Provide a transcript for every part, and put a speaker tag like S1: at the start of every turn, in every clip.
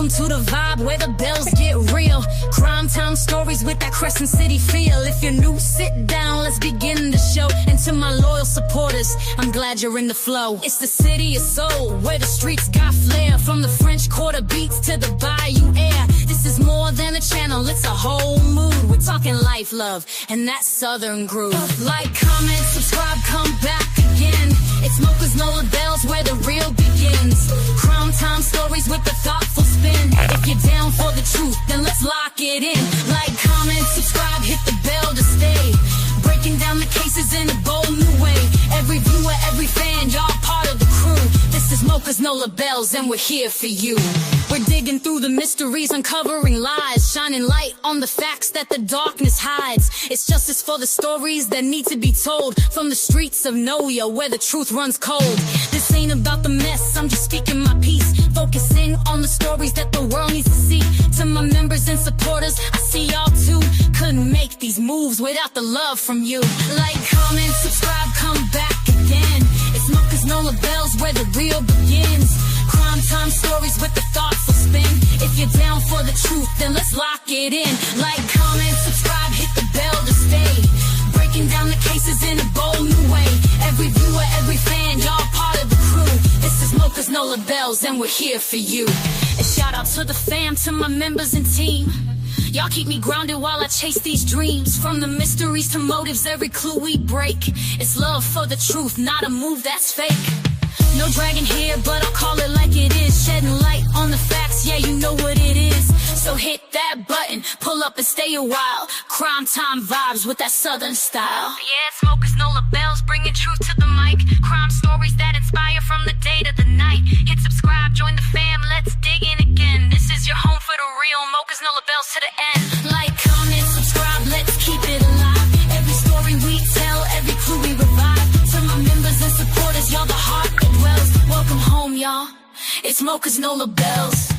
S1: Welcome to the vibe where the bells get real. Crime time stories with that Crescent City feel. If you're new, sit down, let's begin the show. And to my loyal supporters, I'm glad you're in the flow. It's the city of soul, where the streets got flair. From the French Quarter beats to the Bayou air. This is more than a channel, it's a whole mood. We're talking life, love, and that southern groove. Like, comment, subscribe, come back again. It's Mocha's Nola Bells where the real begins. Crime time stories with a thoughtful spin. If you're down for the truth, then let's lock it in. Like, comment, subscribe, hit the bell to stay. Breaking down the cases in a bold new way. Every viewer, every fan, y'all part of the crew. This is Mocha's Nola Bells and we're here for you. We're digging through the mysteries, uncovering lies, shining light on the facts that the darkness hides. It's justice for the stories that need to be told. From the streets of Naziyah where the truth runs cold. This ain't about the mess, I'm just speaking my piece. Focusing on the stories that the world needs to see. To my members and supporters, I see y'all too. Couldn't make these moves without the love from you. Like, comment, subscribe, come back again. It's Mocha's Nola Bells where the real begins. Crime time stories with a thoughtful spin. If you're down for the truth, then let's lock it in. Like, comment, subscribe, hit the bell to stay. Breaking down the cases in a bold new way. Every viewer, every fan, y'all part of the crew. This is Mocha's Nola Bells and we're here for you. A shout out to the fam, to my members and team. Y'all keep me grounded while I chase these dreams. From the mysteries to motives, every clue we break. It's love for the truth, not a move that's fake. No dragging here, but I'll call it like it is. Shedding light on the facts, yeah, you know what it is. So hit that button, pull up and stay a while. Crime time vibes with that southern style. Yeah, it's Mocha's Nola Bells, bringing truth to the mic. Crime stories that inspire from the day to the night. Hit subscribe, join the fam, let's dig in again. This is your home for the real, Mocha's Nola Bells to the end. Like, comment, subscribe, let's keep it alive. Every story we tell, every clue we revive. To my members and supporters, y'all the heart that dwells. Welcome home, y'all, it's Mocha's Nola Bells.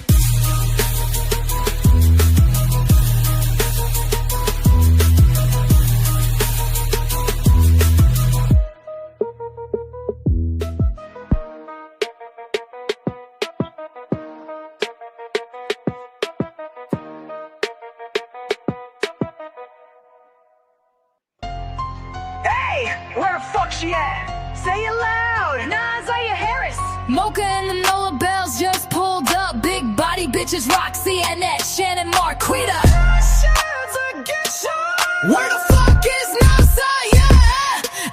S2: Where the fuck she at? Say it loud! Naziyah Harris!
S1: Mocha and the Nola Bells just pulled up. Big body bitches, Roxy, Annette, Shannon, Marquita. Where the fuck is Naziyah?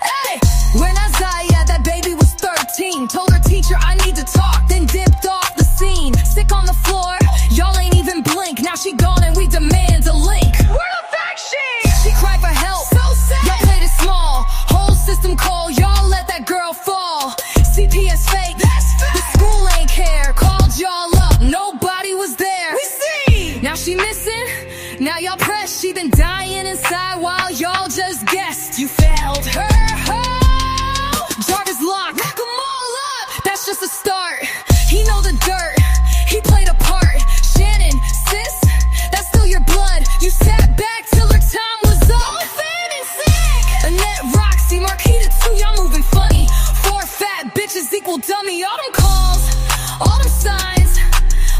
S1: Hey, where Naziyah? That baby was 13. Told her teacher I need to talk, then dipped off the scene. Sick on the floor, y'all ain't even blink. Now she gone and we demand a link.
S2: Where the fuck she?
S1: She cried for help. So sad. Y'all played it small. Whole system call, y'all let that girl fall. CPS fake.
S2: That's fake.
S1: The school ain't care. Called y'all up, nobody was there.
S2: We see.
S1: Now she missing. Now y'all press. She been dying inside while y'all just guessed. You failed her. Jarvis locked.
S2: Lock 'em all up.
S1: That's just a start. He know the dirt. He played a part. Shannon, sis, that's still your blood. You sat back till her time was up. Annette, Roxy, Marquita too, y'all moving funny. 4 fat bitches equal dummy. All them calls, all them signs,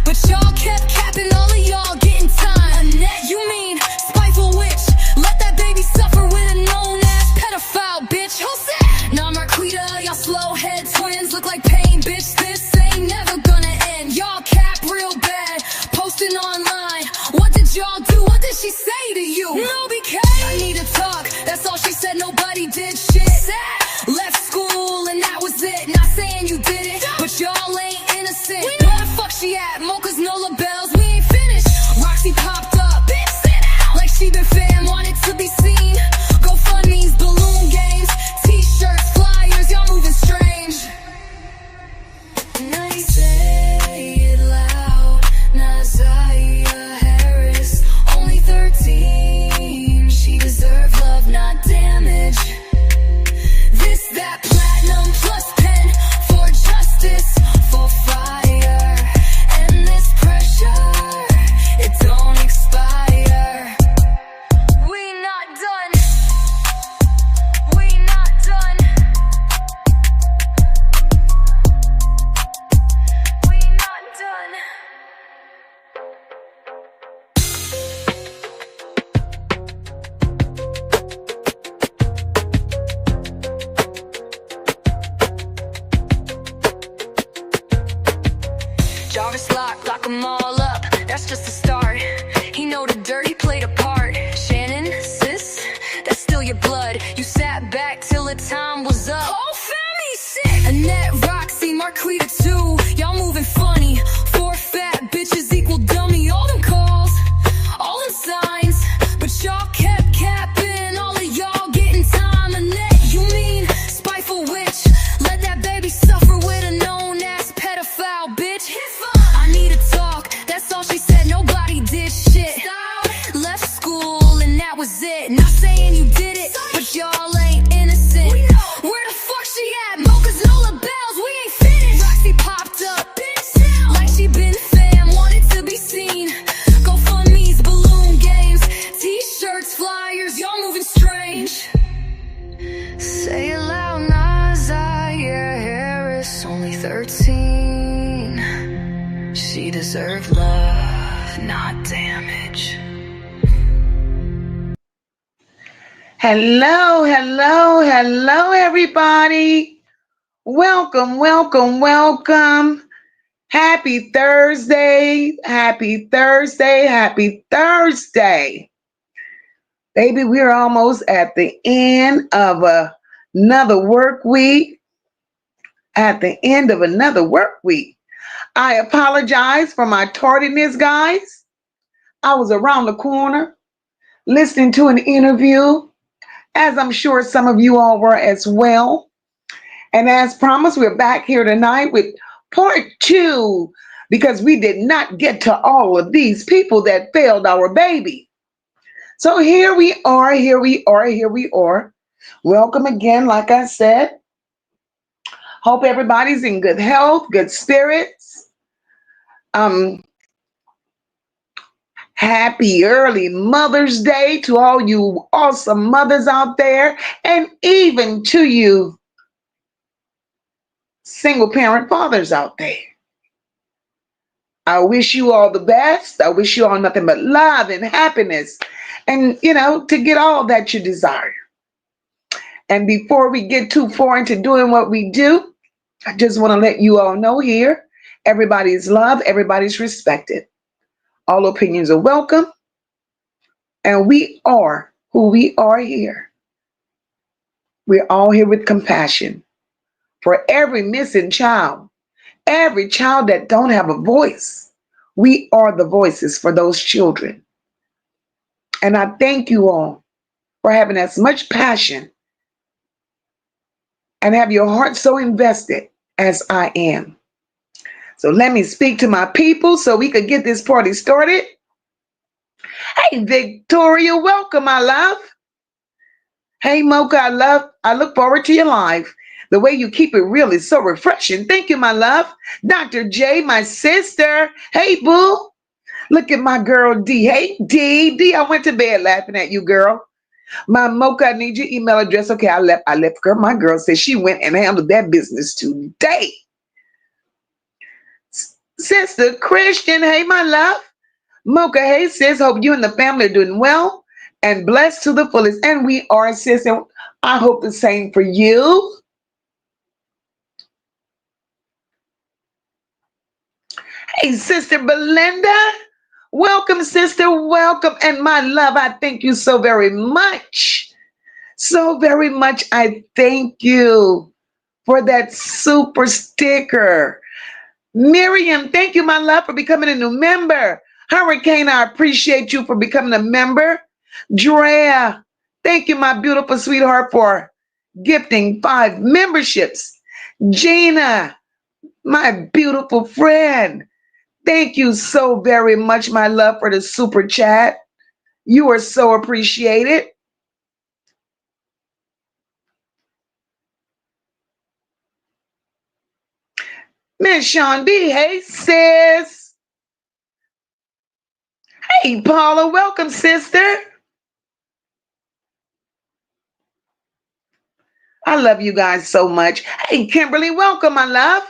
S1: but y'all kept capping, all of y'all getting time. Annette, you mean spiteful witch? Let that baby suffer with a known-ass pedophile, bitch. Who's that? Nah, Marquita, y'all slow-head twins look like pain, bitch. This ain't never gonna end. Y'all cap real bad, posting online. What did y'all do? What did she say to you? No BK. I need to talk. That's all she said. Nobody did shit. Left school and that was it. Not saying you did it. fuck them all up, that's just the start. He know the dirt, he played a part. Shannon, sis, that's still your blood. You sat back till the time was up. Oh, family sick. Annette, Roxy, Marquita too. Y'all moving funny. 4 fat bitches equal dummy. All them calls, all them signs, but y'all kept capping. All of y'all getting time. Annette, you mean spiteful witch? Let that baby suffer with a known-ass pedophile, bitch. I need to talk, that's all she said, nobody did shit. Left school and that was it. Not saying you did it, but y'all ain't innocent. Where the fuck she at? Mocha's Nola Bells, we ain't finished. Roxy popped up, like she been fam, wanted to be seen. GoFundMe's, balloon games, t-shirts, flyers, y'all moving strange. Say it loud, Naziyah Harris, only 13. She deserved love, not damage.
S3: Hello, hello, hello, everybody. Welcome, welcome, welcome. Happy Thursday, happy Thursday, happy Thursday. Baby, we're almost at the end of another work week. At the end of another work week. I apologize for my tardiness, guys. I was around the corner listening to an interview, as I'm sure some of you all were as well. And as promised, we're back here tonight with part 2 because we did not get to all of these people that failed our baby. So here we are, here we are, here we are. Welcome again, like I said. Hope everybody's in good health, good spirits. Happy early Mother's Day to all you awesome mothers out there, and even to you single parent fathers out there. I wish you all the best. I wish you all nothing but love and happiness and, to get all that you desire. And before we get too far into doing what we do, I just want to let you all know here, everybody's loved, everybody's respected. All opinions are welcome. And we are who we are here. We're all here with compassion for every missing child, every child that don't have a voice. We are the voices for those children. And I thank you all for having as much passion and have your heart so invested as I am. So let me speak to my people so we could get this party started. Hey, Victoria, welcome, my love. Hey, MOCA, I look forward to your live. The way you keep it real is so refreshing. Thank you, my love. Dr. J, my sister. Hey, boo. Look at my girl, D. Hey, D, I went to bed laughing at you, girl. My MOCA, I need your email address. Okay, I left her. My girl said she went and handled that business today. Sister Christian, hey, my love. MOCA, hey, sis, hope you and the family are doing well and blessed to the fullest. And we are, sis, and I hope the same for you. Hey, Sister Belinda. Welcome, sister. Welcome. And my love, I thank you so very much. So very much. I thank you for that super sticker. Miriam, thank you, my love, for becoming a new member. Hurricane, I appreciate you for becoming a member. Drea, thank you, my beautiful sweetheart, for gifting 5 memberships. Gina, my beautiful friend, thank you so very much, my love, for the super chat. You are so appreciated. Miss Sean B, hey, sis. Hey, Paula, welcome, sister. I love you guys so much. Hey, Kimberly, welcome, my love.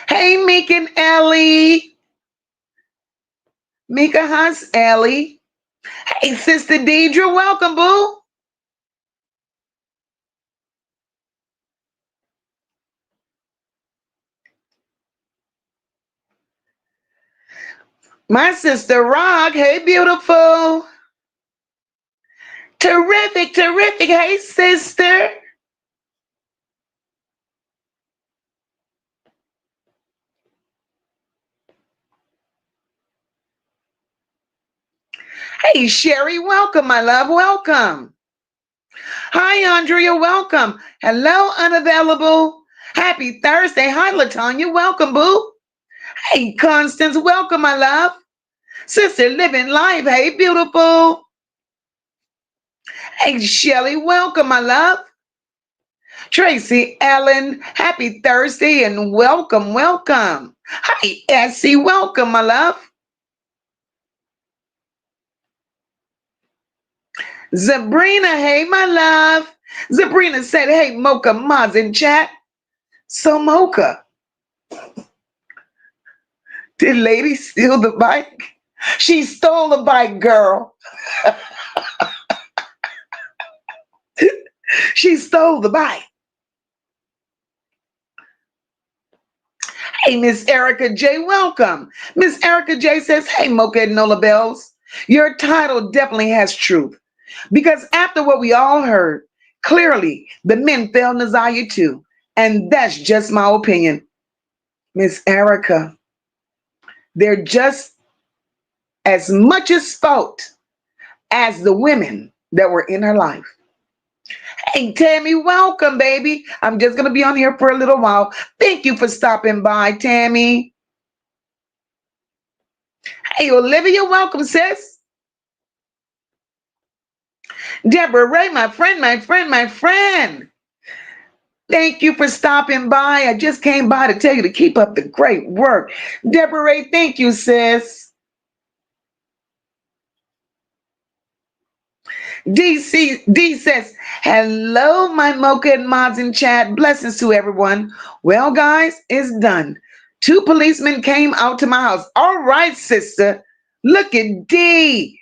S3: Hey, Meek and Ellie. Mika Huss, Ellie. Hey, Sister Deidre, welcome, boo. My sister Rock, hey, beautiful. Terrific, terrific. Hey, sister. Hey, Sherry, welcome, my love. Welcome. Hi, Andrea, welcome. Hello, unavailable. Happy Thursday. Hi, Latanya, welcome, boo. Hey, Constance, welcome, my love. Sister Living Life, hey, beautiful. Hey, Shelly, welcome, my love. Tracy Ellen, happy Thursday and welcome, welcome. Hi, Essie, welcome, my love. Sabrina, hey, my love. Sabrina said, hey, Mocha Mods in chat. So, Mocha, did lady steal the bike? She stole the bike, girl. She stole the bike. Hey, Miss Erica J, welcome. Miss Erica J says, hey, Mocha and Nola Bells, your title definitely has truth. Because after what we all heard, clearly the men failed Naziyah too. And that's just my opinion. Miss Erica, they're just as much as fault as the women that were in her life. Hey, Tammy, welcome, baby. I'm just going to be on here for a little while. Thank you for stopping by, Tammy. Hey, Olivia, welcome, sis. Deborah Ray, my friend, my friend, my friend. Thank you for stopping by. I just came by to tell you to keep up the great work. Deborah Ray, thank you, sis. D says, hello, my Mocha and Mods in chat. Blessings to everyone. Well, guys, it's done. 2 policemen came out to my house. All right, sister. Look at D.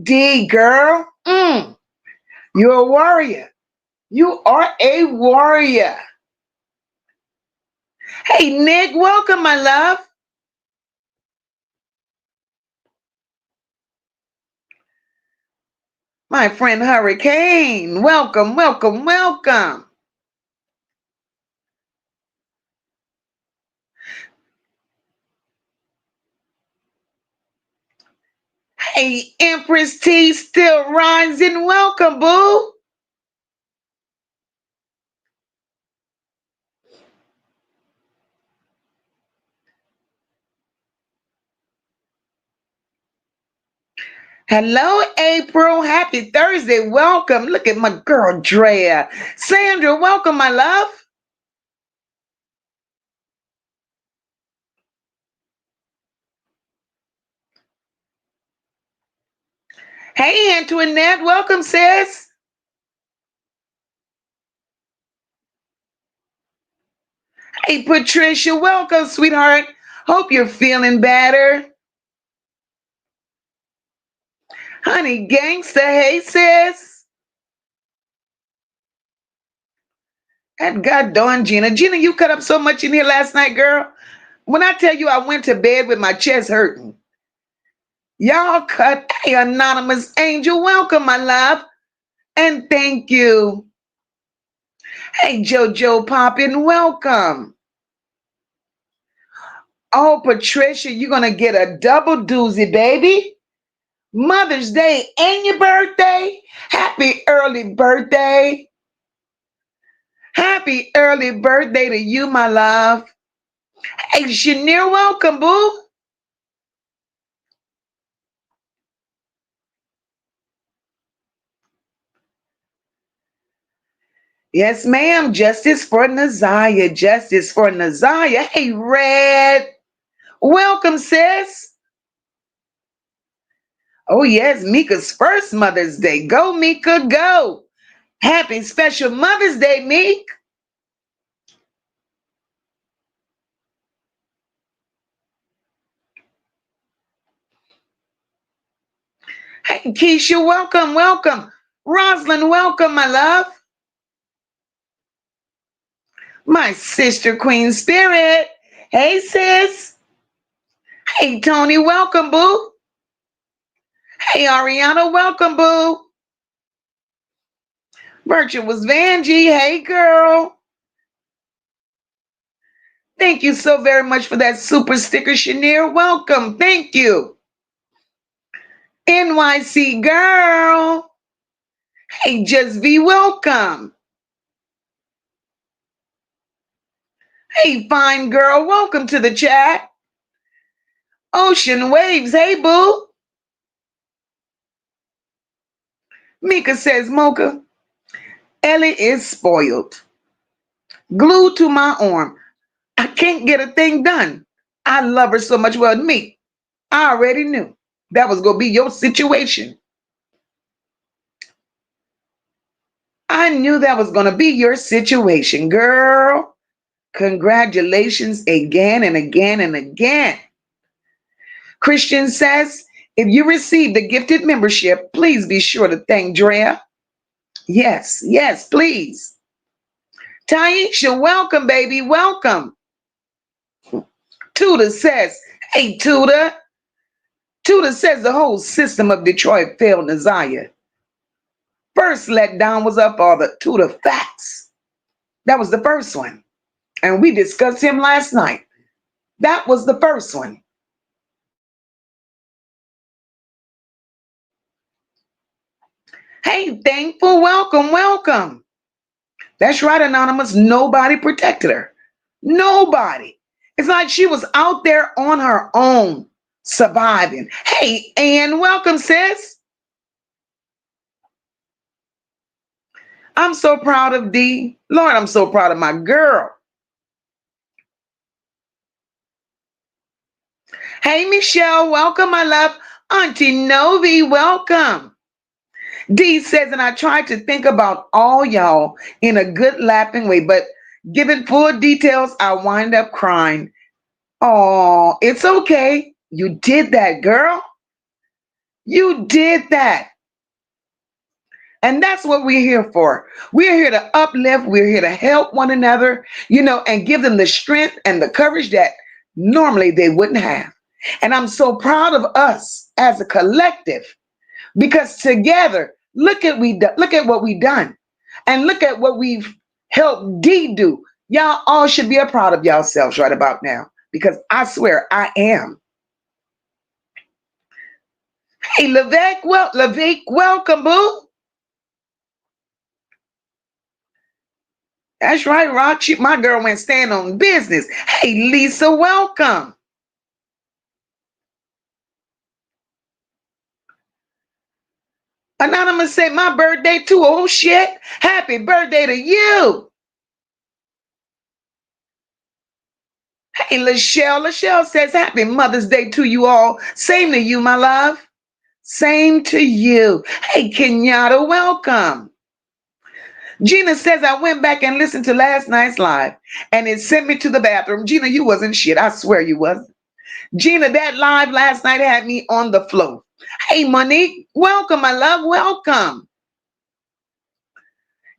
S3: D, girl. You're a warrior. You are a warrior. Hey, Nick, welcome, my love. My friend Hurricane, welcome, welcome, welcome. Hey, Empress T still rising. Welcome, boo. Hello, April. Happy Thursday. Welcome. Look at my girl, Drea. Sandra, welcome, my love. Hey, Antoinette. Welcome, sis. Hey, Patricia. Welcome, sweetheart. Hope you're feeling better. Honey Gangsta. Hey, sis. That goddamn Gina. Gina, you cut up so much in here last night, girl. When I tell you I went to bed with my chest hurting. Y'all cut. Hey, Anonymous Angel. Welcome, my love. And thank you. Hey, JoJo Poppin. Welcome. Oh, Patricia, you're going to get a double doozy, baby. Mother's Day and your birthday. Happy early birthday. Happy early birthday to you, my love. Hey, Shanier, welcome, boo. Yes, ma'am. Justice for Naziyah. Justice for Naziyah. Hey, Red. Welcome, sis. Oh, yes, Mika's first Mother's Day. Go, Mika, go. Happy special Mother's Day, Meek. Hey, Keisha, welcome, welcome. Rosalind, welcome, my love. My sister, Queen Spirit. Hey, sis. Hey, Tony, welcome, boo. Hey, Ariana, welcome, boo. Virtuous Vanjie, hey, girl. Thank you so very much for that super sticker, Chenier. Welcome. Thank you. NYC girl. Hey, Just V, welcome. Hey, fine girl, welcome to the chat. Ocean Waves, hey, boo. Mika says, Mocha, Ellie is spoiled. Glued to my arm. I can't get a thing done. I love her so much. Well, me, I already knew that was going to be your situation. I knew that was going to be your situation, girl. Congratulations again and again and again. Christian says, if you received the gifted membership, please be sure to thank Drea. Yes, yes, please. Taisha, welcome, baby, welcome. Tudor says, hey, Tudor. Tudor says the whole system of Detroit failed Naziyah. First letdown was up all the Tudor facts. That was the first one. And we discussed him last night. That was the first one. Hey, thankful, welcome, welcome. That's right, Anonymous. Nobody protected her. Nobody. It's like she was out there on her own, surviving. Hey, Ann, welcome, sis. I'm so proud of Dee. Lord, I'm so proud of my girl. Hey, Michelle, welcome, my love. Auntie Novi, welcome. Dee says, and I tried to think about all y'all in a good laughing way, but given full details, I wind up crying. Oh, it's okay. You did that, girl. You did that. And that's what we're here for. We're here to uplift. We're here to help one another, and give them the strength and the courage that normally they wouldn't have. And I'm so proud of us as a collective because together, look at what we've done and look at what we've helped Dee do. Y'all all should be proud of yourselves right about now because I swear I am. Hey, Levesque, welcome, boo. That's right, Rock. My girl went stand on business. Hey, Lisa, welcome. Anonymous said, my birthday too. Oh, shit. Happy birthday to you. Hey, Lachelle. Lachelle says, happy Mother's Day to you all. Same to you, my love. Same to you. Hey, Kenyatta, welcome. Gina says, I went back and listened to last night's live, and it sent me to the bathroom. Gina, you wasn't shit. I swear you wasn't. Gina, that live last night had me on the floor. Hey, Monique, welcome, my love. Welcome.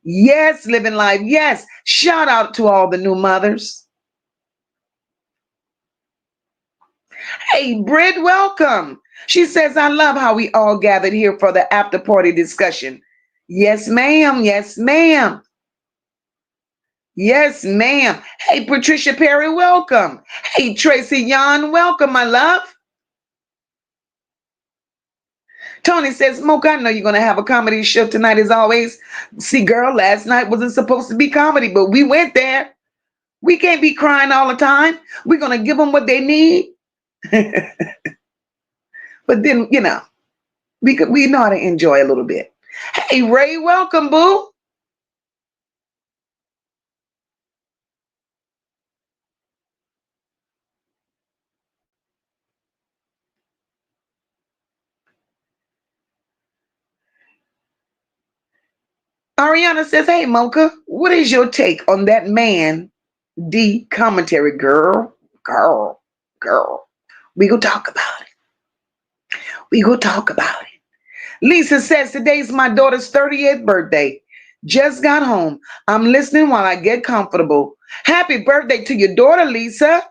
S3: Yes, living life. Yes. Shout out to all the new mothers. Hey, Britt, welcome. She says, I love how we all gathered here for the after party discussion. Yes, ma'am. Yes, ma'am. Yes, ma'am. Hey, Patricia Perry, welcome. Hey, Tracy Yon, welcome, my love. Tony says, Mocha, I know you're going to have a comedy show tonight as always. See, girl, last night wasn't supposed to be comedy, but we went there. We can't be crying all the time. We're going to give them what they need. But then, we know how to enjoy a little bit. Hey, Ray, welcome, boo. Ariana says, hey, Mocha, what is your take on that man, D commentary, girl? We go talk about it. We go talk about it. Lisa says, today's my daughter's 38th birthday. Just got home. I'm listening while I get comfortable. Happy birthday to your daughter, Lisa.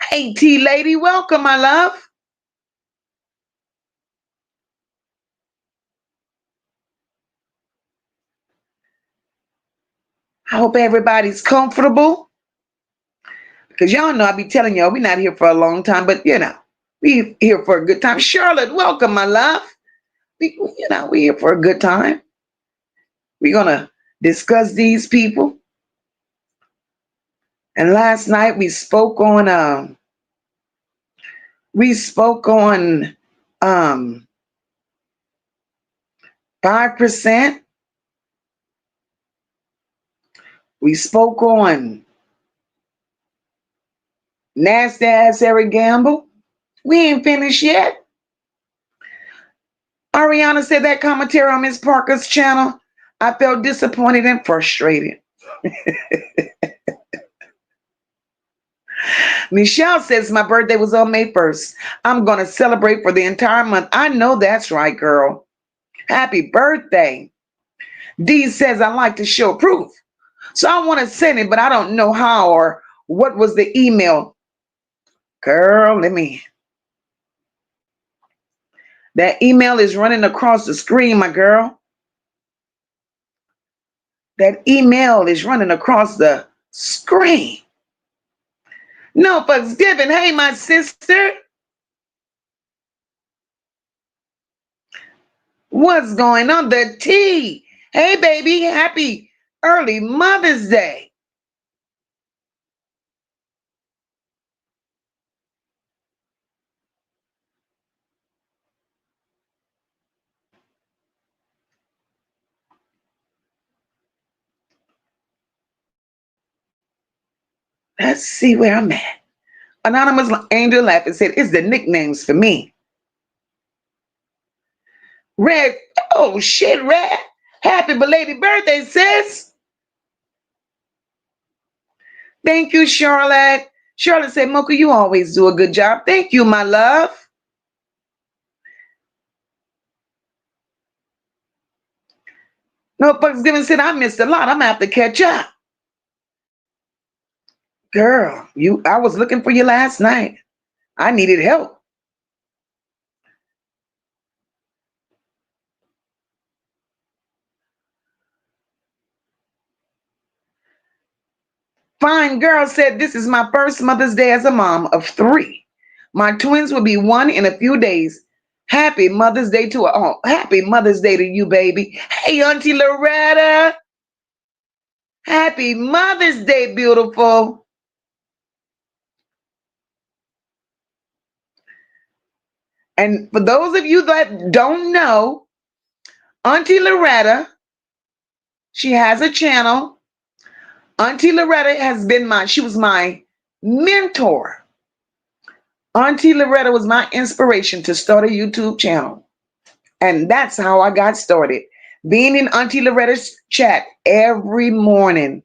S3: Hey, T lady, welcome, my love. I hope everybody's comfortable because y'all know I be telling y'all we're not here for a long time, but we here for a good time. Charlotte, welcome, my love. We here for a good time. We're gonna discuss these people. And last night we spoke on 5%. We spoke on NASDAQ, Eric Gamble. We ain't finished yet. Ariana said that commentary on Miss Parker's channel, I felt disappointed and frustrated. Michelle says my birthday was on May 1st. I'm going to celebrate for the entire month. I know that's right, girl. Happy birthday. Dee says I like to show proof. So I want to send it, but I don't know how or what was the email. Girl, that email is running across the screen, my girl. That email is running across the screen. No Thanksgiving. Hey, my sister. What's going on? The T. Hey, baby. Happy early Mother's Day. Let's see where I'm at. Anonymous Angel laughed and said, it's the nicknames for me. Red. Oh, shit, Red. Happy belated birthday, sis. Thank you, Charlotte. Charlotte said, Mocha, you always do a good job. Thank you, my love. No Thanksgiving said, I missed a lot. I'm going to have to catch up. Girl, I was looking for you last night. I needed help. Fine Girl said, this is my first Mother's Day as a mom of 3. My twins will be 1 in a few days. Happy Mother's Day happy Mother's Day to you, baby. Hey, Auntie Loretta. Happy Mother's Day, beautiful. And for those of you that don't know, Auntie Loretta, she has a channel. Auntie Loretta she was my mentor. Auntie Loretta was my inspiration to start a YouTube channel. And that's how I got started. Being in Auntie Loretta's chat every morning.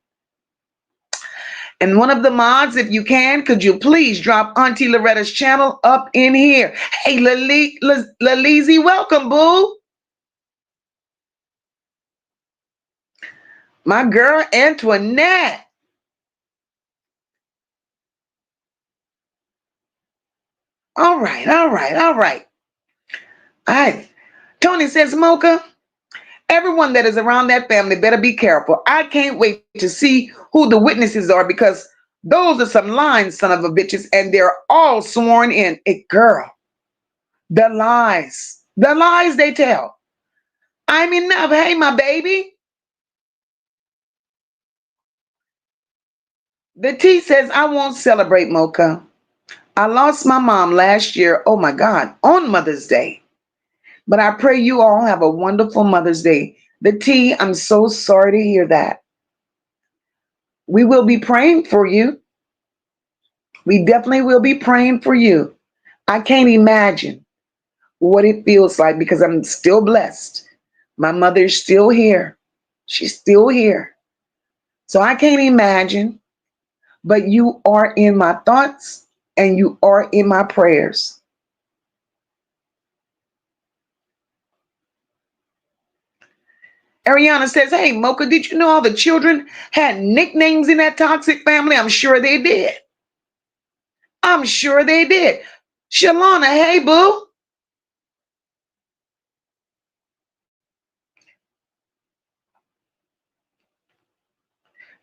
S3: And one of the mods, if you can, could you please drop Auntie Loretta's channel up in here? Hey, Lalizy, welcome, boo. My girl, Antoinette. All right. All right. Tony says, Mocha, everyone that is around that family better be careful. I can't wait to see who the witnesses are because those are some lying son of a bitches and they're all sworn in. Girl, the lies they tell. I'm enough. Hey, my baby. The T says, I won't celebrate, Mocha. I lost my mom last year, oh my God, on Mother's Day. But I pray you all have a wonderful Mother's Day. The T, I'm so sorry to hear that. We will be praying for you. We definitely will be praying for you. I can't imagine what it feels like because I'm still blessed. My mother's still here. She's still here. So I can't imagine, but you are in my thoughts and you are in my prayers. Ariana says, hey, Mocha, did you know all the children had nicknames in that toxic family? I'm sure they did. I'm sure they did. Shalana, hey, boo.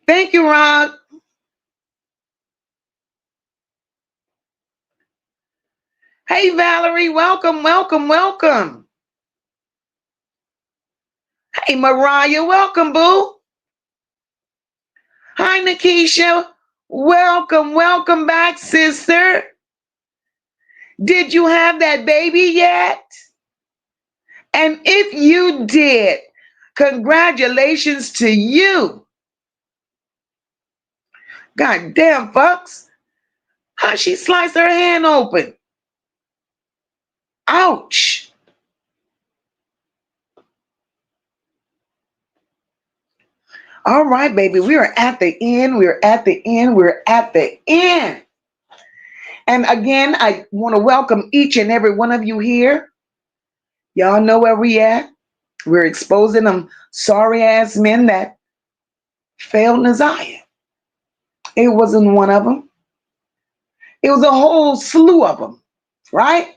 S3: Thank you, Rob. Hey, Valerie, welcome, welcome, welcome. Hey, Mariah, welcome, boo. Hi, Nikisha. Welcome, welcome back, sister. Did you have that baby yet? And if you did, congratulations to you. God damn, fucks. How she sliced her hand open. Ouch. All right, baby. We are at the end. We're at the end. We're at the end. And again, I want to welcome each and every one of you here. Y'all know where we at. We're exposing them sorry ass men that failed Naziyah. It wasn't one of them. It was a whole slew of them, right?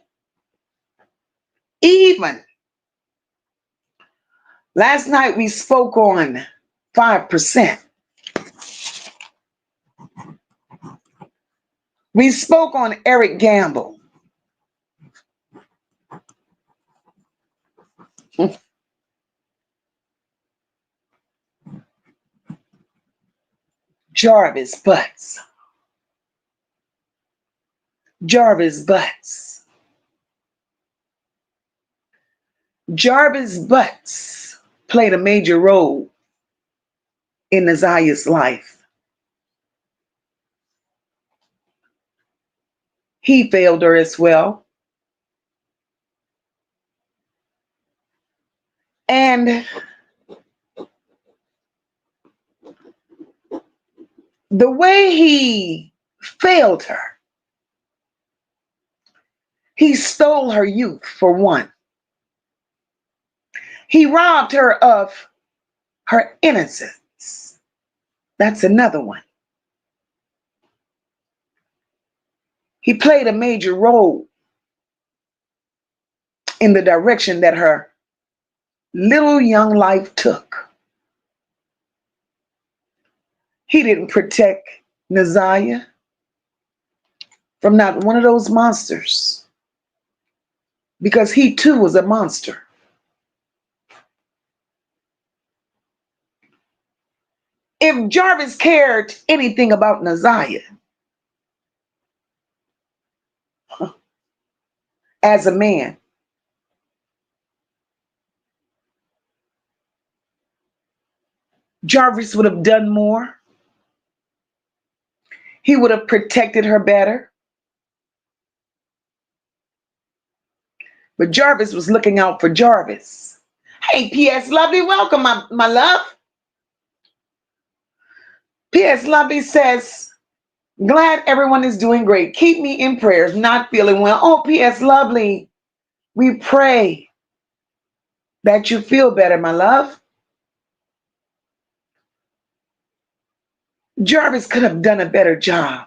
S3: Even last night we spoke on 5%. We spoke on Eric Gamble. Jarvis Butts. Jarvis Butts. Jarvis Butts played a major role in Naziyah's life. He failed her as well. And the way he failed her, he stole her youth, for one. He robbed her of her innocence. That's another one. He played a major role in the direction that her little young life took. He didn't protect Naziyah from not one of those monsters, because he too was a monster. If Jarvis cared anything about Naziyah as a man, Jarvis would have done more. He would have protected her better. But Jarvis was looking out for Jarvis. Hey, P.S. Lovely, welcome, my love. P.S. Lovely says, glad everyone is doing great. Keep me in prayers, not feeling well. Oh, P.S. Lovely, we pray that you feel better, my love. Jarvis could have done a better job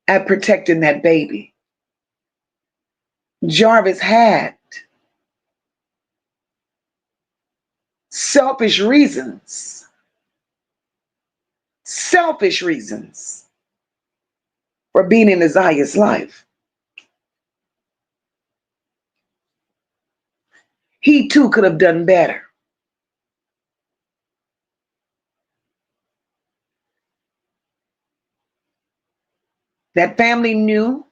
S3: at protecting that baby. Jarvis had selfish reasons for being in Naziyah's life. He too could have done better. That family knew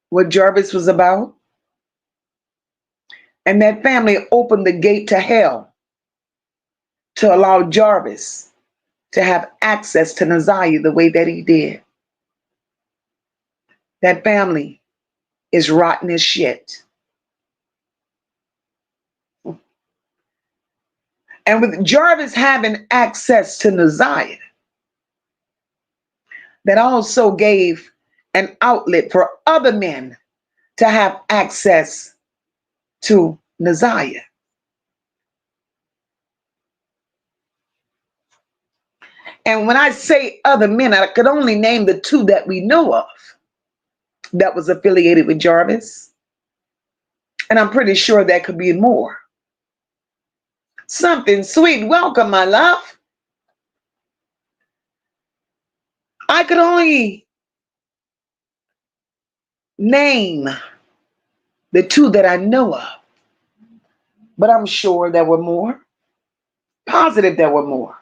S3: what Jarvis was about, and that family opened the gate to hell to allow Jarvis to have access to Naziyah the way that he did. That family is rotten as shit. And with Jarvis having access to Naziyah, that also gave an outlet for other men to have access to Naziyah. And when I say other men, I could only name the two that we know of. that was affiliated with Jarvis. And I'm pretty sure there could be more. Something sweet. Welcome, my love. I could only name the two that I know of, but I'm sure there were more. Positive there were more.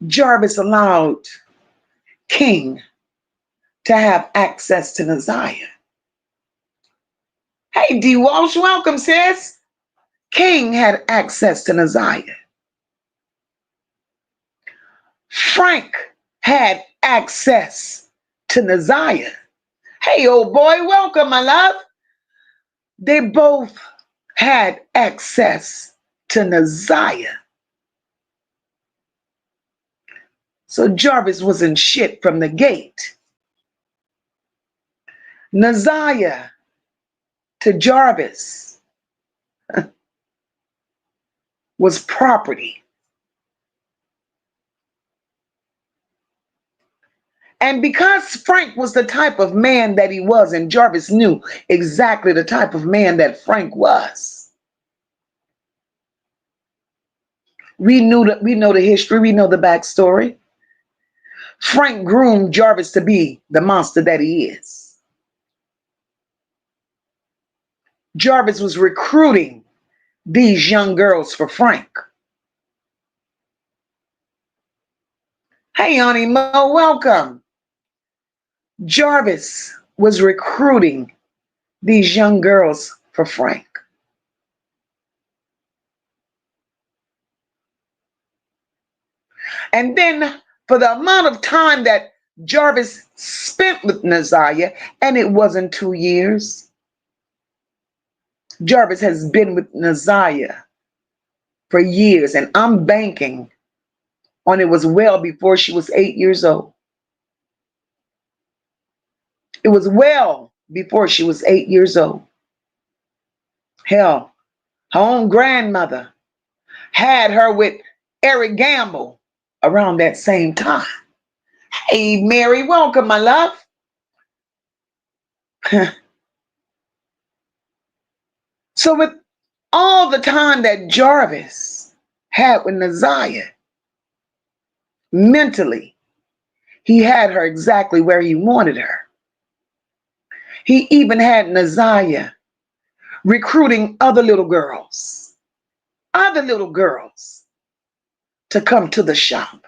S3: Jarvis allowed King to have access to Naziyah. Hey, D. Walsh, welcome, sis. King had access to Naziyah. Frank had access to Naziyah. Hey, old boy, welcome, my love. They both had access to Naziyah. So Jarvis wasn't shit from the gate. Naziyah to Jarvis was property. And because Frank was the type of man that he was, and Jarvis knew exactly the type of man that Frank was, we know the history, we know the backstory. Frank groomed Jarvis to be the monster that he is. Jarvis was recruiting these young girls for Frank. Hey, Honey Mo, welcome. Jarvis was recruiting these young girls for Frank. And then for the amount of time that Jarvis spent with Naziyah, and it wasn't 2 years, Jarvis has been with Naziyah for years, and I'm banking on it was well before she was 8 years old. It was well before she was 8 years old. Hell, her own grandmother had her with Eric Gamble around that same time. Hey, Mary, welcome, my love. So with all the time that Jarvis had with Naziyah, mentally, he had her exactly where he wanted her. He even had Naziyah recruiting other little girls to come to the shop.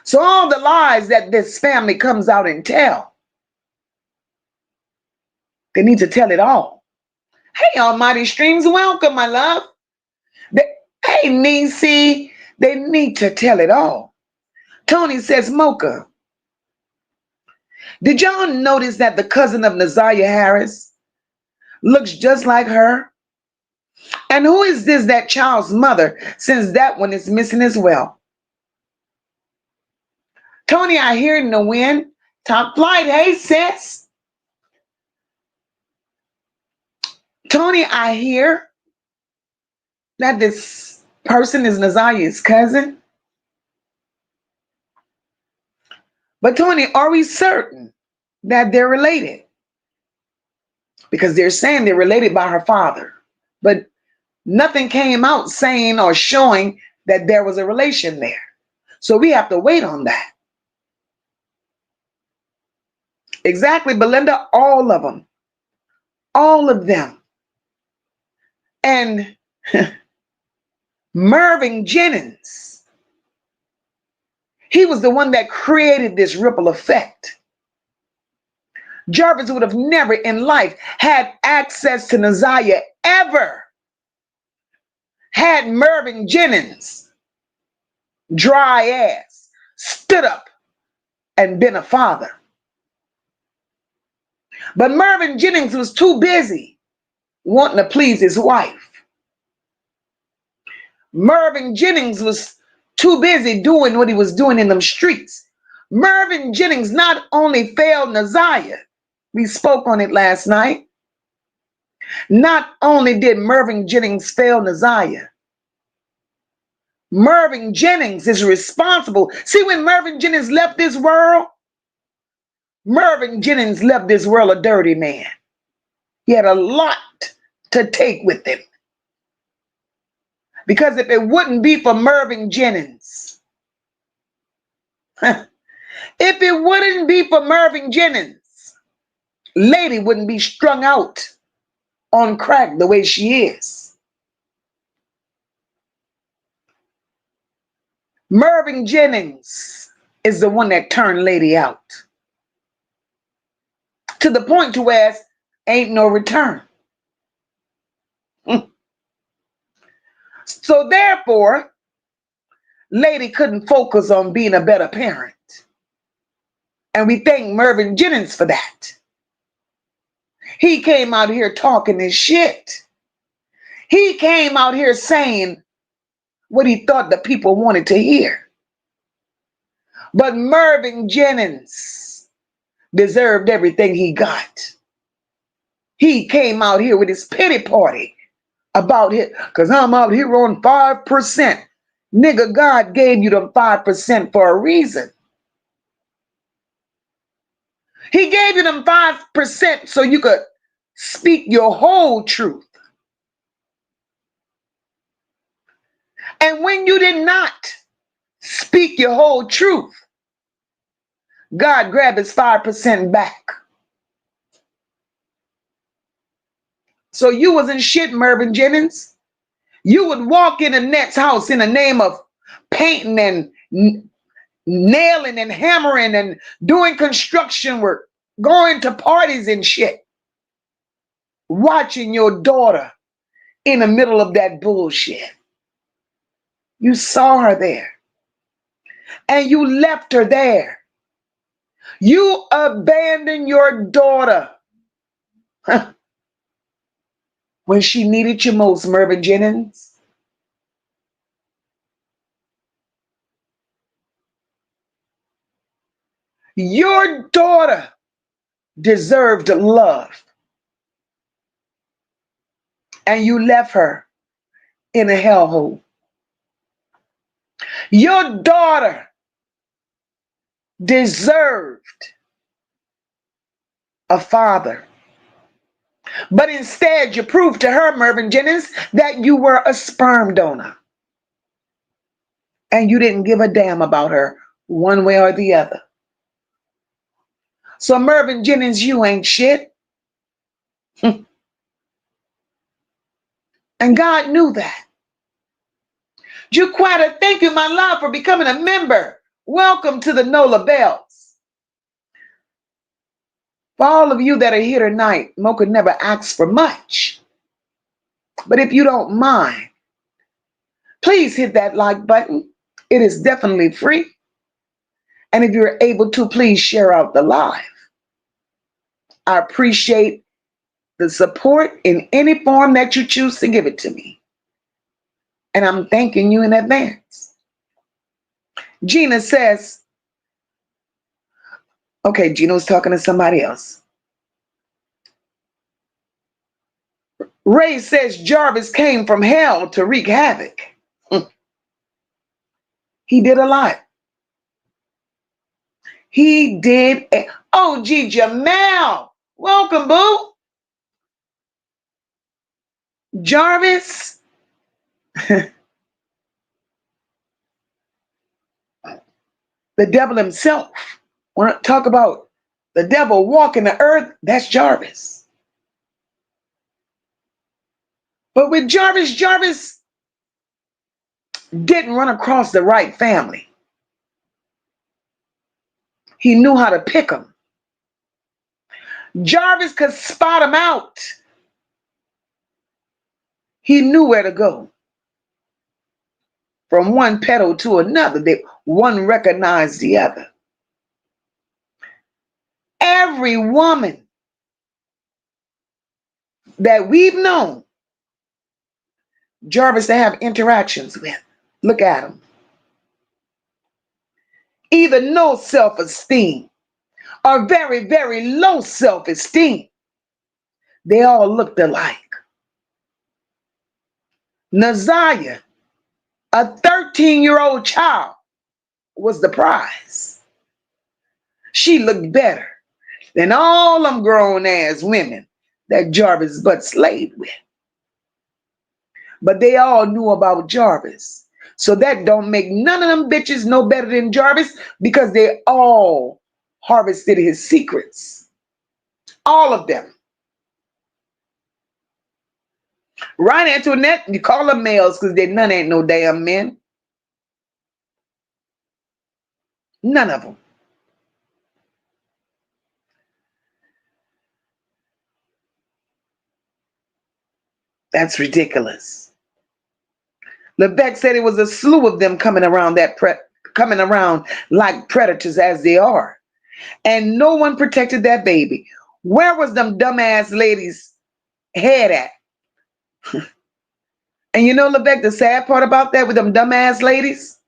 S3: So all the lies that this family comes out and tell, they need to tell it all. Hey, Almighty Streams, welcome, my love. Hey, Nisi, they need to tell it all. Tony says, MOCA, did y'all notice that the cousin of Naziyah Harris looks just like her? And who is that child's mother, since that one is missing as well? Tony, I hear it in the wind. Top flight, hey, sis. Tony, I hear that this person is Naziyah's cousin. But Tony, are we certain that they're related? Because they're saying they're related by her father. But nothing came out saying or showing that there was a relation there. So we have to wait on that. Exactly, Belinda, all of them. All of them. And Mervyn Jennings, he was the one that created this ripple effect. Jarvis would have never in life had access to Naziyah ever had Mervyn Jennings, dry ass, stood up and been a father. But Mervyn Jennings was too busy wanting to please his wife. Mervyn Jennings was too busy doing what he was doing in them streets. Mervyn Jennings not only failed Naziyah, we spoke on it last night, Not only did Mervyn Jennings fail Naziyah, Mervyn Jennings is responsible. See, when Mervyn Jennings left this world, Mervyn Jennings left this world a dirty man. He had a lot to take with him. Because if it wouldn't be for Mervyn Jennings, if it wouldn't be for Mervyn Jennings, Lady wouldn't be strung out on crack the way she is. Mervyn Jennings is the one that turned Lady out. To the point to where ain't no return. So therefore, Lady couldn't focus on being a better parent. And we thank Mervyn Jennings for that. He came out here talking this shit. He came out here saying what he thought the people wanted to hear. But Mervyn Jennings deserved everything he got. He came out here with his pity party about it, because I'm out here on 5%. Nigga, God gave you them 5% for a reason. He gave you them 5% so you could speak your whole truth. And when you did not speak your whole truth, God grabbed his 5% back. So you wasn't shit, Mervyn Jennings. You would walk in the next house in the name of painting and nailing and hammering and doing construction work, going to parties and shit, watching your daughter in the middle of that bullshit. You saw her there and you left her there. You abandoned your daughter when she needed you most, Mervyn Jennings. Your daughter deserved love, and you left her in a hellhole. Your daughter deserved a father, but instead you proved to her, Mervyn Jennings, that you were a sperm donor, and you didn't give a damn about her one way or the other. So Mervyn Jennings, you ain't shit. And God knew that. Juquetta, thank you, my love, for becoming a member. Welcome to the NOLA Bells. For all of you that are here tonight, MOCA never asks for much. But if you don't mind, please hit that like button. It is definitely free. And if you're able to, please share out the live. I appreciate the support in any form that you choose to give it to me. And I'm thanking you in advance. Gina says, okay, Gina's talking to somebody else. Ray says Jarvis came from hell to wreak havoc. He did a lot. He did. Oh, G. Jamal. Welcome, boo. Jarvis. The devil himself. When I talk about the devil walking the earth, that's Jarvis. But with Jarvis, Jarvis didn't run across the right family. He knew how to pick them. Jarvis could spot them out. He knew where to go. From one petal to another, one recognized the other. Every woman that we've known Jarvis to have interactions with, look at him. Either no self-esteem or very, very low self-esteem. They all looked alike. Naziyah, a 13-year-old child, was the prize. She looked better than all them grown-ass women that Jarvis butt slaved with. But they all knew about Jarvis. So that don't make none of them bitches no better than Jarvis, because they all harvested his secrets. All of them. Right, Antoinette? You call them males because they none ain't no damn men. None of them. That's ridiculous. Lebec said it was a slew of them coming around coming around like predators as they are. And no one protected that baby. Where was them dumbass ladies' head at? And you know, Lebec, the sad part about that with them dumbass ladies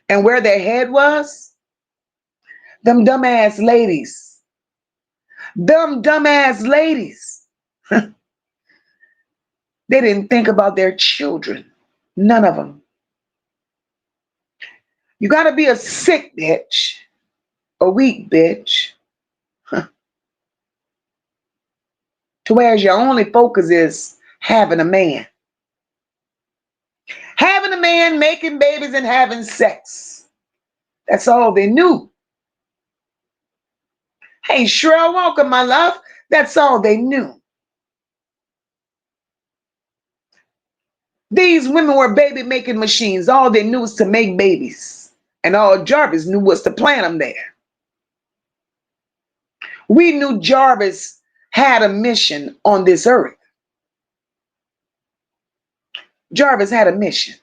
S3: and where their head was? Them dumbass ladies. Them dumbass ladies. They didn't think about their children. None of them. You got to be a sick bitch, a weak bitch, to where your only focus is having a man. Having a man, making babies, and having sex. That's all they knew. Hey, Sherelle, welcome, my love. That's all they knew. These women were baby-making machines. All they knew was to make babies. And all Jarvis knew was to plant them there. We knew Jarvis had a mission on this earth. Jarvis had a mission.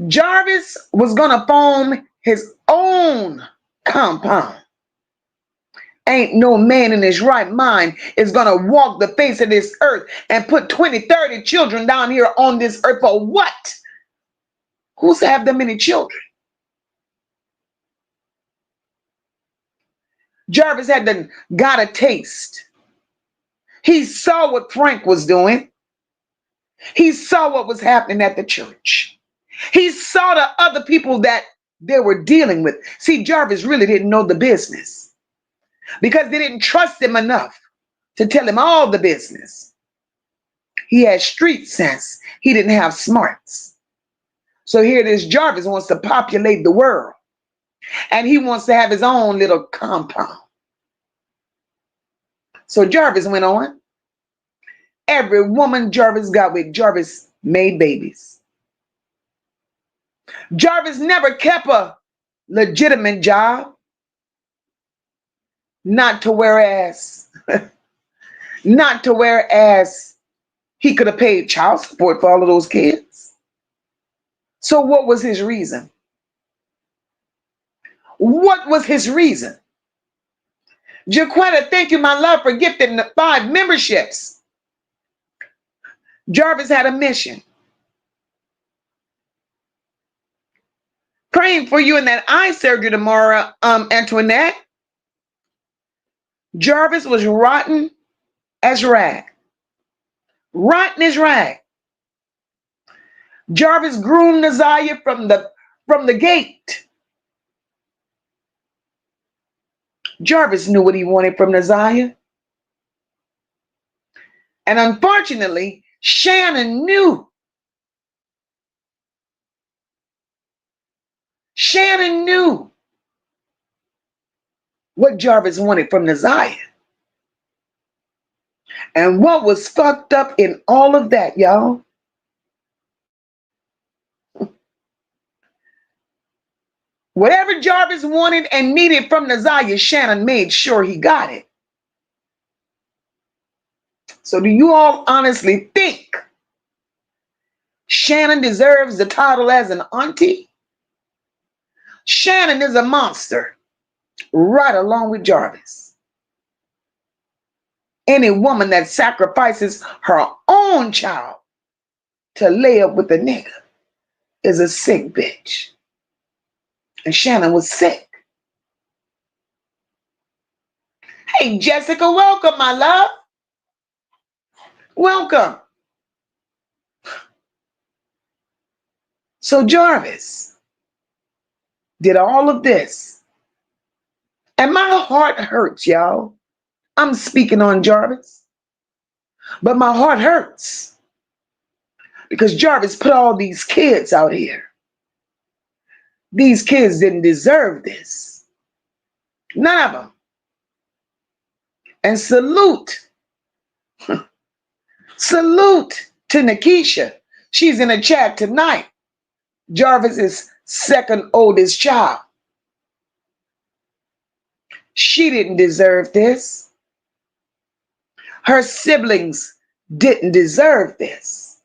S3: Jarvis was going to form his own compound. Ain't no man in his right mind is going to walk the face of this earth and put 20, 30 children down here on this earth for what? Who's to have that many children? Jarvis got a taste. He saw what Frank was doing. He saw what was happening at the church. He saw the other people that they were dealing with. See, Jarvis really didn't know the business because they didn't trust him enough to tell him all the business. He had street sense. He didn't have smarts. So here it is, Jarvis wants to populate the world. And he wants to have his own little compound. So Jarvis went on. Every woman Jarvis got with, Jarvis made babies. Jarvis never kept a legitimate job. Not to whereas he could have paid child support for all of those kids. So what was his reason? What was his reason? Jaquetta, thank you, my love, for gifting the 5 memberships. Jarvis had a mission. Praying for you in that eye surgery tomorrow, Antoinette. Jarvis was rotten as rag. Rotten as rag. Jarvis groomed Naziyah from the gate. Jarvis knew what he wanted from Naziyah. And unfortunately, Shannon knew. Shannon knew what Jarvis wanted from Naziyah. And what was fucked up in all of that, y'all? Whatever Jarvis wanted and needed from Naziyah, Shannon made sure he got it. So do you all honestly think Shannon deserves the title as an auntie? Shannon is a monster, right along with Jarvis. Any woman that sacrifices her own child to lay up with a nigga is a sick bitch. And Shannon was sick. Hey, Hey, Jessica, welcome, my love. Welcome. So Jarvis did all of this. And my heart hurts, y'all. I'm speaking on Jarvis. But my heart hurts because Jarvis put all these kids out here. These kids didn't deserve this. None of them. And salute to Nikisha. She's in a chat tonight. Jarvis's second oldest child. She didn't deserve this. Her siblings didn't deserve this.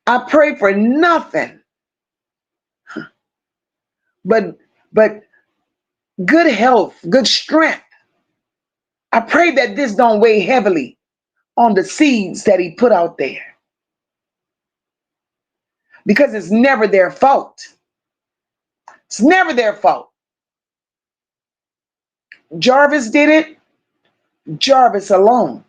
S3: I pray for nothing but good health, good strength. I pray that this don't weigh heavily on the seeds that he put out there. Because it's never their fault. It's never their fault. Jarvis did it. Jarvis alone.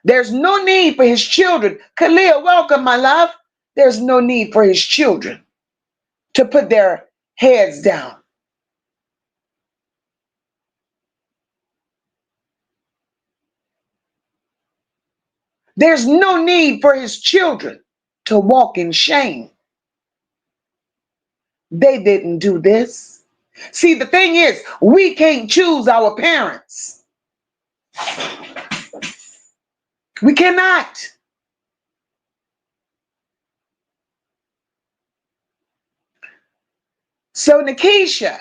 S3: There's no need for his children. Kalia, welcome, my love. There's no need for his children to put their heads down. There's no need for his children to walk in shame. They didn't do this. See, the thing is, we can't choose our parents. We cannot. So, Nikisha,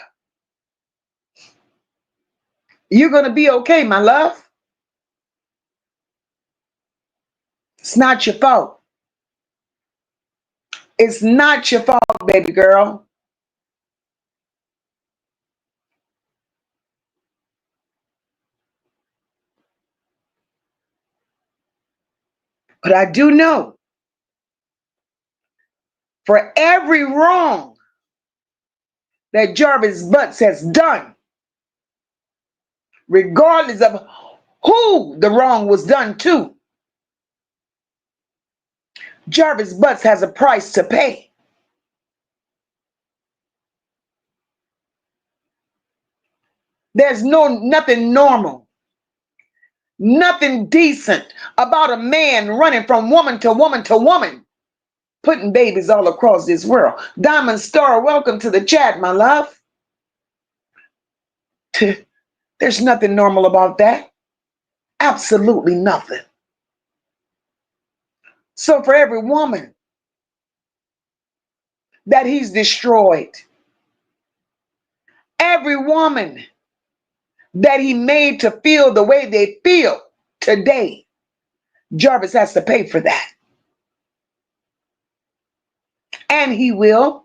S3: you're going to be okay, my love. It's not your fault. It's not your fault, baby girl. But I do know for every wrong that Jarvis Butts has done, regardless of who the wrong was done to, Jarvis Butts has a price to pay. There's nothing normal, nothing decent about a man running from woman to woman to woman, putting babies all across this world. Diamond Star, welcome to the chat, my love. There's nothing normal about that. Absolutely nothing. So for every woman that he's destroyed, every woman that he made to feel the way they feel today, Jarvis has to pay for that. And he will.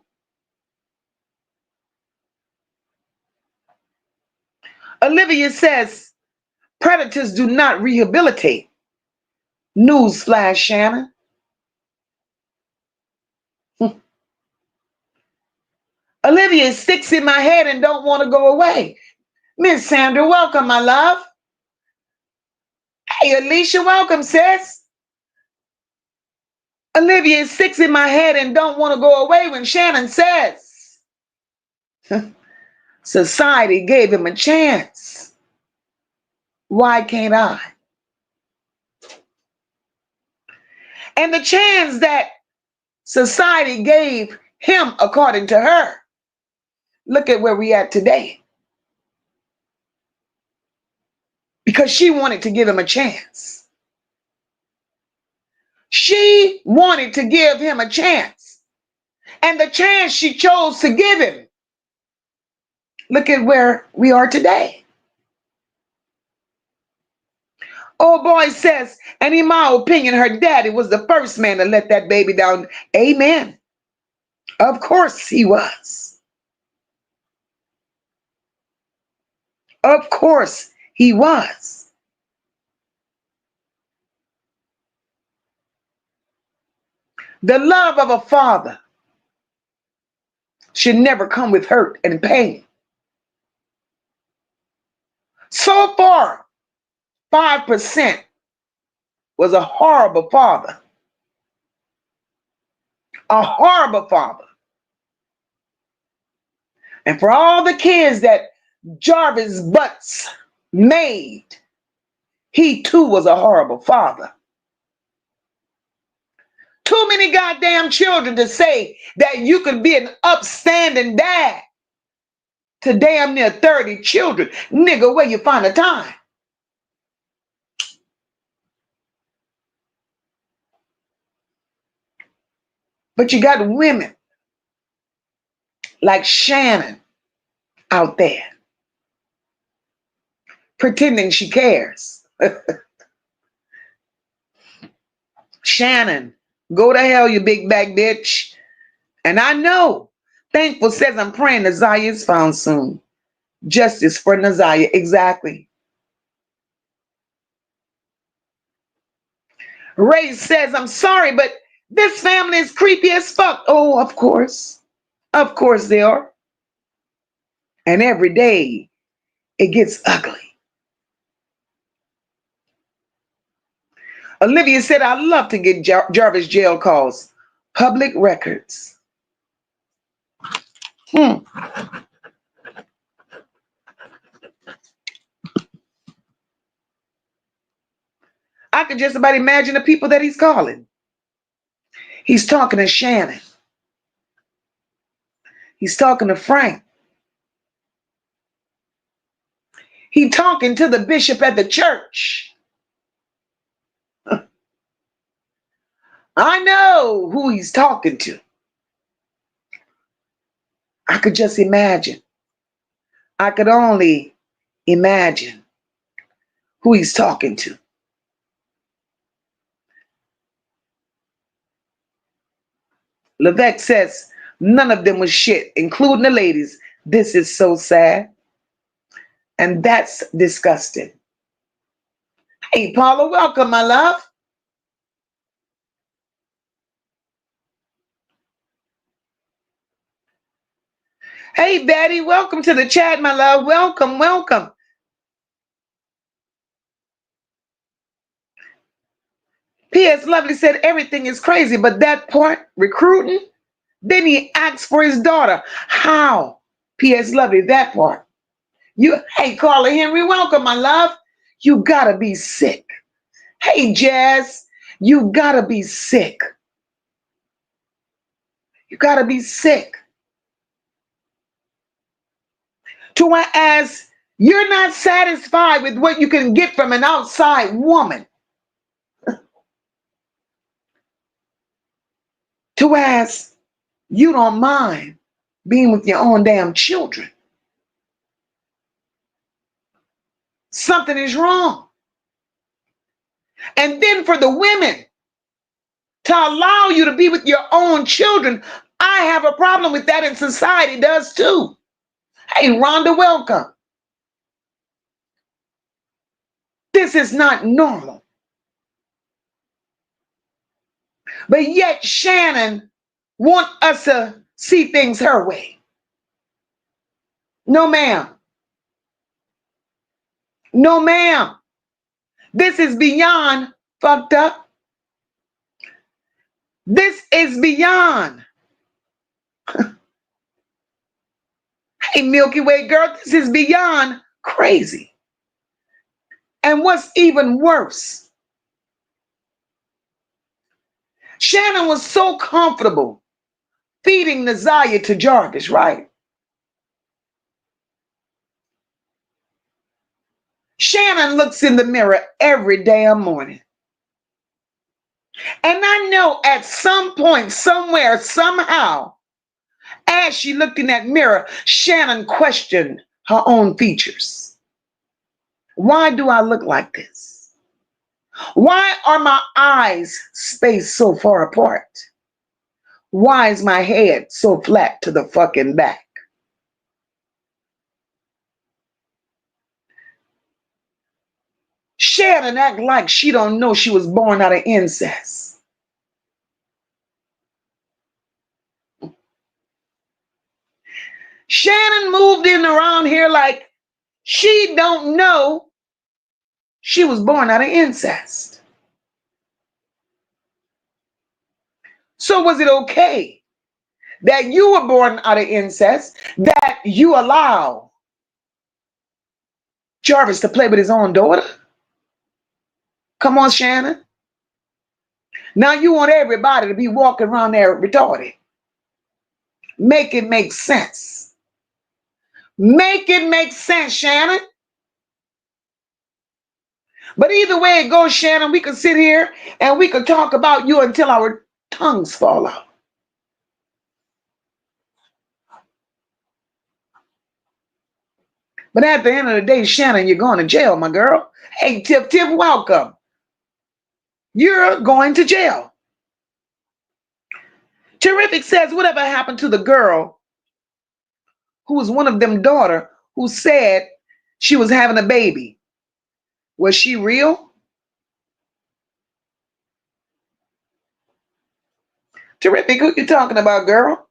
S3: Olivia says, predators do not rehabilitate. Newsflash, Shannon. Olivia sticks in my head and don't want to go away. Miss Sandra, welcome, my love. Hey, Alicia, welcome, sis. Olivia sticks in my head and don't want to go away when Shannon says society gave him a chance. Why can't I? And the chance that society gave him, according to her, look at where we at today. Because she wanted to give him a chance. She wanted to give him a chance. And the chance she chose to give him, look at where we are today. Old boy says, and in my opinion, her daddy was the first man to let that baby down. Amen. Of course he was. Of course he was. The love of a father should never come with hurt and pain. So far, 5% was a horrible father. A horrible father. And for all the kids that Jarvis Butts made, he too was a horrible father. Too many goddamn children to say that you could be an upstanding dad to damn near 30 children. Nigga, where you find the time? But you got women like Shannon out there pretending she cares. Shannon, go to hell, you big back bitch. And I know, Thankful says I'm praying Naziyah is found soon. Justice for Naziyah, exactly. Ray says, I'm sorry, but this family is creepy as fuck. Oh, of course. Of course they are. And every day it gets ugly. Olivia said, I love to get Jarvis jail calls. Public records. I could just about imagine the people that he's calling. He's talking to Shannon. He's talking to Frank. He's talking to the bishop at the church. I know who he's talking to. I could just imagine. I could only imagine who he's talking to. Levesque says, none of them was shit, including the ladies. This is so sad. And that's disgusting. Hey, Paula, welcome, my love. Hey, Betty, welcome to the chat, my love. Welcome, welcome. P.S. Lovely said everything is crazy, but that part, recruiting, then he asks for his daughter. How? P.S. Lovely, that part. Hey, Carla Henry, welcome, my love. You gotta be sick. Hey, Jazz, you gotta be sick. You gotta be sick. To ask, you're not satisfied with what you can get from an outside woman. To ask, you don't mind being with your own damn children. Something is wrong. And then for the women to allow you to be with your own children, I have a problem with that, and society does too. Hey, Rhonda, welcome. This is not normal. But yet Shannon wants us to see things her way. No, ma'am. No, ma'am. This is beyond fucked up. This is beyond. Hey, Milky Way girl, this is beyond crazy. And what's even worse, Shannon was so comfortable feeding Naziyah to Jarvis, right? Shannon looks in the mirror every damn morning. And I know at some point, somewhere, somehow, as she looked in that mirror, Shannon questioned her own features. Why do I look like this? Why are my eyes spaced so far apart? Why is my head so flat to the fucking back? Shannon act like she don't know she was born out of incest. Shannon moved in around here like She don't know she was born out of incest. So was it okay that you were born out of incest, that you allow Jarvis to play with his own daughter? Come on, Shannon. Now you want everybody to be walking around there retarded. Make it make sense. Make it make sense, Shannon. But either way it goes, Shannon, we could sit here and we could talk about you until our tongues fall out. But at the end of the day, Shannon, you're going to jail, my girl. Hey, Tip, welcome. You're going to jail. Terrific says, whatever happened to the girl who was one of them daughter who said she was having a baby? Was she real? Terrific, who you talking about, girl?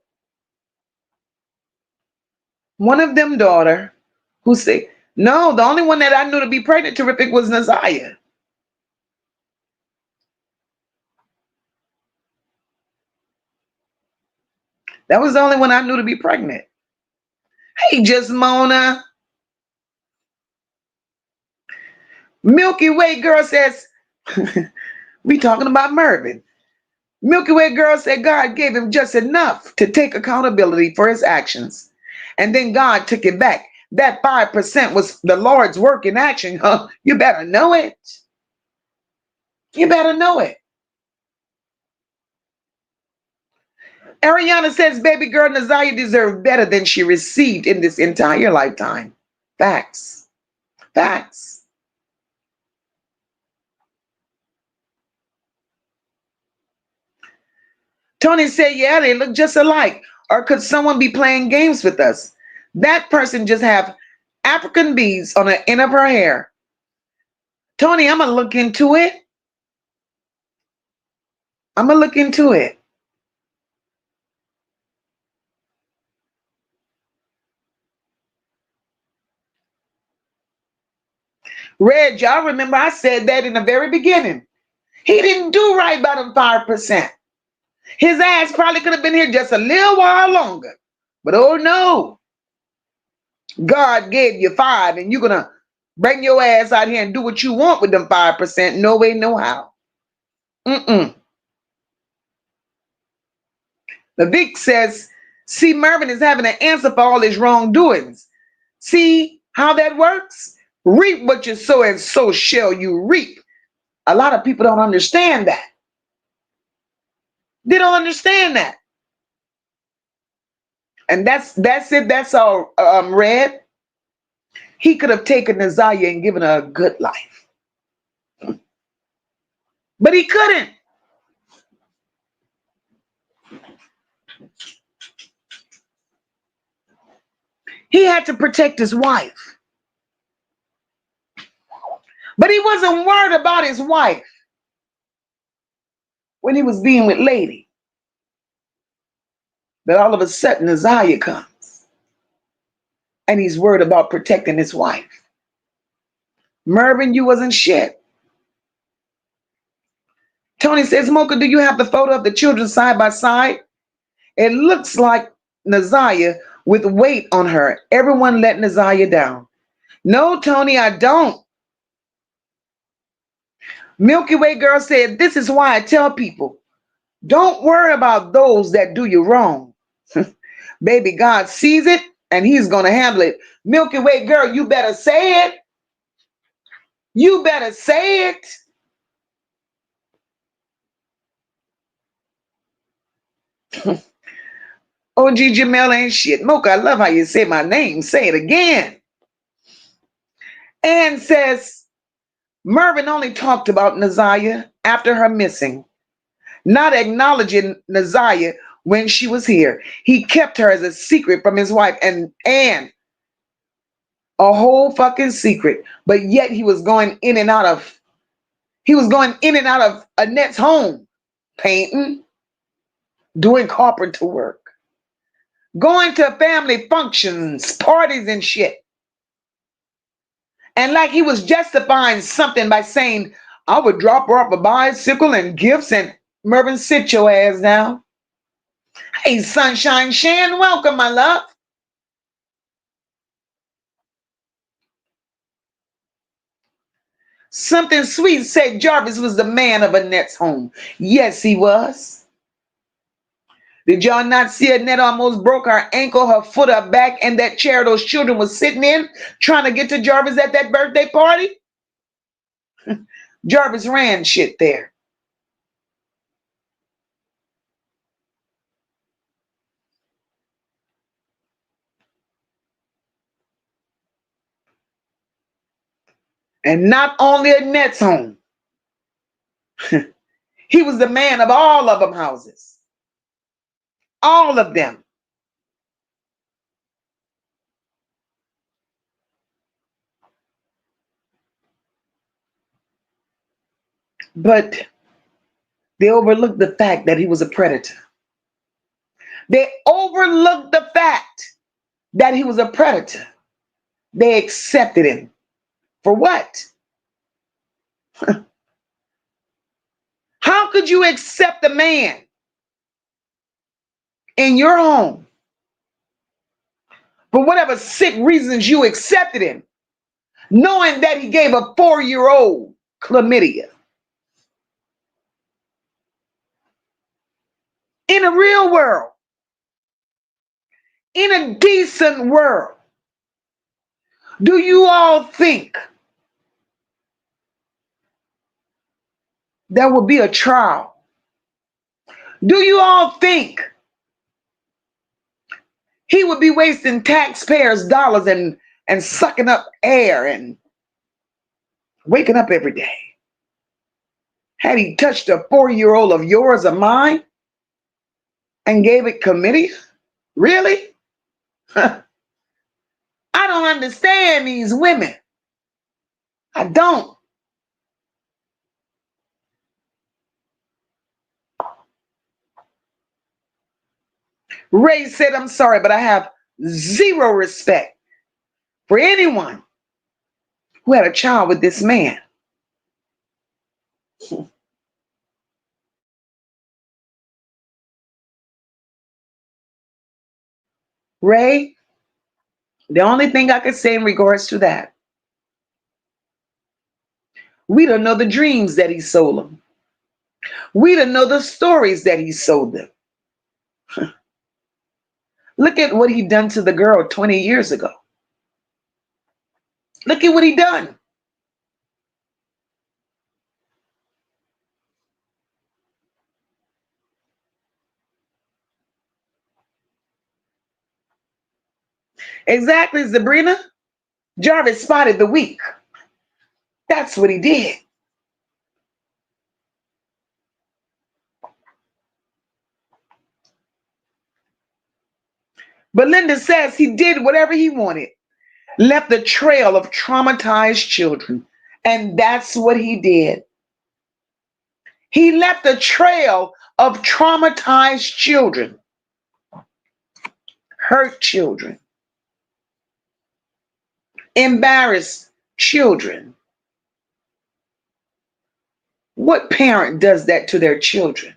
S3: One of them daughter who said, no, the only one that I knew to be pregnant, Terrific, was Naziyah. That was the only one I knew to be pregnant. Hey, just Mona. Milky Way girl says, we talking about Mervin. Milky Way girl said God gave him just enough to take accountability for his actions. And then God took it back. That 5% was the Lord's work in action. Huh? You better know it. You better know it. Ariana says, baby girl Naziyah deserved better than she received in this entire lifetime. Facts. Facts. Tony said, yeah, they look just alike. Or could someone be playing games with us? That person just have African beads on the end of her hair. Tony, I'm going to look into it. I'm going to look into it. Red, y'all remember I said that in the very beginning. He didn't do right by them 5%. His ass probably could have been here just a little while longer. But oh no. God gave you 5 and you're going to bring your ass out here and do what you want with them 5%. No way, no how. The Vic says, see, Mervin is having an answer for all his wrongdoings. See how that works? Reap what you sow and so shall you reap. A lot of people don't understand that. They don't understand that. And that's it. That's all, Red. He could have taken Naziyah and given her a good life. But he couldn't. He had to protect his wife. But he wasn't worried about his wife when he was being with Lady. But all of a sudden, Naziyah comes. And he's worried about protecting his wife. Mervin, you wasn't shit. Tony says, Mocha, do you have the photo of the children side by side? It looks like Naziyah with weight on her. Everyone let Naziyah down. No, Tony, I don't. Milky Way girl said, this is why I tell people, don't worry about those that do you wrong. Baby, God sees it and he's going to handle it. Milky Way girl, you better say it. You better say it. OG Jamel ain't shit. Mocha, I love how you say my name. Say it again. Ann says, Mervin only talked about Naziyah after her missing, not acknowledging Naziyah when she was here. He kept her as a secret from his wife and a whole fucking secret. But yet he was going in and out of Annette's home, painting, doing carpenter work, going to family functions, parties and shit. And like he was justifying something by saying, I would drop her off a bicycle and gifts. And Mervin, sit your ass down. Hey, Sunshine Shan, welcome, my love. Something Sweet said Jarvis was the man of Annette's home. Yes, he was. Did y'all not see Annette almost broke her ankle, her foot, her back, and that chair those children was sitting in trying to get to Jarvis at that birthday party? Jarvis ran shit there. And not only Annette's home, he was the man of all of them houses. All of them. But they overlooked the fact that he was a predator. They overlooked the fact that he was a predator. They accepted him. For what? How could you accept a man in your home for whatever sick reasons you accepted him, knowing that he gave a 4-year-old chlamydia? In a real world, in a decent world, do you all think there will be a trial? Do you all think he would be wasting taxpayers' dollars and sucking up air and waking up every day? Had he touched a 4-year-old of yours or mine and gave it chlamydia? Really? I don't understand these women. I don't. Ray said, I'm sorry, but I have zero respect for anyone who had a child with this man. Ray, the only thing I could say in regards to that, we don't know the dreams that he sold them. We don't know the stories that he sold them. Look at what he done to the girl 20 years ago. Look at what he done. Exactly, Sabrina. Jarvis spotted the weak. That's what he did. But Linda says he did whatever he wanted, left a trail of traumatized children. And that's what he did. He left a trail of traumatized children, hurt children, embarrassed children. What parent does that to their children?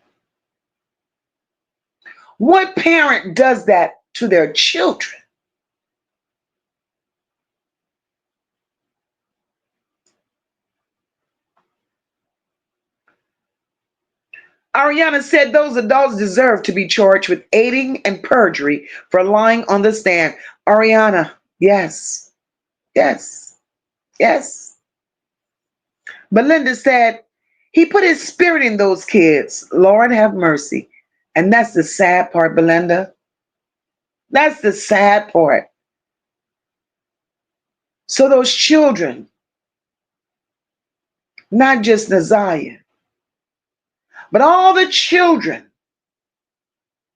S3: What parent does that to their children? Ariana said those adults deserve to be charged with aiding and perjury for lying on the stand. Ariana, yes, yes, yes. Belinda said he put his spirit in those kids. Lord have mercy. And that's the sad part, Belinda. That's the sad part. So those children, not just Naziyah, but all the children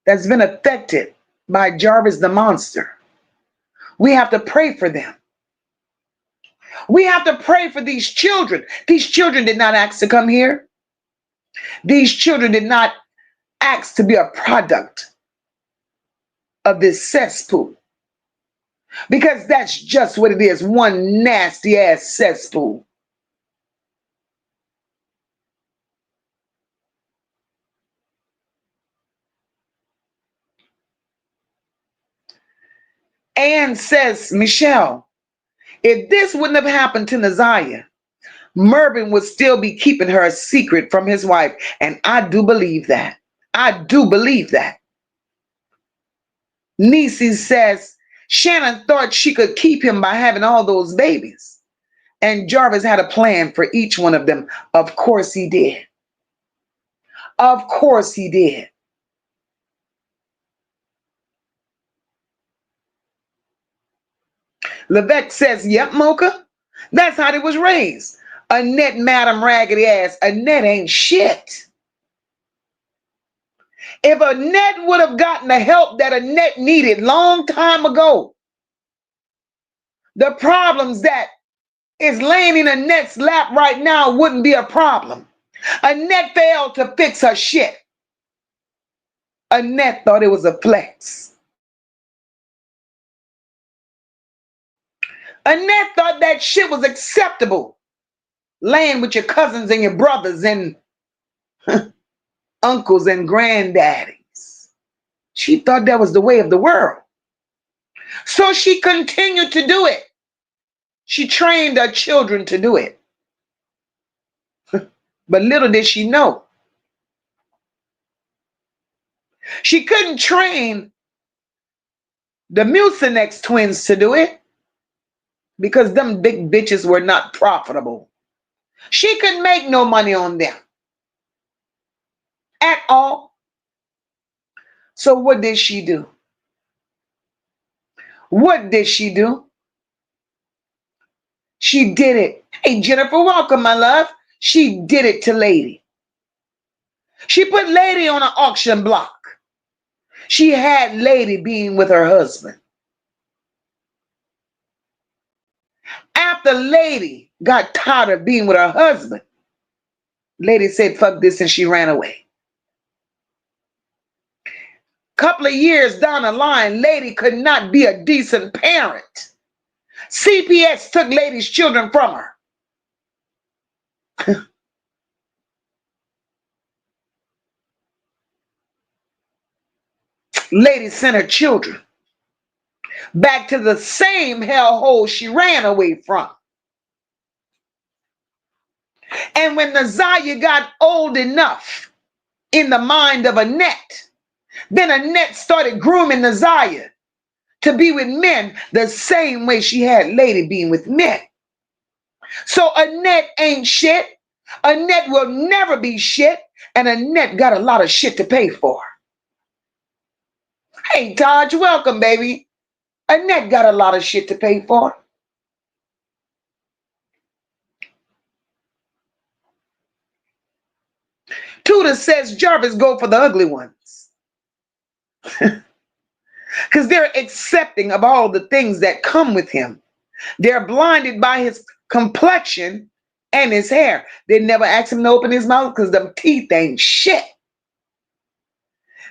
S3: that's been affected by Jarvis the monster, we have to pray for them. We have to pray for these children. These children did not ask to come here. These children did not ask to be a product of this cesspool. Because that's just what it is. One nasty ass cesspool. Anne says, Michelle, if this wouldn't have happened to Naziyah, Mervyn would still be keeping her a secret from his wife. And I do believe that. I do believe that. Niecy says, Shannon thought she could keep him by having all those babies. And Jarvis had a plan for each one of them. Of course he did. Of course he did. Levesque says, yep, Mocha. That's how they was raised. Annette, Madam Raggedy Ass. Annette ain't shit. If Annette would have gotten the help that Annette needed long time ago, the problems that is laying in Annette's lap right now wouldn't be a problem. Annette failed to fix her shit. Annette thought it was a flex. Annette thought that shit was acceptable. Laying with your cousins and your brothers and uncles and granddaddies. She thought that was the way of the world. So she continued to do it. She trained her children to do it. But little did she know, she couldn't train the Mucinex twins to do it because them big bitches were not profitable. She couldn't make no money on them at all. So what did she do? What did she do? She did it. Hey, Jennifer, welcome, my love. She did it to Lady. She put Lady on an auction block. She had Lady being with her husband. After Lady got tired of being with her husband, Lady said, fuck this, and she ran away. Couple of years down the line, Lady could not be a decent parent. CPS took Lady's children from her. Lady sent her children back to the same hellhole she ran away from. And when Naziyah got old enough in the mind of Annette, then Annette started grooming Naziyah to be with men the same way she had Lady being with men. So Annette ain't shit. Annette will never be shit. And Annette got a lot of shit to pay for. Hey, Taj, welcome, baby. Annette got a lot of shit to pay for. Tudor says Jarvis go for the ugly ones. Because they're accepting of all the things that come with him. They're blinded by his complexion and his hair. They never ask him to open his mouth because them teeth ain't shit.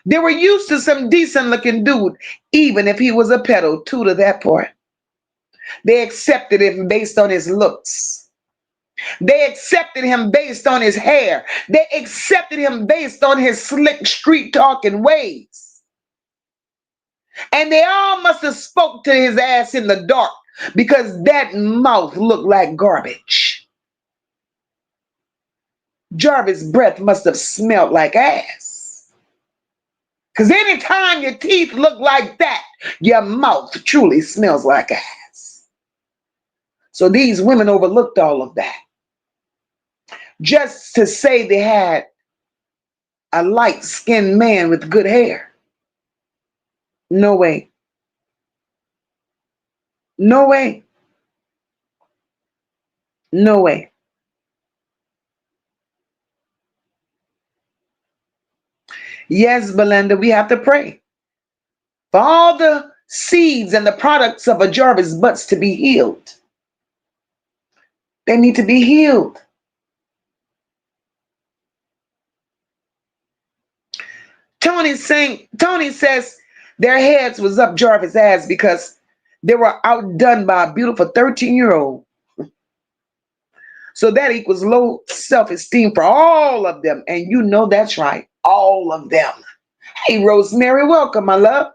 S3: They were used to some decent looking dude, even if he was a pedo, Tudor that part. They accepted him based on his looks. They accepted him based on his hair. They accepted him based on his slick street talking ways. And they all must have spoke to his ass in the dark because that mouth looked like garbage. Jarvis' breath must have smelled like ass. Because anytime your teeth look like that, your mouth truly smells like ass. So these women overlooked all of that. Just to say they had a light-skinned man with good hair. No way. No way. No way. Yes, Belinda, we have to pray for all the seeds and the products of a Jarvis butts to be healed. They need to be healed. Tony says their heads was up Jarvis' ass because They were outdone by a beautiful 13-year-old. So that equals low self-esteem for all of them. And you know that's right. All of them. Hey, Rosemary, welcome, my love.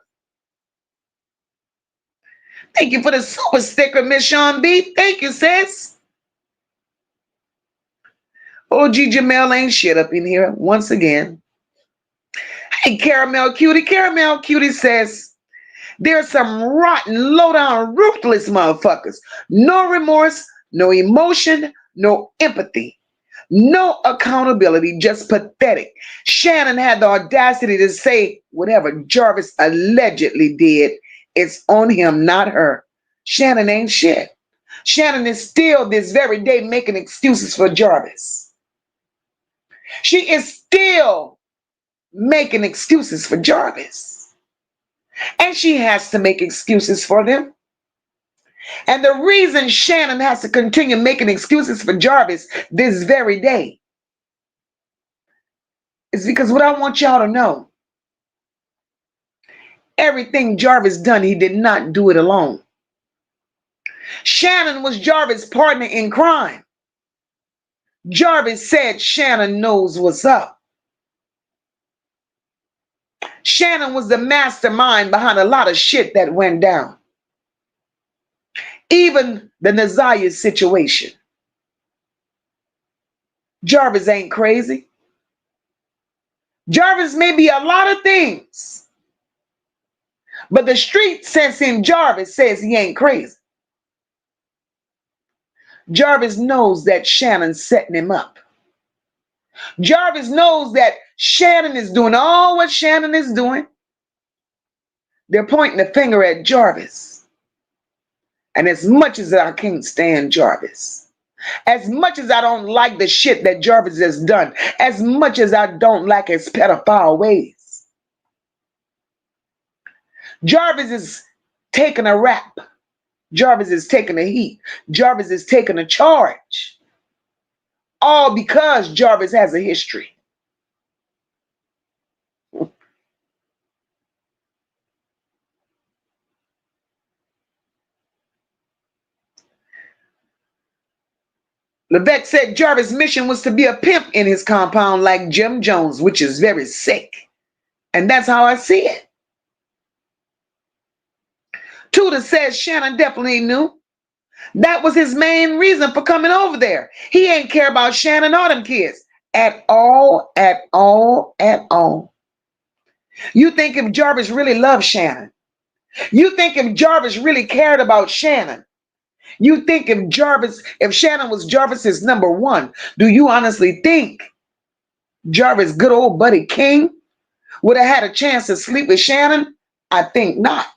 S3: Thank you for the super sticker, Miss Sean B. Thank you, sis. OG Jamel ain't shit up in here once again. Hey, Caramel Cutie. Caramel Cutie says, there's some rotten, low-down, ruthless motherfuckers. No remorse, no emotion, no empathy, no accountability, just pathetic. Shannon had the audacity to say whatever Jarvis allegedly did, it's on him, not her. Shannon ain't shit. Shannon is still this very day making excuses for Jarvis. She is still making excuses for Jarvis. And she has to make excuses for them. And the reason Shannon has to continue making excuses for Jarvis this very day is because what I want y'all to know, everything Jarvis done, he did not do it alone. Shannon was Jarvis' partner in crime. Jarvis said Shannon knows what's up. Shannon was the mastermind behind a lot of shit that went down. Even the Naziyah situation. Jarvis ain't crazy. Jarvis may be a lot of things, but the street sense in Jarvis says he ain't crazy. Jarvis knows that Shannon's setting him up. Jarvis knows that Shannon is doing all what Shannon is doing. They're pointing the finger at Jarvis. And as much as I can't stand Jarvis, as much as I don't like the shit that Jarvis has done, as much as I don't like his pedophile ways, Jarvis is taking a rap. Jarvis is taking the heat. Jarvis is taking a charge. All because Jarvis has a history. Lebec said Jarvis' mission was to be a pimp in his compound like Jim Jones, which is very sick. And that's how I see it. Tudor says Shannon definitely knew. That was his main reason for coming over there. He ain't care about Shannon or them kids. At all, at all, at all. You think if Jarvis really loved Shannon, you think if Jarvis really cared about Shannon, you think if Shannon was Jarvis's number one, do you honestly think Jarvis' good old buddy King would have had a chance to sleep with Shannon? I think not.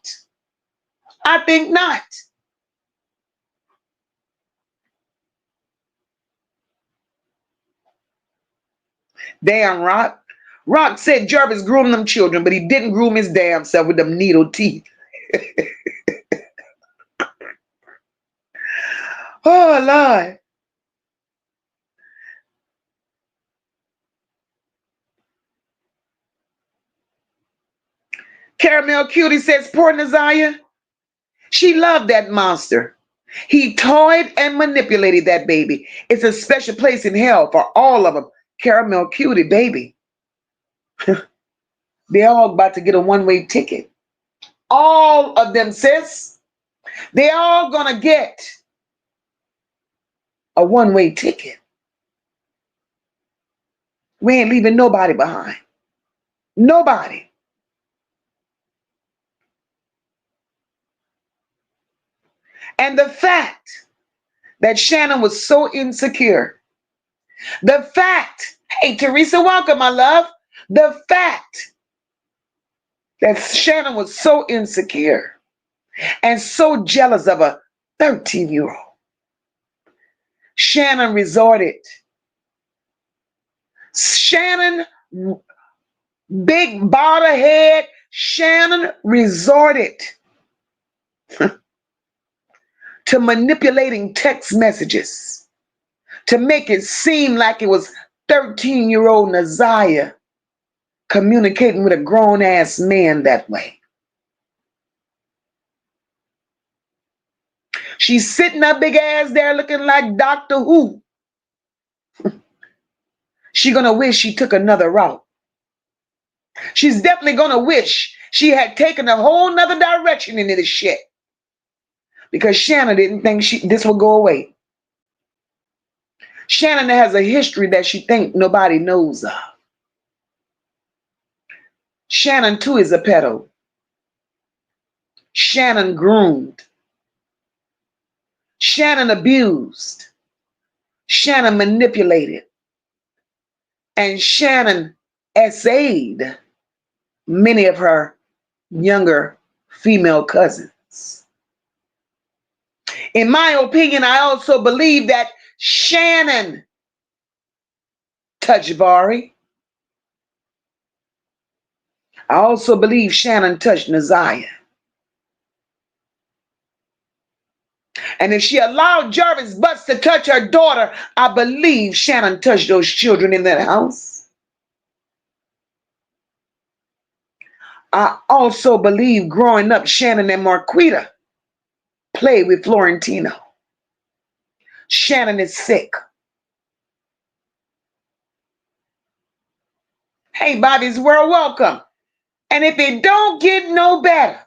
S3: I think not. Damn, Rock. Rock said Jarvis groomed them children, but he didn't groom his damn self with them needle teeth. Oh, Lord. Caramel Cutie says, poor Naziyah, she loved that monster. He toyed and manipulated that baby. It's a special place in hell for all of them. Caramel Cutie, baby. They're all about to get a one-way ticket. All of them, sis. They're all going to get a one-way ticket. We ain't leaving nobody behind. Nobody. And the fact that Shannon was so insecure, the fact, hey, Teresa, welcome, my love. The fact that Shannon was so insecure and so jealous of a 13-year-old, Shannon resorted. Shannon, big bald head, Shannon resorted to manipulating text messages to make it seem like it was 13-year-old Naziyah communicating with a grown-ass man that way. She's sitting her big ass there looking like Doctor Who. She's going to wish she took another route. She's definitely going to wish she had taken a whole nother direction into this shit. Because Shannon didn't think this would go away. Shannon has a history that she thinks nobody knows of. Shannon, too, is a pedo. Shannon groomed. Shannon abused. Shannon manipulated. And Shannon essayed many of her younger female cousins. In my opinion, I also believe that Shannon touched Vari. I also believe Shannon touched Naziyah. And if she allowed Jarvis Butts to touch her daughter, I believe Shannon touched those children in that house. I also believe growing up, Shannon and Marquita played with Florentino. Shannon is sick. Hey, Bobby's World, welcome. And if it don't get no better,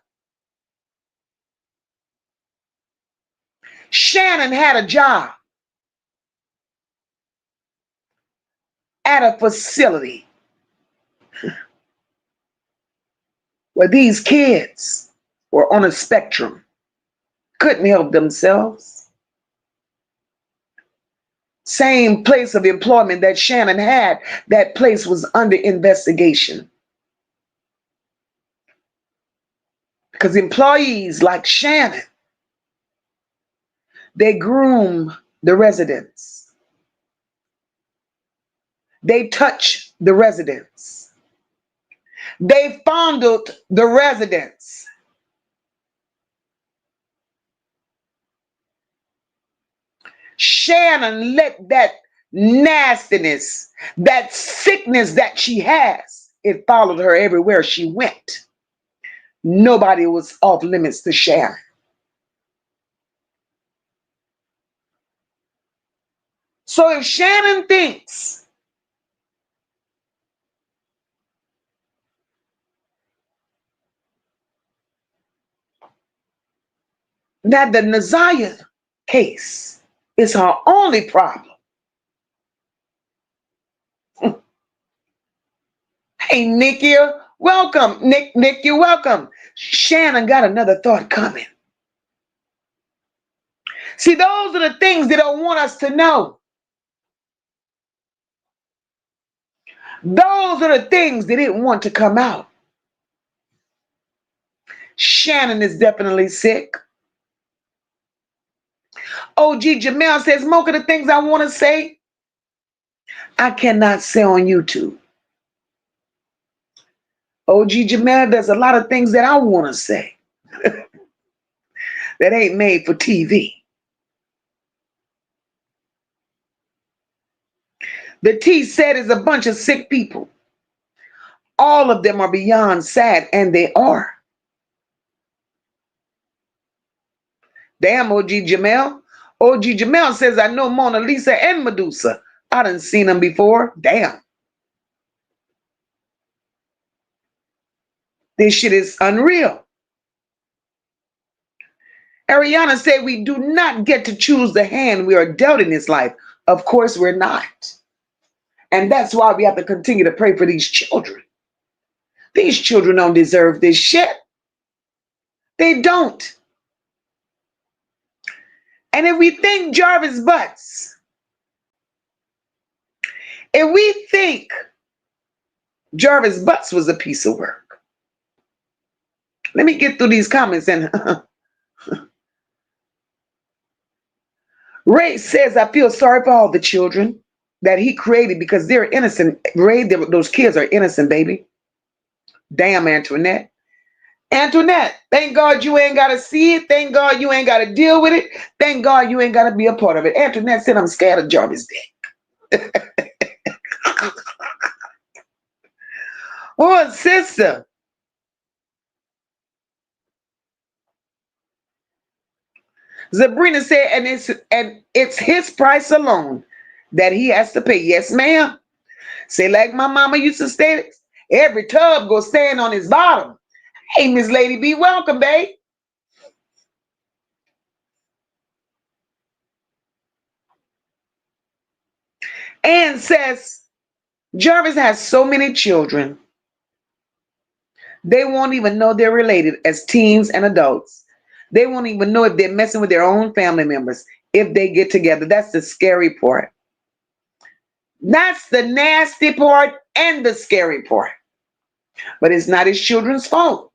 S3: Shannon had a job at a facility where these kids were on a spectrum, couldn't help themselves. Same place of employment that Shannon had, that place was under investigation. Because employees like Shannon, they groom the residents. They touch the residents. They fondled the residents. Shannon let that nastiness, that sickness that she has, it followed her everywhere she went. Nobody was off limits to Shannon. So if Shannon thinks that the Naziyah case is her only problem, hey, Nick, welcome. Nick, you're welcome. Shannon got another thought coming. See, those are the things they don't want us to know. Those are the things they didn't want to come out. Shannon is definitely sick. OG Jamel says, most of the things I want to say, I cannot say on YouTube. OG Jamel, there's a lot of things that I want to say that ain't made for TV. The T said is a bunch of sick people. All of them are beyond sad, and they are. Damn, OG Jamel. OG Jamel says, I know Mona Lisa and Medusa. I done seen them before. Damn. This shit is unreal. Ariana said, we do not get to choose the hand we are dealt in this life. Of course we're not. And that's why we have to continue to pray for these children. These children don't deserve this shit. They don't. And if we think Jarvis Butts, if we think Jarvis Butts was a piece of work, let me get through these comments. And Ray says, I feel sorry for all the children that he created because they're innocent. Ray, those kids are innocent, baby. Damn, Antoinette. Antoinette, thank God you ain't got to see it. Thank God you ain't got to deal with it. Thank God you ain't got to be a part of it. Antoinette said, I'm scared of Jarvis' dick. Oh, sister. Sabrina said, and it's his price alone that he has to pay. Yes, ma'am. Say like my mama used to say, every tub go stand on his bottom. Hey, Miss Lady B, welcome, babe. Ann says, Jarvis has so many children, they won't even know they're related as teens and adults. They won't even know if they're messing with their own family members if they get together. That's the scary part. That's the nasty part and the scary part. But it's not his children's fault.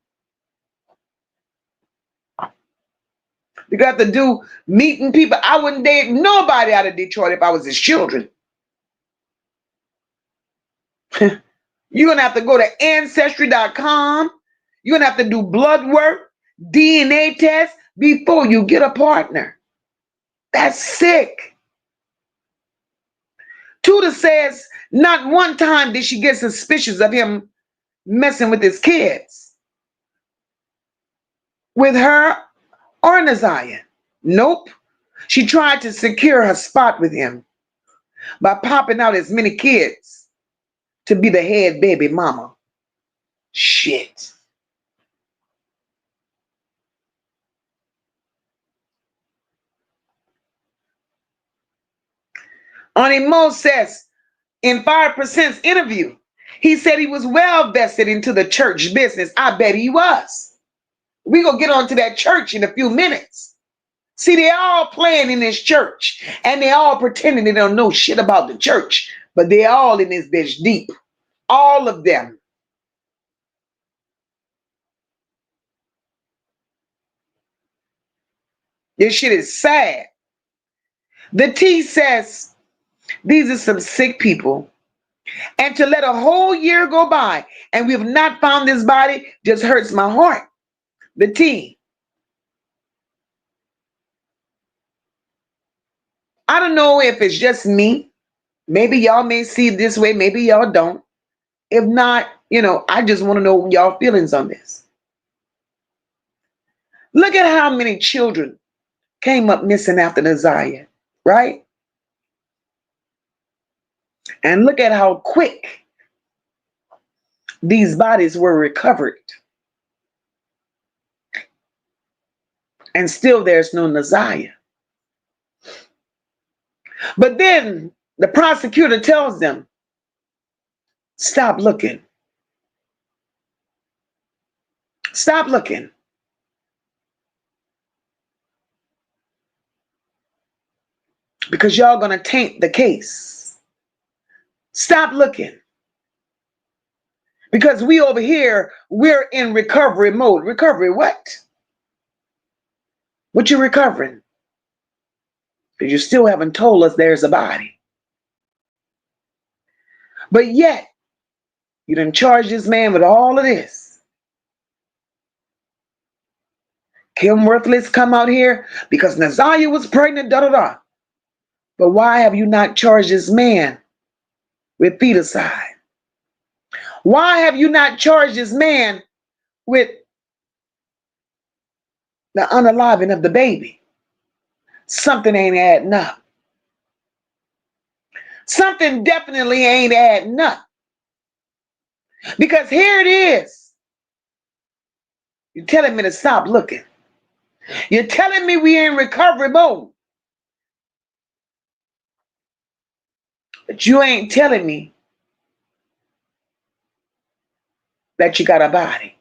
S3: You got to do meeting people. I wouldn't date nobody out of Detroit if I was his children. You're going to have to go to ancestry.com. You're going to have to do blood work, DNA tests before you get a partner. That's sick. Tudor says not one time did she get suspicious of him messing with his kids. With her or Naziyah. Nope. She tried to secure her spot with him by popping out as many kids to be the head baby mama. Shit. On Mo says in 5%'s interview, he said he was well vested into the church business. I bet he was. We're going to get onto that church in a few minutes. See, they all playing in this church, and they all pretending they don't know shit about the church, but they all in this bitch deep. All of them. This shit is sad. The T says, these are some sick people. And to let a whole year go by and we have not found this body just hurts my heart. The T. I don't know if it's just me. Maybe y'all may see it this way. Maybe y'all don't. If not, I just want to know y'all feelings on this. Look at how many children came up missing after Naziyah, right? And look at how quick these bodies were recovered. And still there's no Naziyah. But then the prosecutor tells them, stop looking. Stop looking. Because y'all going to taint the case. Stop looking. Because we over here, we're in recovery mode. Recovery what? What you recovering? Because you still haven't told us there's a body. But yet, you done charge this man with all of this. Kim Worthless come out here because Naziyah was pregnant, da-da-da. But why have you not charged this man with feticide? Why have you not charged this man with the unaliving of the baby? Something ain't adding up. Something definitely ain't adding up. Because here it is. You're telling me to stop looking. You're telling me we're in recovery mode. But you ain't telling me that you got a body.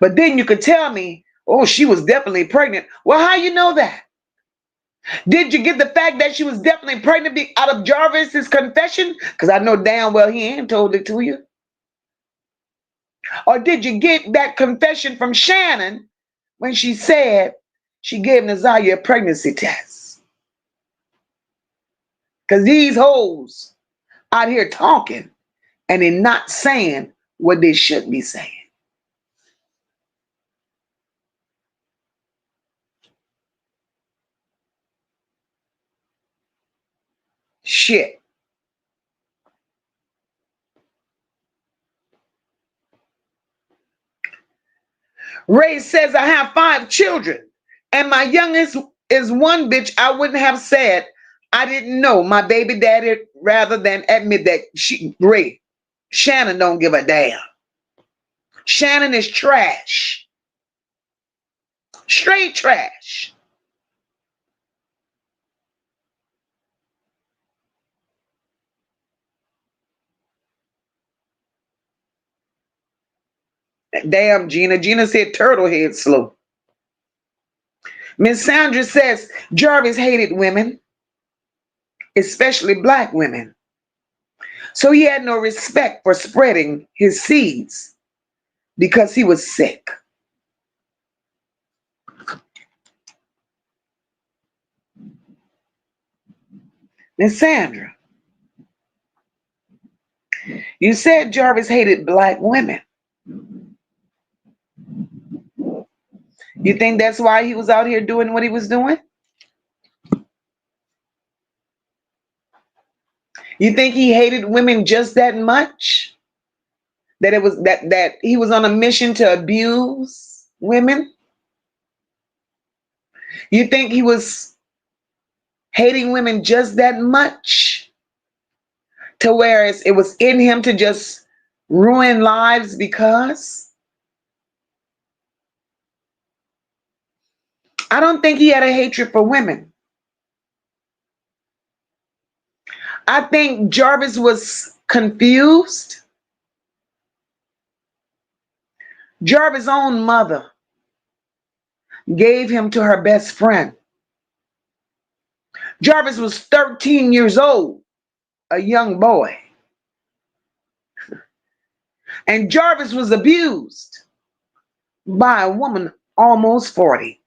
S3: But then you could tell me, oh, she was definitely pregnant. Well, how you know that? Did you get the fact that she was definitely pregnant out of Jarvis's confession? Because I know damn well he ain't told it to you. Or did you get that confession from Shannon when she said she gave Naziyah a pregnancy test? Because these hoes out here talking and they're not saying what they should be saying. Shit. Ray says, I have 5 children. And my youngest is one bitch I wouldn't have said I didn't know my baby daddy rather than admit that Ray, Shannon don't give a damn. Shannon is trash. Straight trash. Damn, Gina. Gina said turtle head slow. Miss Sandra says Jarvis hated women, especially black women. So he had no respect for spreading his seeds because he was sick. Miss Sandra, you said Jarvis hated black women. You think that's why he was out here doing what he was doing? You think he hated women just that much? That it was that he was on a mission to abuse women? You think he was hating women just that much to where it was in him to just ruin lives because? I don't think he had a hatred for women. I think Jarvis was confused. Jarvis' own mother gave him to her best friend. Jarvis was 13 years old, a young boy. And Jarvis was abused by a woman almost 40.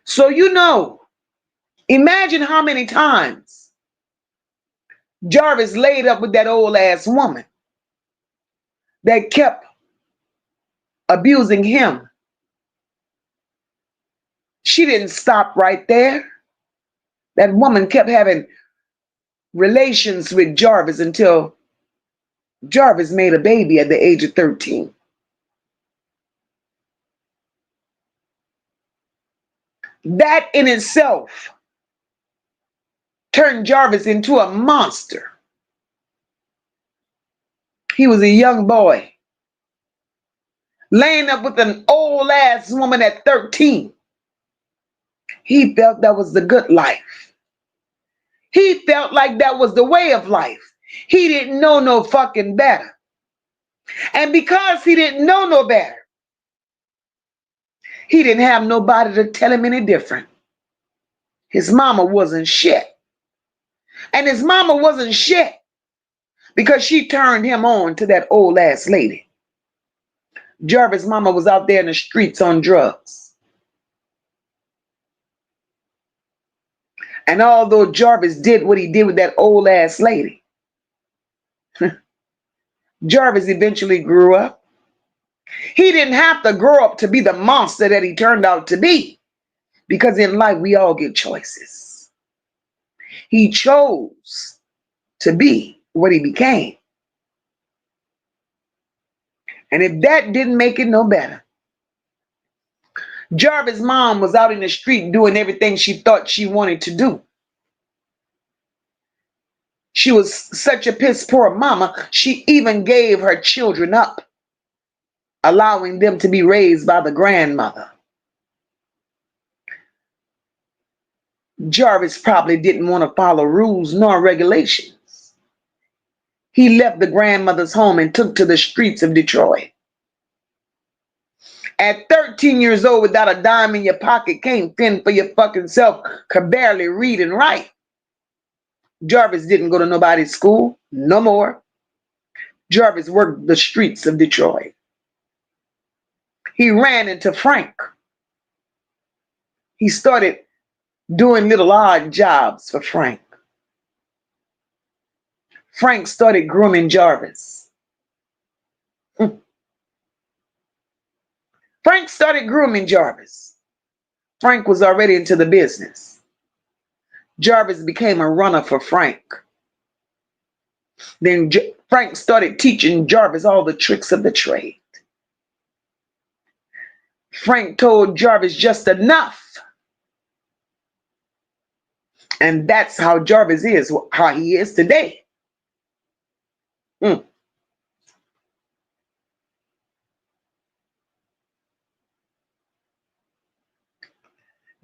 S3: So imagine how many times Jarvis laid up with that old ass woman that kept abusing him. She didn't stop right there. That woman kept having relations with Jarvis until Jarvis made a baby at the age of 13. That in itself turned Jarvis into a monster. He was a young boy laying up with an old ass woman at 13. He felt that was the good life. He felt like that was the way of life. He didn't know no fucking better. And because he didn't know no better, he didn't have nobody to tell him any different. His mama wasn't shit. And his mama wasn't shit because she turned him on to that old ass lady. Jarvis' mama was out there in the streets on drugs. And although Jarvis did what he did with that old ass lady, Jarvis eventually grew up. He didn't have to grow up to be the monster that he turned out to be, because in life we all get choices. He chose to be what he became. And if that didn't make it no better, Jarvis' mom was out in the street doing everything she thought she wanted to do. She was such a piss poor mama, she even gave her children up, allowing them to be raised by the grandmother. Jarvis probably didn't want to follow rules nor regulations. He left the grandmother's home and took to the streets of Detroit. At 13 years old, without a dime in your pocket, can't fend for your fucking self, could barely read and write. Jarvis didn't go to nobody's school, no more. Jarvis worked the streets of Detroit. He ran into Frank. He started doing little odd jobs for Frank. Frank started grooming Jarvis. Frank started grooming Jarvis. Frank was already into the business. Jarvis became a runner for Frank. Then Frank started teaching Jarvis all the tricks of the trade. Frank told Jarvis just enough. And that's how Jarvis is, how he is today.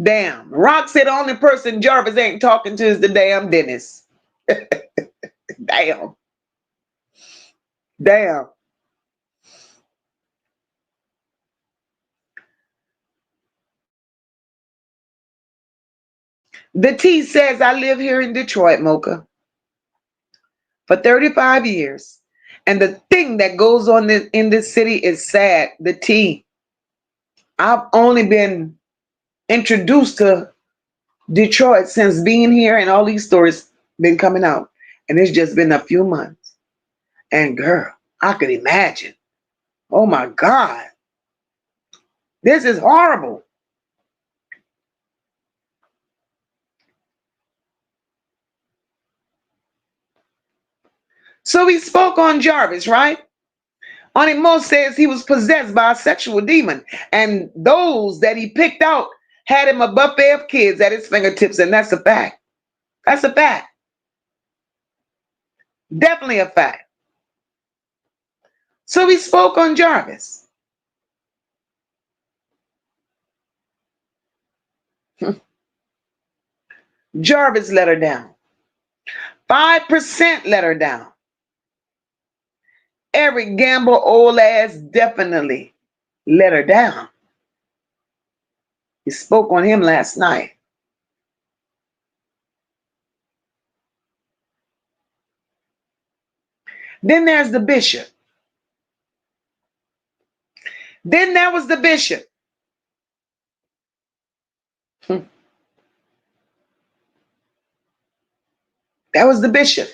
S3: Damn. Rock said the only person Jarvis ain't talking to is the damn Dennis. Damn. Damn. The T says, I live here in Detroit, Mocha, for 35 years. And the thing that goes on in this city is sad. The T. I've only been introduced to Detroit since being here, and all these stories been coming out. And it's just been a few months. And girl, I could imagine. Oh my God. This is horrible. So he spoke on Jarvis, right? On it, Mo says he was possessed by a sexual demon, and those that he picked out had him a buffet of kids at his fingertips, and that's a fact. That's a fact. Definitely a fact. So he spoke on Jarvis. Jarvis let her down. 5% let her down. Every Gamble old ass definitely let her down. He spoke on him last night. Then there's the bishop. Then there was the bishop. That was the bishop.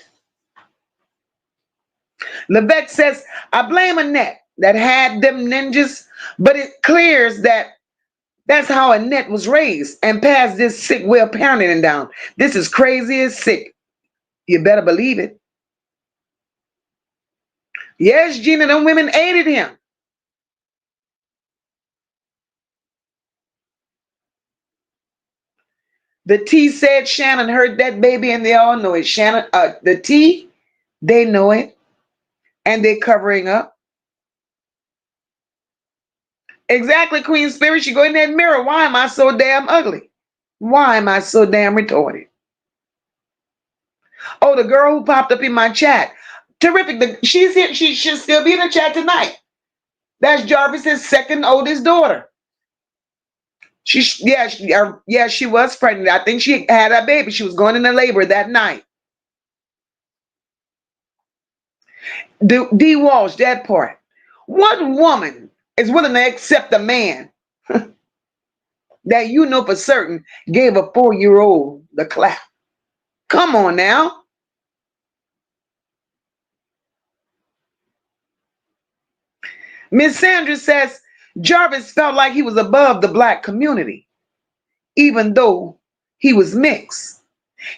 S3: Levesque says, I blame Annette that had them ninjas, but it clears that that's how Annette was raised and passed this sick way of parenting down. This is crazy as sick. You better believe it. Yes, Gina, them women aided him. The T said Shannon heard that baby, and they all know it. Shannon, the T, they know it, and they're covering up. Exactly, Queen Spirit. She go in that mirror. Why am I so damn ugly? Why am I so damn retarded? Oh, the girl who popped up in my chat. Terrific. She's here. She should still be in the chat tonight. That's Jarvis's second oldest daughter. She was pregnant. I think she had a baby. She was going into labor that night. D. Walsh, that part. What woman is willing to accept a man that you know for certain gave a 4-year-old the clap? Come on now. Miss Sandra says Jarvis felt like he was above the black community, even though he was mixed.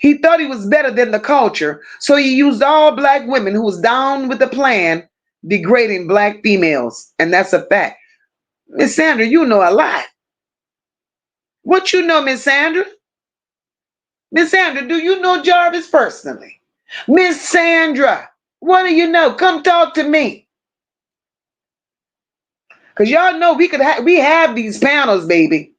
S3: He thought he was better than the culture, so he used all black women who was down with the plan, degrading black females. And that's a fact. Miss Sandra, you know a lot. What you know, Miss Sandra? Miss Sandra, do you know Jarvis personally? Miss Sandra, what do you know? Come talk to me. Because y'all know we have these panels, baby.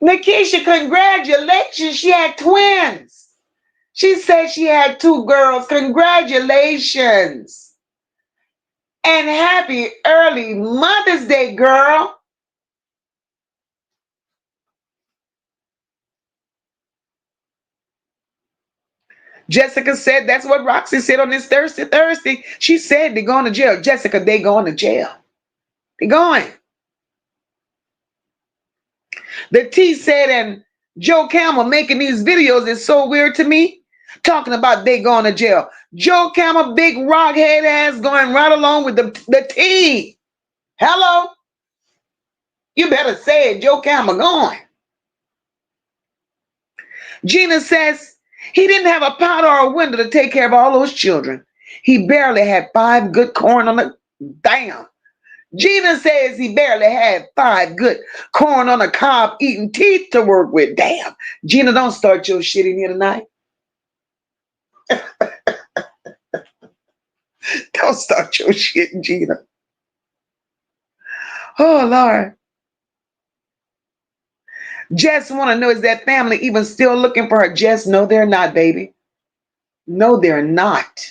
S3: Nikisha, congratulations. She had twins. She said she had 2 girls. Congratulations. And happy early Mother's Day, girl. Jessica said that's what Roxy said on this Thursday. She said they're going to jail. Jessica, they going to jail. They're going. The T said, and Joe Camel making these videos is so weird to me. Talking about they going to jail. Joe Camel, big rockhead ass, going right along with the T. Hello? You better say it, Joe Camel going. Gina says he didn't have a pot or a window to take care of all those children. He barely had 5 good corn on the damn. Gina says he barely had 5 good corn on a cob eating teeth to work with. Damn. Gina, don't start your shit in here tonight. Don't start your shit, Gina. Oh, Lord. Jess want to know, is that family even still looking for her? Jess, no, they're not, baby. No, they're not.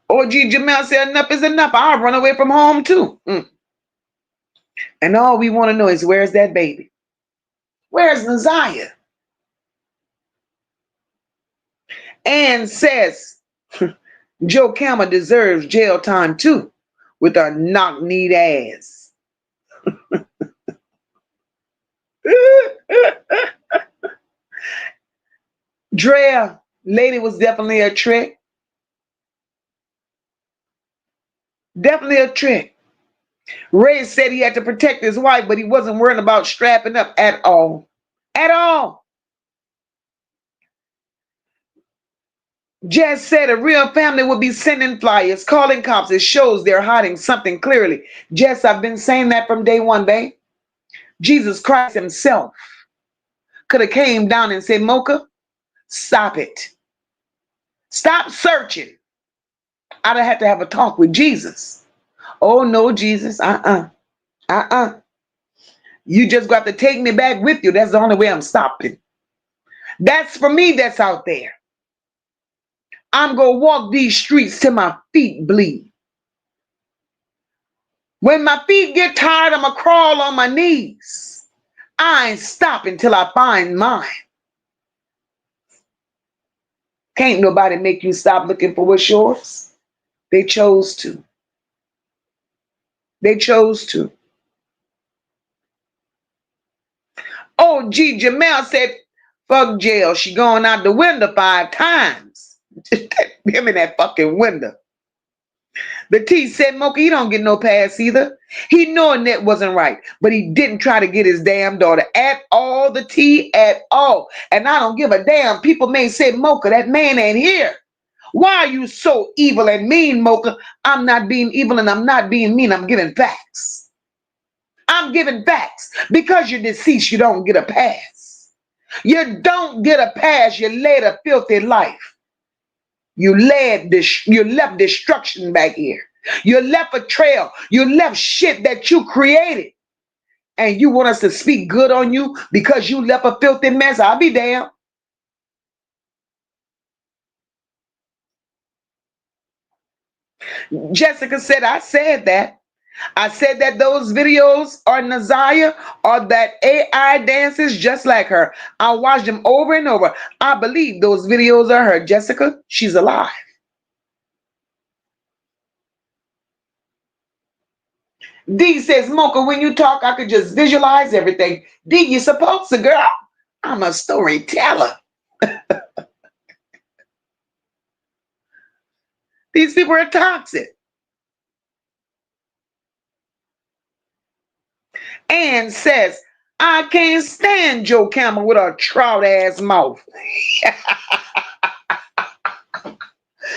S3: OG Jamel said, enough is enough. I'll run away from home, too. And all we want to know is, where's that baby? Where's Naziyah? Ann says, Joe Camel deserves jail time, too, with her knock-kneed ass. Drea, lady was definitely a trick. Definitely a trick. Ray said he had to protect his wife, but he wasn't worrying about strapping up at all. At all. Jess said a real family would be sending flyers, calling cops. It shows they're hiding something clearly. Jess, I've been saying that from day one, babe. Jesus Christ himself could have came down and said, Mocha, stop it. Stop searching. I'd have had to have a talk with Jesus. Oh, no, Jesus. You just got to take me back with you. That's the only way I'm stopping. That's for me that's out there. I'm going to walk these streets till my feet bleed. When my feet get tired, I'm going to crawl on my knees. I ain't stopping till I find mine. Can't nobody make you stop looking for what's yours. They chose to. They chose to. Oh, G. Jamel said, fuck jail. She going out the window 5 times. Him in that fucking window. The T said, Mocha, he don't get no pass either. He knowing that wasn't right, but he didn't try to get his damn daughter at all. The T at all. And I don't give a damn. People may say, Mocha, that man ain't here. Why are you so evil and mean, Mocha? I'm not being evil and I'm not being mean. I'm giving facts. I'm giving facts. Because you're deceased, you don't get a pass. You don't get a pass. You led a filthy life. You left destruction back here. You left a trail. You left shit that you created. And you want us to speak good on you because you left a filthy mess? I'll be damned. Jessica said, I said that. I said that those videos are Naziyah or that AI dances just like her. I watched them over and over. I believe those videos are her. Jessica, she's alive. D says, Mocha, when you talk, I could just visualize everything. D, you supposed to, girl. I'm a storyteller. These people are toxic. Ann says, I can't stand Joe Camel with a trout ass mouth.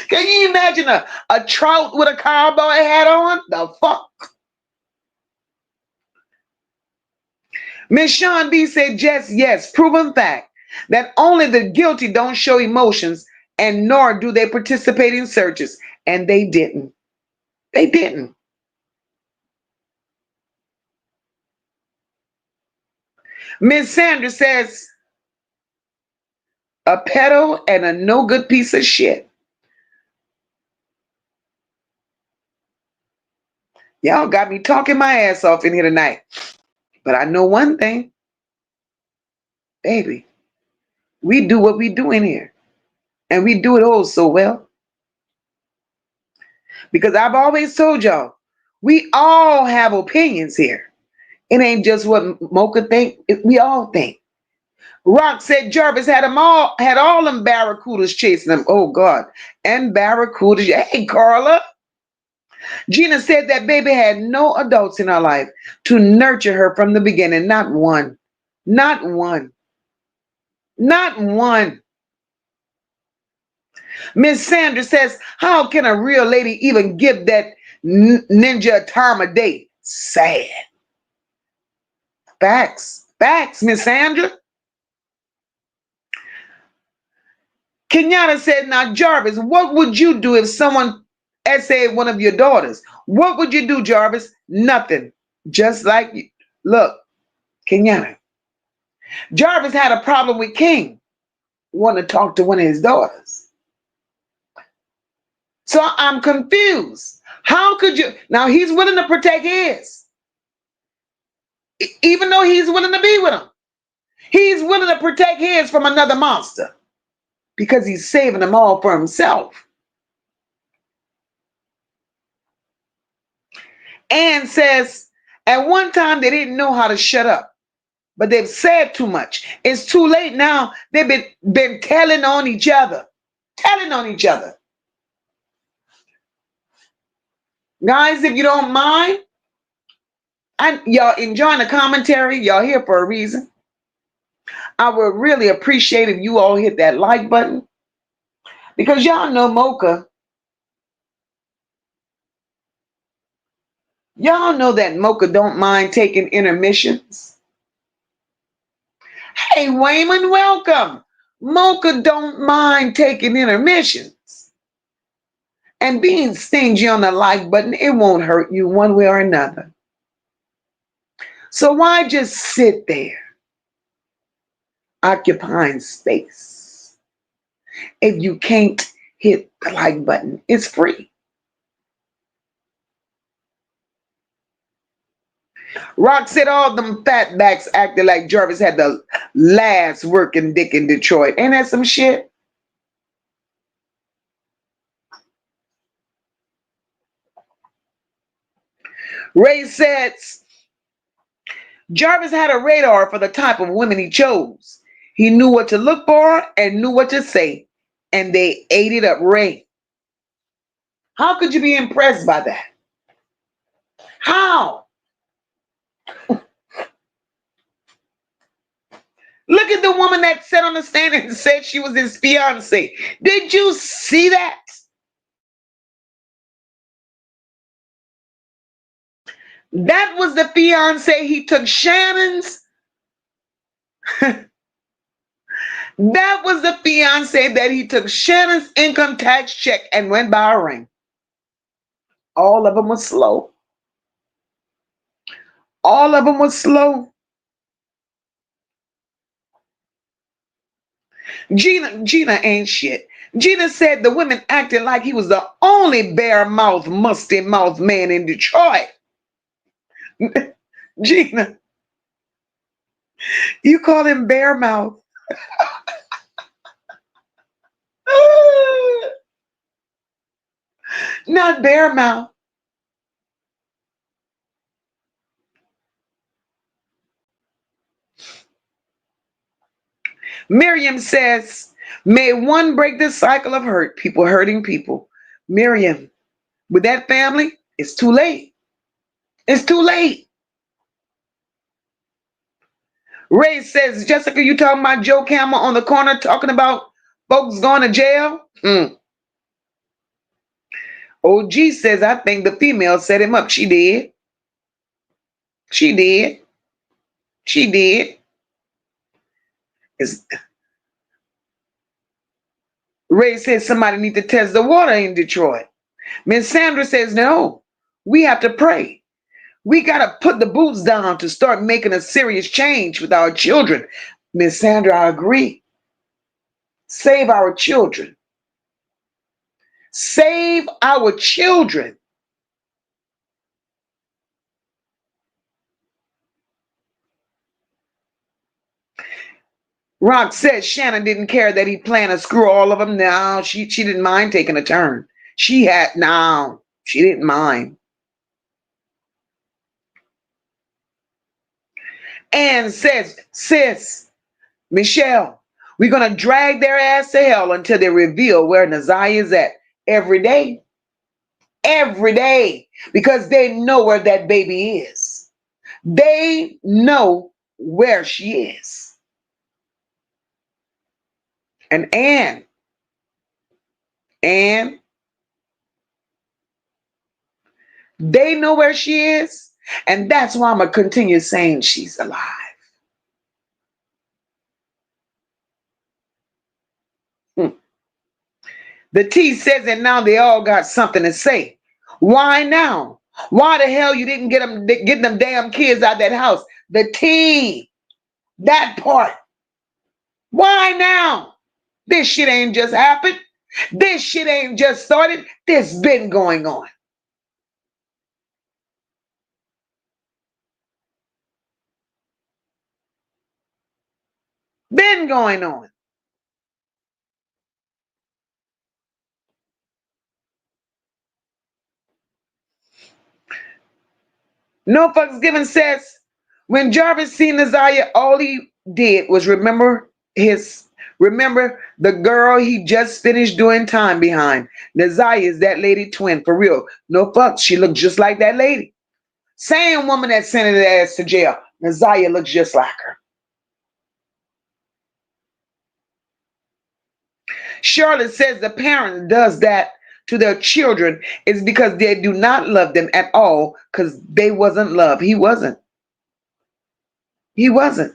S3: Can you imagine a trout with a cowboy hat on? The fuck? Miss Sean B said, yes, proven fact that only the guilty don't show emotions and nor do they participate in searches. And they didn't. They didn't. Miss Sandra says, a pedo and a no good piece of shit. Y'all got me talking my ass off in here tonight. But I know one thing. Baby, we do what we do in here. And we do it oh so well. Because I've always told y'all, we all have opinions here. It ain't just what Mocha think. We all think. Rock said Jarvis had all them barracudas chasing them. Oh God. And barracudas. Hey, Carla. Gina said that baby had no adults in her life to nurture her from the beginning. Not one. Not one. Not one. Miss Sandra says, how can a real lady even give that ninja a time of day? Sad. Facts. Facts, Miss Sandra. Kenyatta said, now, Jarvis, what would you do if someone essayed one of your daughters? What would you do, Jarvis? Nothing. Just like you. Look, Kenyatta. Jarvis had a problem with King wanting to talk to one of his daughters. So I'm confused. How could you? Now, he's willing to protect his. Even though he's willing to be with him. He's willing to protect his from another monster. Because he's saving them all for himself. Ann says, at one time they didn't know how to shut up, but they've said too much. It's too late now. They've been telling on each other. Telling on each other. Guys, if you don't mind, y'all enjoying the commentary, y'all here for a reason. I would really appreciate if you all hit that like button. Because y'all know MOCA. Y'all know that MOCA don't mind taking intermissions. Hey, Wayman, welcome. MOCA don't mind taking intermissions. And being stingy on the like button, it won't hurt you one way or another. So why just sit there, occupying space, if you can't hit the like button? It's free. Rock said all them fatbacks acted like Jarvis had the last working dick in Detroit. Ain't that some shit? Ray says, Jarvis had a radar for the type of women he chose. He knew what to look for and knew what to say. And they ate it up, Ray. How could you be impressed by that? How? Look at the woman that sat on the stand and said she was his fiance. Did you see that? That was the fiance he took Shannon's. That was the fiance that he took Shannon's income tax check and went by a ring. All of them were slow. All of them were slow. Gina ain't shit. Gina said the women acted like he was the only bare-mouthed, musty-mouthed man in Detroit. Gina, you call him bare-mouthed. Not bare-mouthed. Miriam says, may one break this cycle of hurt, people hurting people. Miriam, with that family, it's too late. It's too late. Ray says, Jessica, you talking about Joe Camel on the corner talking about folks going to jail? OG says, I think the female set him up. She did. She did. She did. Ray says somebody need to test the water in Detroit. Miss Sandra says, no, we have to pray. We got to put the boots down to start making a serious change with our children. Miss Sandra, I agree. Save our children. Save our children. Rock says Shannon didn't care that he planned to screw all of them. No, she didn't mind taking a turn. She didn't mind. And says, sis, Michelle, we're going to drag their ass to hell until they reveal where Naziyah is at every day. Every day. Because they know where that baby is. They know where she is. And Ann, And they know where she is. And that's why I'm going to continue saying she's alive. The T says that now they all got something to say. Why now? Why the hell you didn't get them damn kids out of that house? The T, that part. Why now? This shit ain't just happened. This shit ain't just started. This been going on. Been going on. No Fucks Given says, when Jarvis seen Naziyah, all he did was remember the girl he just finished doing time behind. Naziyah is that lady twin, for real. No fucks, she looked just like that lady. Same woman that sent her ass to jail. Naziyah looks just like her. Charlotte says the parent does that to their children is because they do not love them at all because they wasn't loved. He wasn't. He wasn't.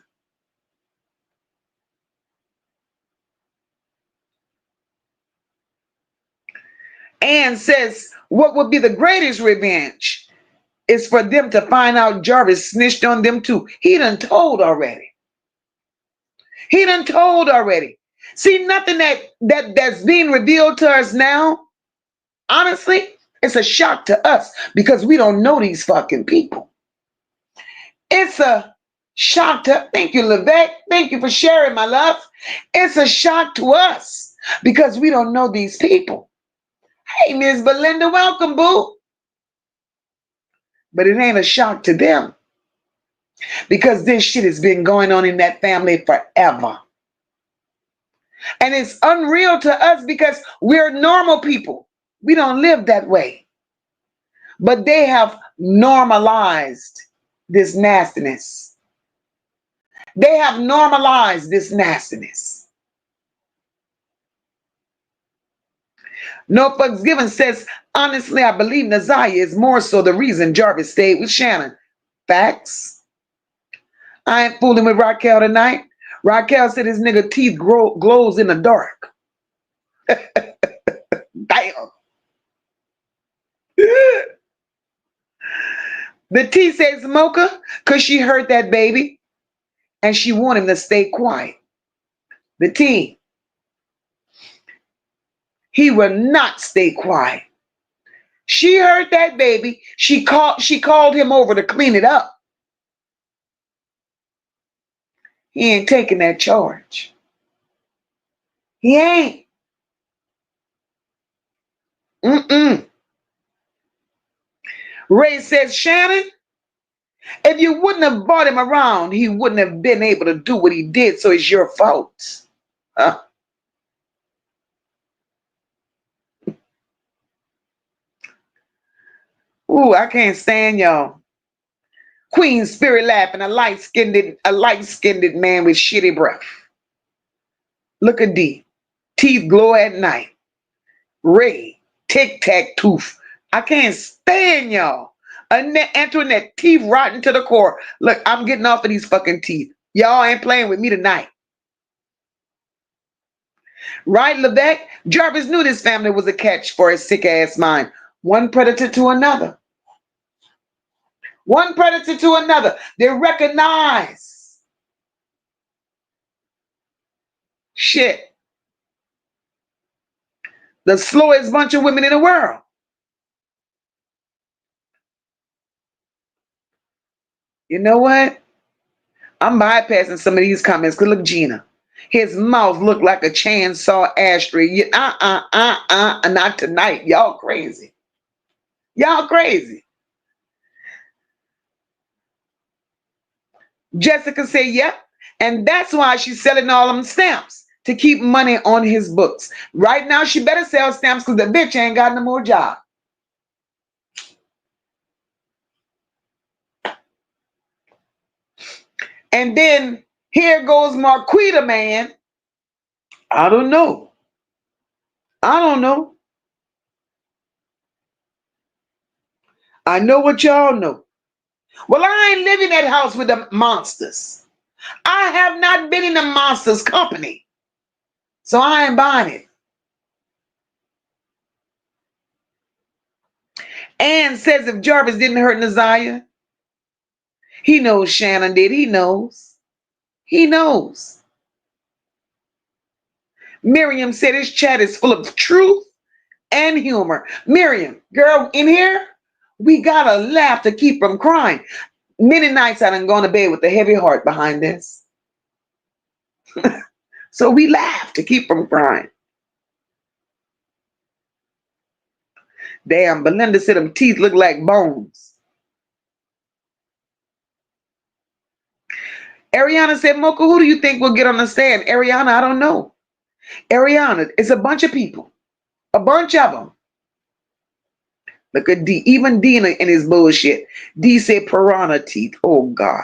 S3: Anne says what would be the greatest revenge is for them to find out Jarvis snitched on them too. He done told already. He done told already. See, nothing that's being revealed to us now, honestly, it's a shock to us because we don't know these fucking people. It's a shock to, thank you, Levesque. Thank you for sharing, my love. It's a shock to us because we don't know these people. Hey, Miss Belinda, welcome, boo. But it ain't a shock to them because this shit has been going on in that family forever. And it's unreal to us because we're normal people. We don't live that way. But they have normalized this nastiness. They have normalized this nastiness. No Fucks Given says, honestly, I believe Naziyah is more so the reason Jarvis stayed with Shannon. Facts. I ain't fooling with Raquel tonight. Raquel said his nigga teeth glows in the dark. Damn. The T says Mocha because she hurt that baby and she want him to stay quiet. The T, he will not stay quiet. She hurt that baby. She called him over to clean it up. He ain't taking that charge. He ain't. Ray says, Shannon, if you wouldn't have brought him around, he wouldn't have been able to do what he did, so it's your fault. Huh? Ooh, I can't stand y'all. Queen Spirit laughing, a light-skinned man with shitty breath. Look at D. Teeth glow at night. Ray, tic-tac tooth. I can't stand y'all. Antoinette, teeth rotten to the core. Look, I'm getting off of these fucking teeth. Y'all ain't playing with me tonight. Right, Levesque? Jarvis knew this family was a catch for his sick-ass mind. One predator to another. One predator to another. They recognize. Shit. The slowest bunch of women in the world. You know what? I'm bypassing some of these comments. Cause look, Gina. His mouth looked like a chainsaw ashtray. Not tonight. Y'all crazy. Y'all crazy. Jessica said, yep. And that's why she's selling all them stamps to keep money on his books. Right now, she better sell stamps because the bitch ain't got no more job. And then here goes Marquita, man. I don't know. I know what y'all know. Well, I ain't living in that house with the monsters. I have not been in the monsters' company. So I ain't buying it. Ann says if Jarvis didn't hurt Naziyah, he knows Shannon did. He knows. He knows. Miriam said his chat is full of truth and humor. Miriam, girl, in here, we gotta laugh to keep from crying. Many nights I done gone to bed with a heavy heart behind this. So we laugh to keep from crying. Damn, Belinda said them teeth look like bones. Ariana said, Mocha, who do you think will get on the stand? Ariana, I don't know. Ariana, it's a bunch of people. A bunch of them. Look at D. Even D in his bullshit. D said piranha teeth. Oh, God.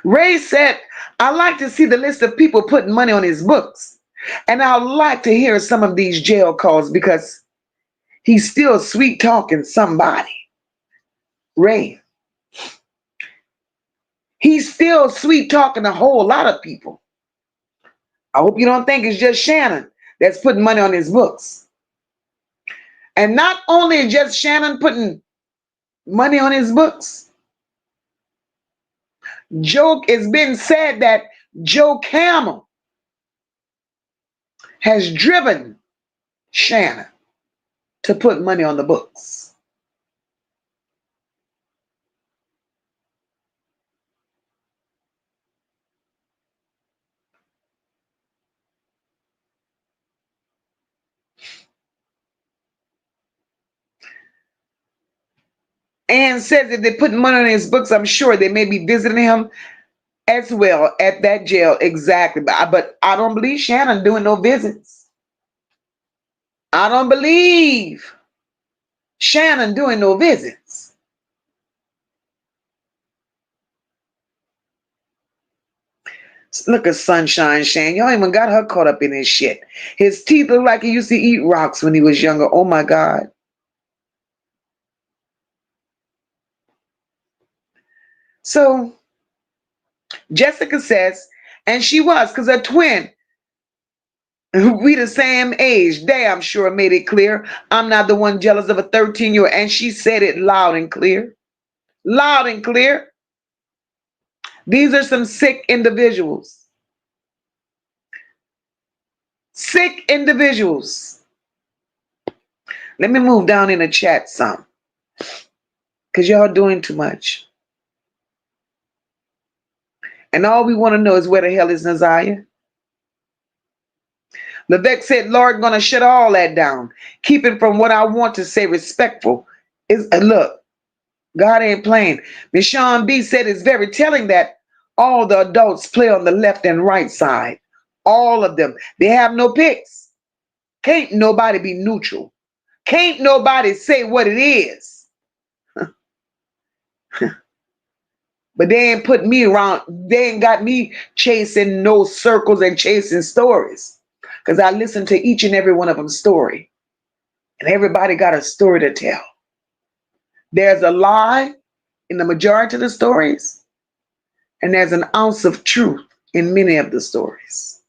S3: Ray said, I like to see the list of people putting money on his books. And I'd like to hear some of these jail calls because he's still sweet talking somebody. Ray. He's still sweet talking a whole lot of people. I hope you don't think it's just Shannon that's putting money on his books. And not only just Shannon putting money on his books. It's been said that Joe Camel has driven Shannon to put money on the books. And says if they're putting money on his books, I'm sure they may be visiting him as well at that jail. Exactly. But I don't believe Shannon doing no visits. I don't believe Shannon doing no visits. Look at Sunshine Shan. Y'all even got her caught up in his shit. His teeth look like he used to eat rocks when he was younger. Oh my God. So Jessica says, and she was, because her twin, we the same age. Damn sure made it clear. I'm not the one jealous of a 13-year-old. And she said it loud and clear. Loud and clear. These are some sick individuals. Sick individuals. Let me move down in the chat some. Because y'all doing too much. And all we want to know is where the hell is Naziyah? Levesque said, Lord, gonna shut all that down. Keeping from what I want to say respectful. Look, God ain't playing. Michonne B said it's very telling that all the adults play on the left and right side. All of them. They have no picks. Can't nobody be neutral. Can't nobody say what it is. But they ain't put me around. They ain't got me chasing no circles and chasing stories. Because I listen to each and every one of them story. And everybody got a story to tell. There's a lie in the majority of the stories. And there's an ounce of truth in many of the stories.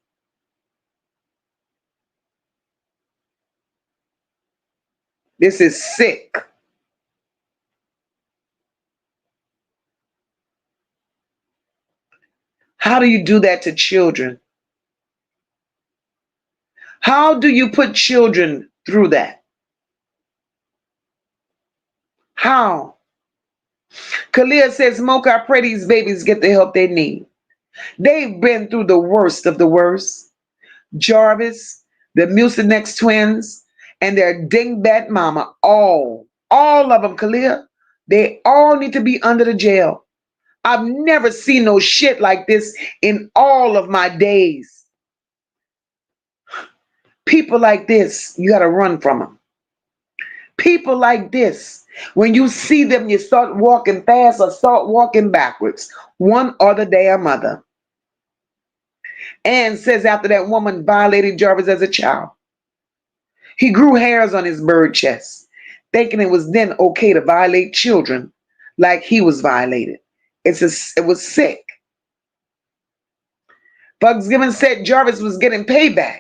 S3: This is sick. How do you do that to children? How do you put children through that? How? Kalia says, Mocha, I pray these babies get the help they need. They've been through the worst of the worst. Jarvis, the Mucinex twins, and their dingbat mama, all of them, Kalia, they all need to be under the jail. I've never seen no shit like this in all of my days. People like this, you got to run from them. People like this, when you see them, you start walking fast or start walking backwards. One or the damn other. Ann says after that woman violated Jarvis as a child, he grew hairs on his bird chest. thinking it was then okay to violate children like he was violated. It was sick. Bugsgiven said Jarvis was getting payback.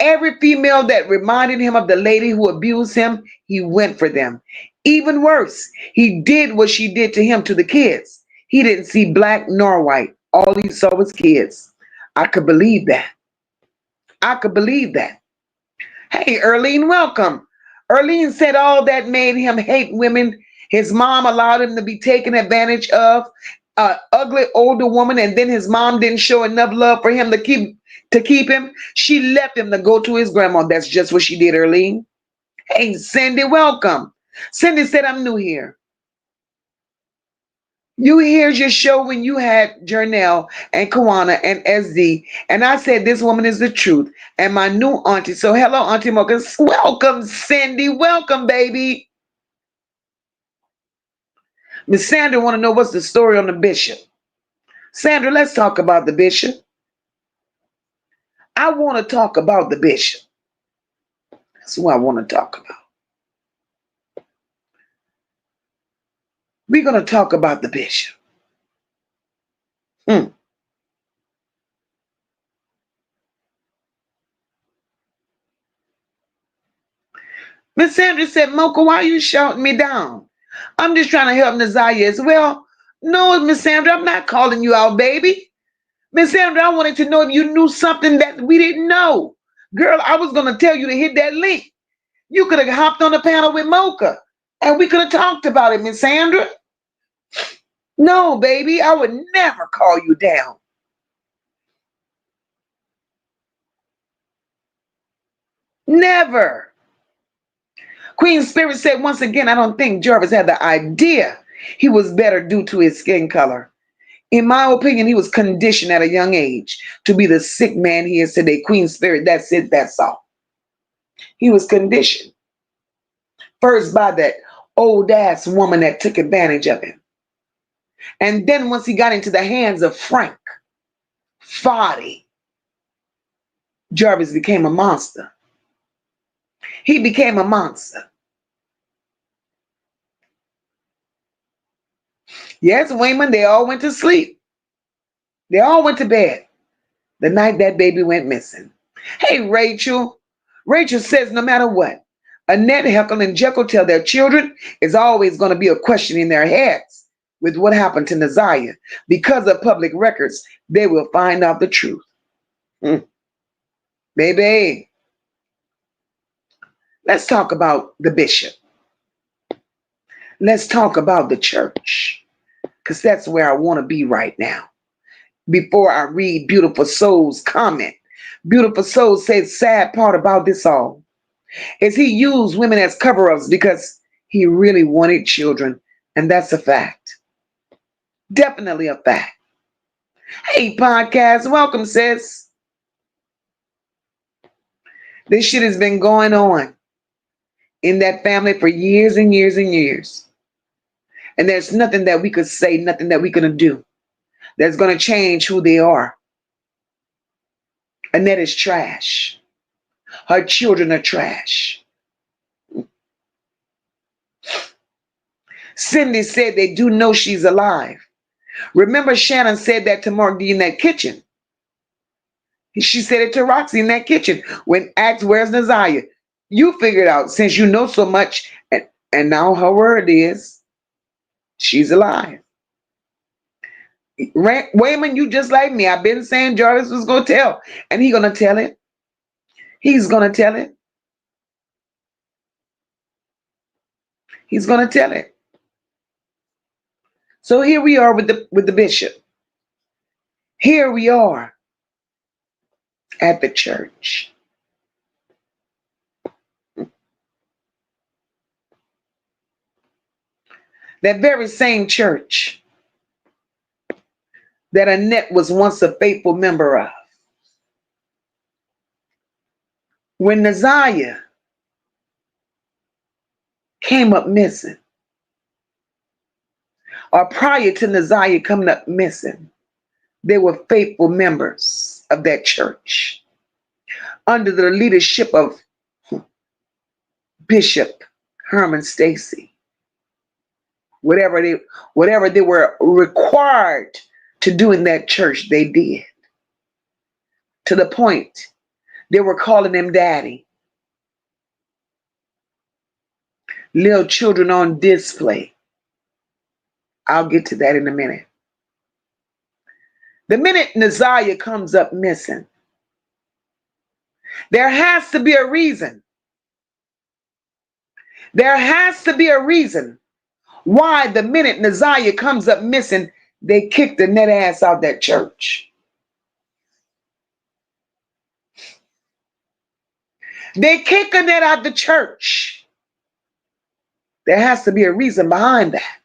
S3: Every female that reminded him of the lady who abused him, he went for them. Even worse, he did what she did to him to the kids. He didn't see black nor white. All he saw was kids. I could believe that. I could believe that. Hey, Erlene, welcome. Erlene said all that made him hate women. His mom allowed him to be taken advantage of, an ugly older woman, and then his mom didn't show enough love for him to keep him. She left him to go to his grandma. That's just what she did, Erlene. Hey, Cindy, welcome. Cindy said, I'm new here. You here's your show when you had Jernell and Kawana and SD. And I said, this woman is the truth. And my new auntie. So hello, Auntie Mocha. Welcome, Cindy. Welcome, baby. Miss Sandra want to know what's the story on the bishop. Sandra, let's talk about the bishop. I want to talk about the bishop. That's what I want to talk about. We're going to talk about the bishop. Miss Sandra said, Mocha, why are you shouting me down? I'm just trying to help Naziyah as well. No, Miss Sandra, I'm not calling you out, baby. Miss Sandra, I wanted to know if you knew something that we didn't know. Girl, I was going to tell you to hit that link. You could have hopped on the panel with Mocha, and we could have talked about it, Miss Sandra. No, baby, I would never call you down. Never. Queen Spirit said, once again, I don't think Jarvis had the idea he was better due to his skin color. In my opinion, he was conditioned at a young age to be the sick man he is today. Queen Spirit, that's it, that's all. He was conditioned. First by that old ass woman that took advantage of him. And then once he got into the hands of Frank Foddy, Jarvis became a monster. He became a monster. Yes, Wayman, they all went to sleep. They all went to bed the night that baby went missing. Hey, Rachel. Rachel says no matter what, Annette, Heckle, and Jekyll tell their children, is always going to be a question in their heads with what happened to Naziyah. Because of public records, they will find out the truth. Baby, let's talk about the bishop. Let's talk about the church, because that's where I want to be right now. Before I read Beautiful Soul's comment. Beautiful Soul says, sad part about this all is he used women as cover-ups because he really wanted children. And that's a fact. Definitely a fact. Hey, podcast, welcome, sis. This shit has been going on in that family for years and years and years. And there's nothing that we could say, nothing that we can do that's going to change who they are. Annette is trash. Her children are trash. Cindy said they do know she's alive. Remember, Shannon said that to Mark D in that kitchen. She said it to Roxy in that kitchen when asked, where's Naziyah? You figured out since you know so much, and now her word is she's alive. Wayman, you just like me. I've been saying Jarvis was going to tell, and he's going to tell it. He's going to tell it. He's going to tell it. So here we are with the bishop. Here we are at the church. That very same church that Annette was once a faithful member of. When Naziyah came up missing, or prior to Naziyah coming up missing, they were faithful members of that church under the leadership of Bishop Herman Stacy. Whatever they were required to do in that church, they did. To the point they were calling him daddy. Little children on display. I'll get to that in a minute. The minute Naziyah comes up missing, there has to be a reason. There has to be a reason why the minute Naziyah comes up missing, they kick the net ass out that church. They kick a net out the church. There has to be a reason behind that.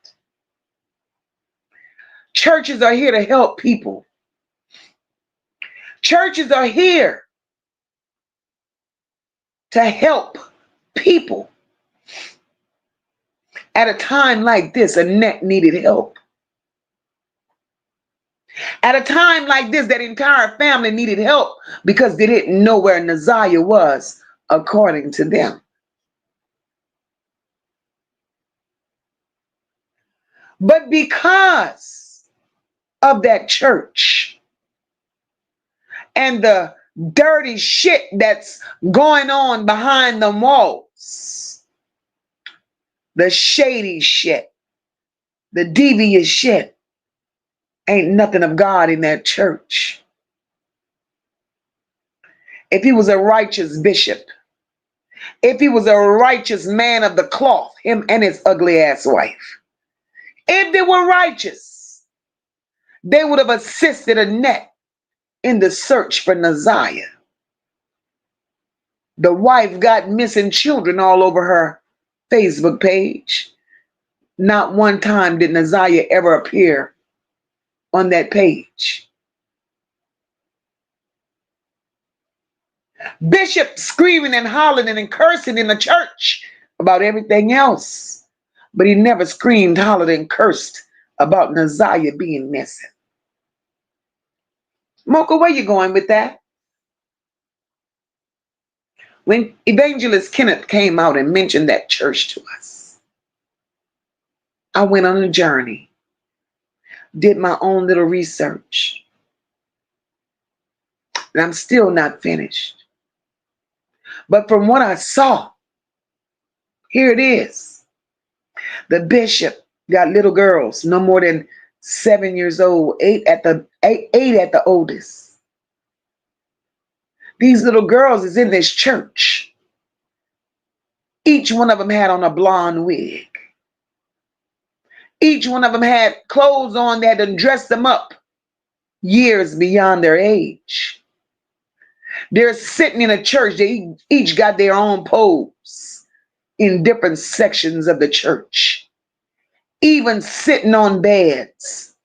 S3: Churches are here to help people. Churches are here to help people. At a time like this, a net needed help. At a time like this, that entire family needed help because they didn't know where Naziyah was, according to them. But because of that church and the dirty shit that's going on behind the walls, the shady shit, the devious shit, ain't nothing of God in that church. If he was a righteous bishop, if he was a righteous man of the cloth, him and his ugly ass wife, if they were righteous, they would have assisted Annette in the search for Naziyah. The wife got missing children all over her Facebook page. Not one time did Naziyah ever appear on that page. Bishop screaming and hollering and cursing in the church about everything else, but he never screamed, hollered, and cursed about Naziyah being missing. Mocha, where you going with that? When Evangelist Kenneth came out and mentioned that church to us, I went on a journey, did my own little research, and I'm still not finished. But from what I saw, here it is. The bishop got little girls, no more than 7 years old, eight at the oldest. These little girls is in this church. Each one of them had on a blonde wig. Each one of them had clothes on that had dressed them up years beyond their age. They're sitting in a church. They each got their own pose in different sections of the church. Even sitting on beds.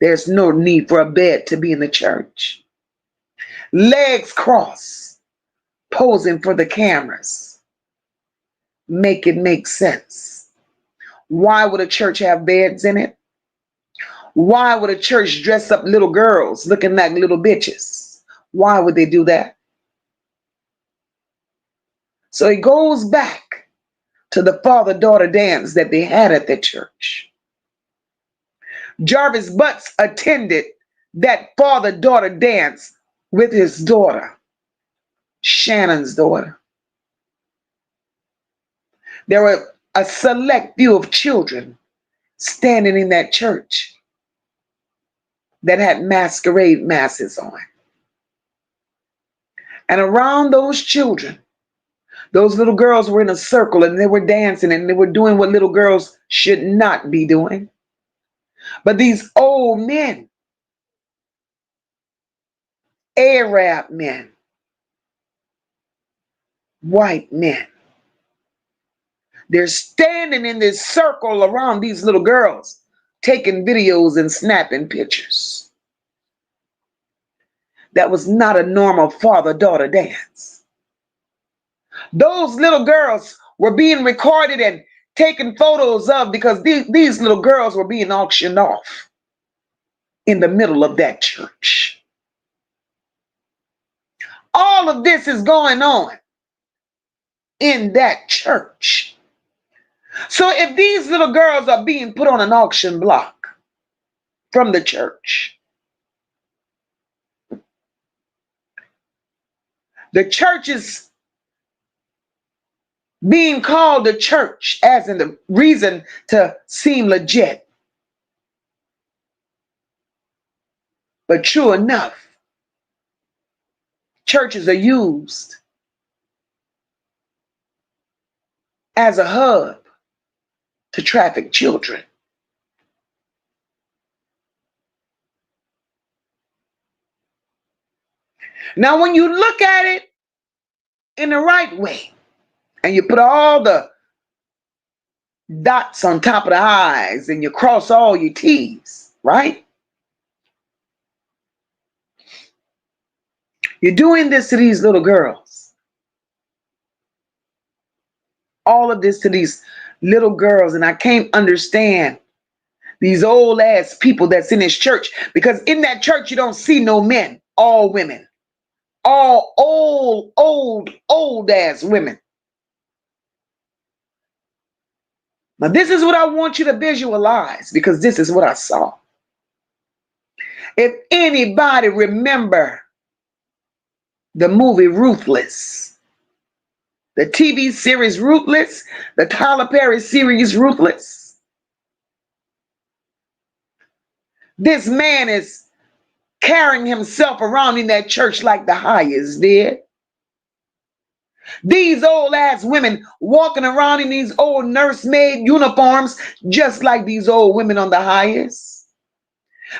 S3: There's no need for a bed to be in the church. Legs crossed, posing for the cameras. Make it make sense. Why would a church have beds in it? Why would a church dress up little girls looking like little bitches? Why would they do that? So it goes back to the father-daughter dance that they had at the church. Jarvis Butts attended that father-daughter dance with his daughter, Shannon's daughter. There were a select few of children standing in that church that had masquerade masses on. And around those children, those little girls were in a circle and they were dancing and they were doing what little girls should not be doing. But these old men, Arab men, white men, they're standing in this circle around these little girls, taking videos and snapping pictures. That was not a normal father-daughter dance. Those little girls were being recorded and taken photos of because these little girls were being auctioned off in the middle of that church. All of this is going on in that church. So if these little girls are being put on an auction block from the church, the church is being called the church as in the reason to seem legit. But true enough, churches are used as a hub to traffic children. Now, when you look at it in the right way, and you put all the dots on top of the I's and you cross all your T's, right? You're doing this to these little girls. All of this to these little girls, and I can't understand these old ass people that's in this church, because in that church you don't see no men, all women, all old ass women. Now this is what I want you to visualize, because this is what I saw. If anybody remember the movie Ruthless, the TV series Ruthless, the Tyler Perry series Ruthless, this man is carrying himself around in that church like the Highest did. These old ass women walking around in these old nursemaid uniforms just like these old women on the Highest.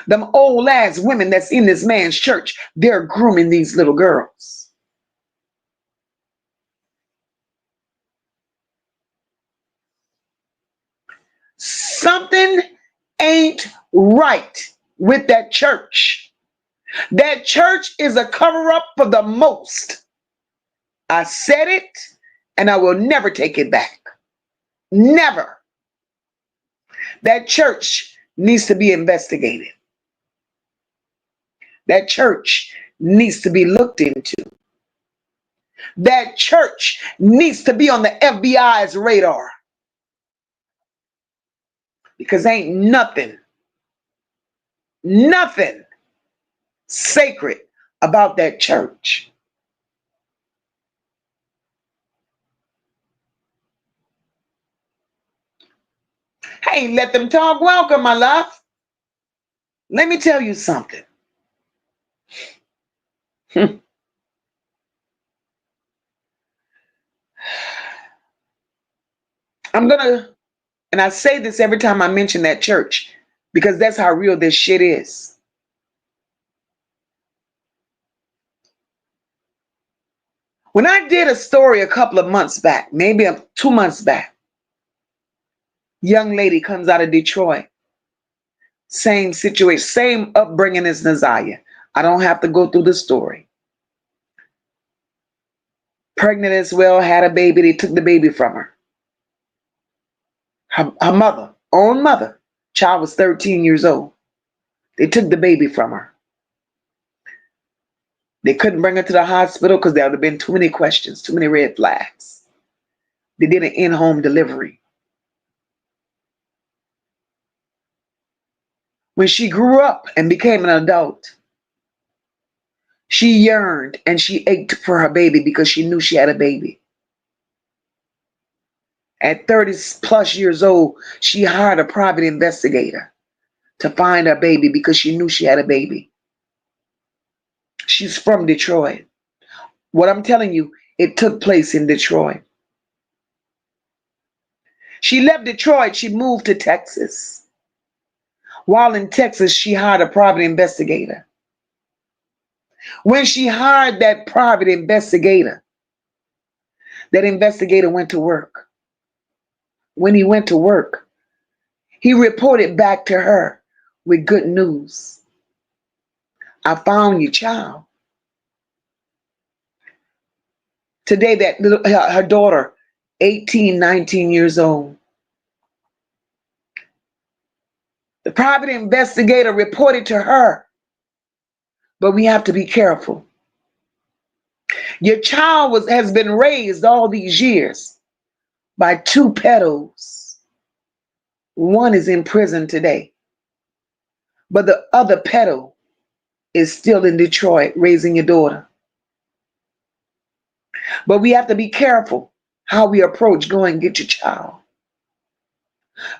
S3: Them old ass women that's in this man's church, they're grooming these little girls. Something ain't right with that church. That church is a cover-up for the most. I said it, and I will never take it back. Never. That church needs to be investigated. That church needs to be looked into. That church needs to be on the FBI's radar. Because ain't nothing sacred about that church. Hey, let them talk. Welcome, my love. Let me tell you something. I'm gonna, and I say this every time I mention that church, because that's how real this shit is. When I did a story a couple of months back, maybe 2 months back, young lady comes out of Detroit. Same situation, same upbringing as Naziyah. I don't have to go through the story. Pregnant as well, had a baby. They took the baby from her. Her mother, own mother, child was 13 years old. They took the baby from her. They couldn't bring her to the hospital because there would have been too many questions, too many red flags. They did an in-home delivery. When she grew up and became an adult, she yearned and she ached for her baby because she knew she had a baby. At 30 plus years old, she hired a private investigator to find her baby because she knew she had a baby. She's from Detroit. What I'm telling you, it took place in Detroit. She left Detroit, she moved to Texas. While in Texas, she hired a private investigator. When she hired that private investigator, that investigator went to work. When he went to work, he reported back to her with good news. I found your child. Today, her daughter, 18, 19 years old. The private investigator reported to her, but we have to be careful. Your child has been raised all these years by 2 pedos. One is in prison today, but the other pedo is still in Detroit raising your daughter. But we have to be careful how we approach going and get your child,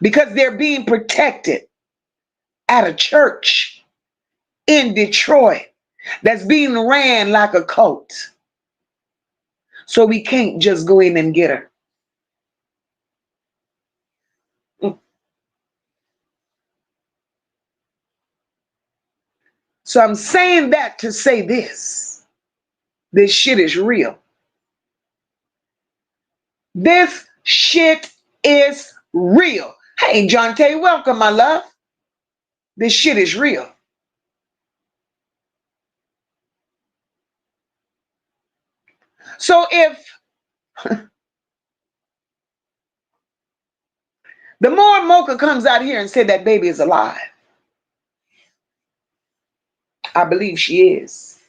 S3: because they're being protected at a church in Detroit that's being ran like a cult. So we can't just go in and get her. So I'm saying that to say this. This shit is real. This shit is real. Hey, John Tay, welcome, my love. This shit is real. So if the more MOCA comes out here and said that baby is alive, I believe she is.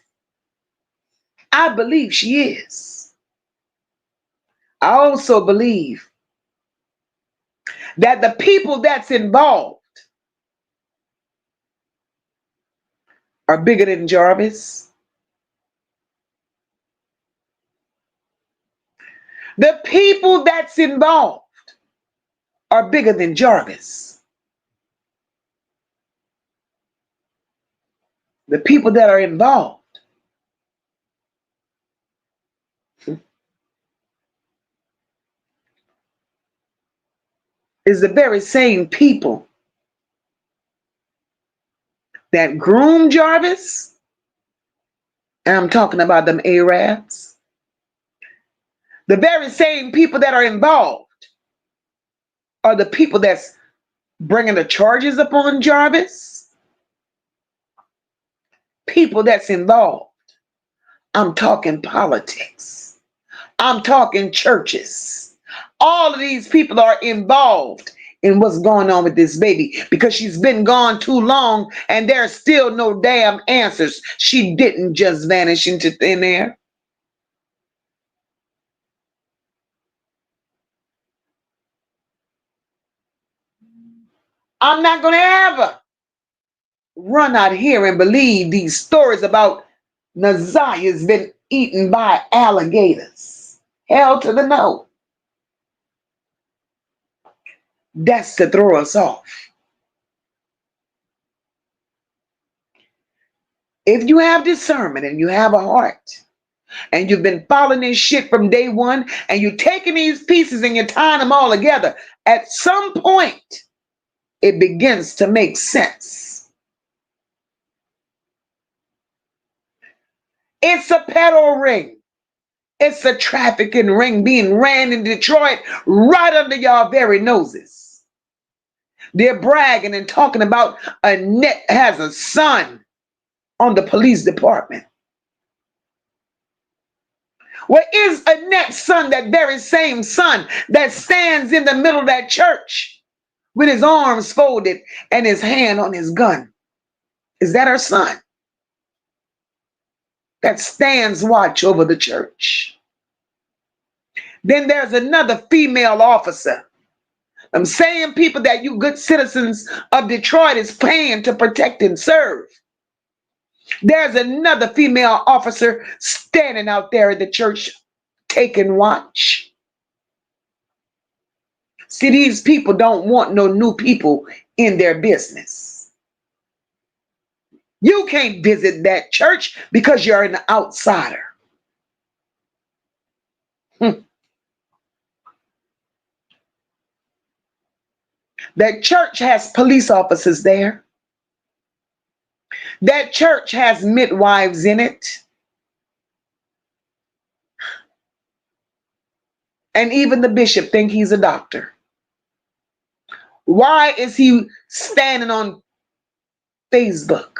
S3: I believe she is. I also believe that the people that's involved are bigger than Jarvis. The people that's involved are bigger than Jarvis. The people that are involved is the very same people that groomed Jarvis. And I'm talking about them Arabs. The very same people that are involved are the people that's bringing the charges upon Jarvis. People that's involved. I'm talking politics. I'm talking churches. All of these people are involved in what's going on with this baby, because she's been gone too long and there's still no damn answers. She didn't just vanish into thin air. I'm not going to ever run out here and believe these stories about Naziyah's been eaten by alligators. Hell to the no. That's to throw us off. If you have discernment and you have a heart and you've been following this shit from day one and you're taking these pieces and you're tying them all together, at some point it begins to make sense. It's a peddle ring. It's a trafficking ring being ran in Detroit right under y'all very noses. They're bragging and talking about Annette has a son on the police department. Well, is Annette's son that very same son that stands in the middle of that church with his arms folded and his hand on his gun? Is that her son that stands watch over the church? Then there's another female officer. I'm saying people that you good citizens of Detroit is paying to protect and serve. There's another female officer standing out there at the church taking watch. See, these people don't want no new people in their business. You can't visit that church because you're an outsider. That church has police officers there. That church has midwives in it. And even the bishop think he's a doctor. Why is he standing on Facebook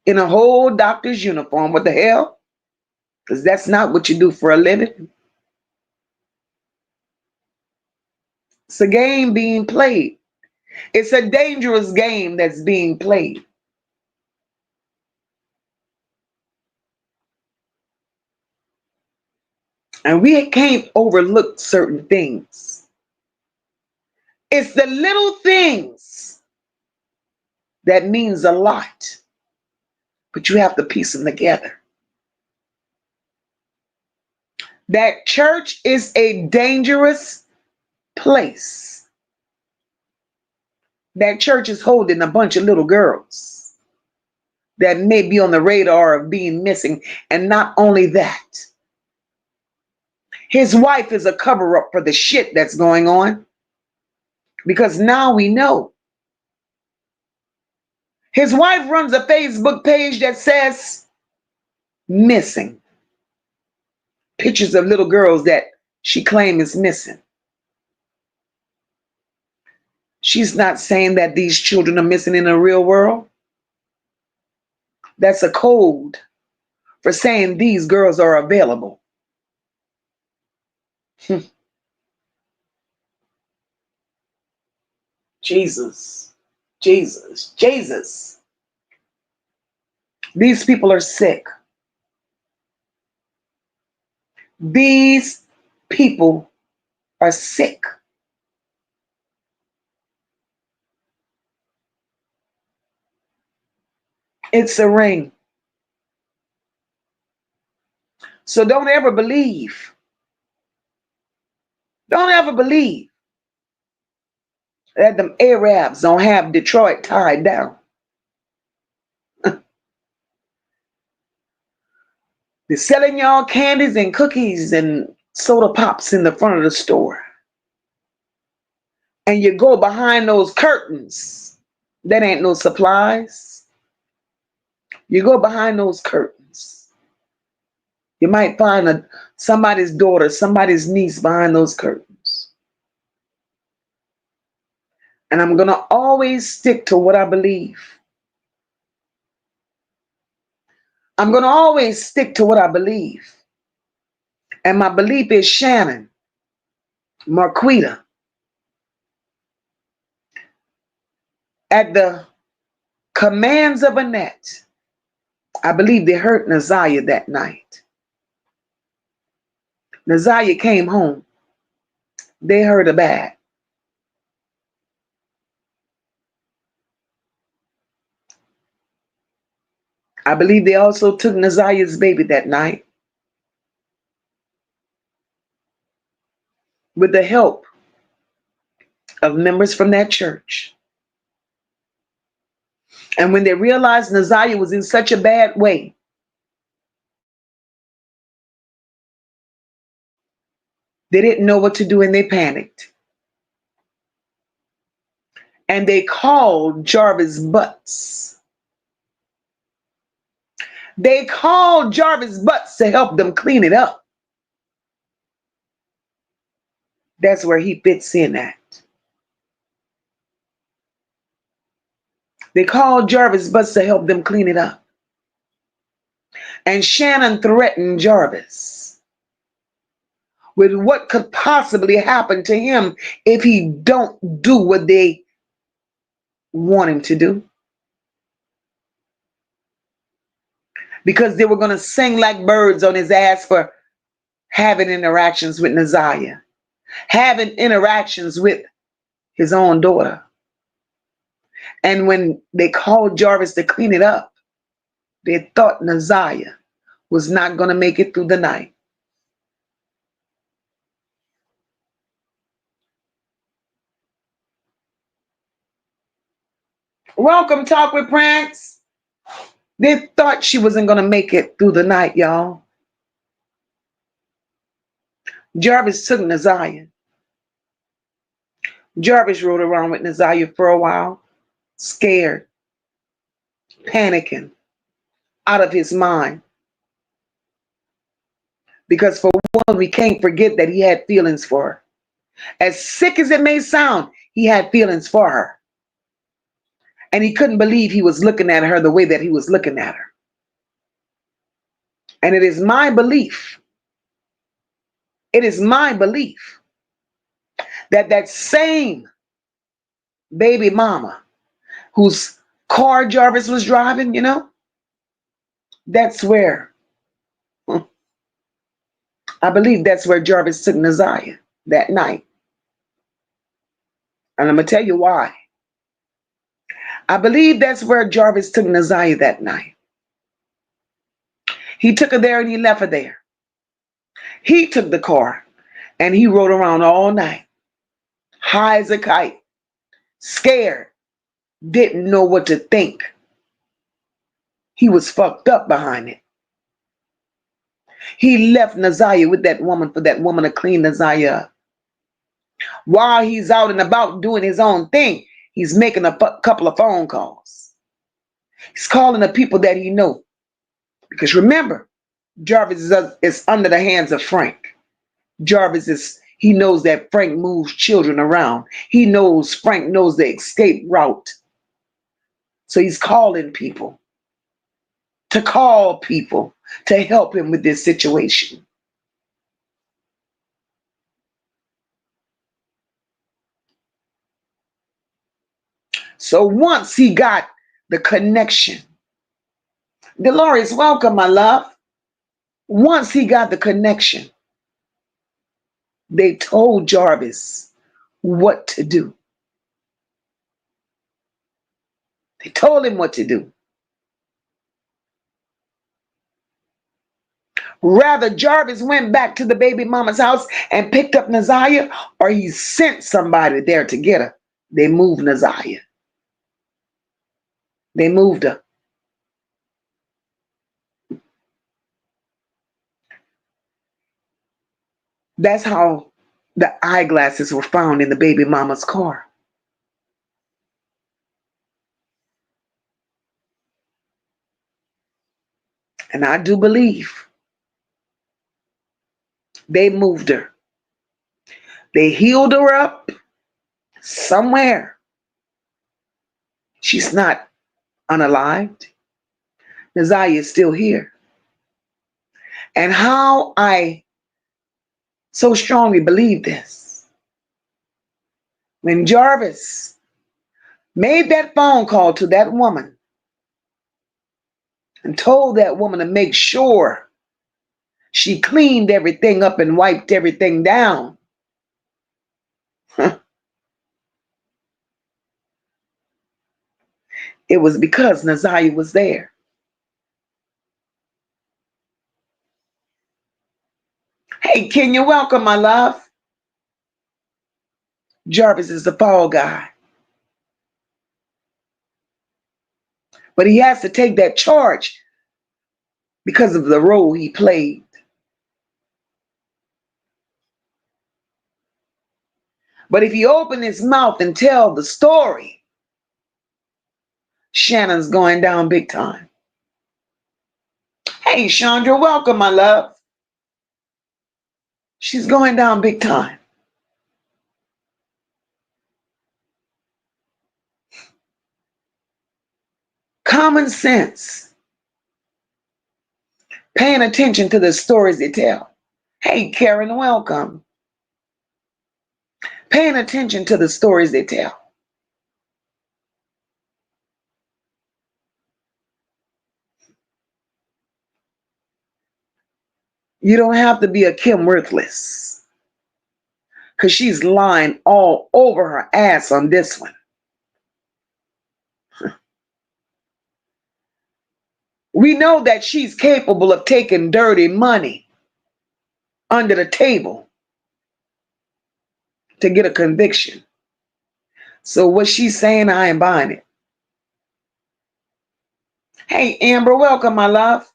S3: in a whole doctor's uniform? What the hell? Because that's not what you do for a living. It's a game being played. It's a dangerous game that's being played. And we can't overlook certain things. It's the little things that means a lot, but you have to piece them together. That church is a dangerous place. That church is holding a bunch of little girls that may be on the radar of being missing. And not only that, his wife is a cover up for the shit that's going on, because now we know. His wife runs a Facebook page that says missing. Pictures of little girls that she claims is missing. She's not saying that these children are missing in the real world. That's a code for saying these girls are available. Jesus, Jesus, Jesus. These people are sick. These people are sick. It's a ring. So don't ever believe. Don't ever believe that them Arabs don't have Detroit tied down. They're selling y'all candies and cookies and soda pops in the front of the store. And you go behind those curtains. That ain't no supplies. You go behind those curtains. You might find somebody's daughter, somebody's niece behind those curtains. And I'm going to always stick to what I believe. I'm going to always stick to what I believe. And my belief is Shannon, Marquita, at the commands of Annette, I believe they hurt Naziyah that night. Naziyah came home. They hurt her bad. I believe they also took Naziyah's baby that night with the help of members from that church. And when they realized Naziyah was in such a bad way, they didn't know what to do and they panicked. And they called Jarvis Butts. They called Jarvis Butts to help them clean it up. That's where he fits in at. They called Jarvis Butts to help them clean it up. And Shannon threatened Jarvis with what could possibly happen to him if he don't do what they want him to do. Because they were going to sing like birds on his ass for having interactions with Naziyah, having interactions with his own daughter. And when they called Jarvis to clean it up, they thought Naziyah was not going to make it through the night. Welcome, Talk with Prince. They thought she wasn't going to make it through the night, y'all. Jarvis took Naziyah. Jarvis rode around with Naziyah for a while, scared, panicking, out of his mind. Because for one, we can't forget that he had feelings for her. As sick as it may sound, he had feelings for her. And he couldn't believe he was looking at her the way that he was looking at her. And it is my belief that that same baby mama whose car Jarvis was driving, that's where, I believe that's where Jarvis took Naziyah that night. And I'm going to tell you why. I believe that's where Jarvis took Naziyah that night. He took her there and he left her there. He took the car and he rode around all night, high as a kite, scared, didn't know what to think. He was fucked up behind it. He left Naziyah with that woman for that woman to clean Naziyah up. While he's out and about doing his own thing, he's making a couple of phone calls. He's calling the people that he knows. Because remember, Jarvis is under the hands of Frank. He knows that Frank moves children around. Frank knows the escape route. So he's calling people to help him with this situation. So once he got the connection, Dolores, welcome, my love. Once he got the connection, they told Jarvis what to do. They told him what to do. Rather, Jarvis went back to the baby mama's house and picked up Naziyah, or he sent somebody there to get her. They moved Naziyah. They moved her. That's how the eyeglasses were found in the baby mama's car. And I do believe they moved her. They healed her up somewhere. She's not unalived. Naziyah is still here. And how I so strongly believe this. When Jarvis made that phone call to that woman and told that woman to make sure she cleaned everything up and wiped everything down, it was because Naziyah was there. Hey, Kenya, welcome, my love. Jarvis is the fall guy. But he has to take that charge because of the role he played. But if he opened his mouth and tell the story, Shannon's going down big time. Hey, Chandra, welcome, my love. She's going down big time. Common sense. Paying attention to the stories they tell. Hey, Karen, welcome. Paying attention to the stories they tell. You don't have to be a Kim Worthless, because she's lying all over her ass on this one. We know that she's capable of taking dirty money under the table to get a conviction. So what she's saying, I ain't buying it. Hey, Amber, welcome, my love.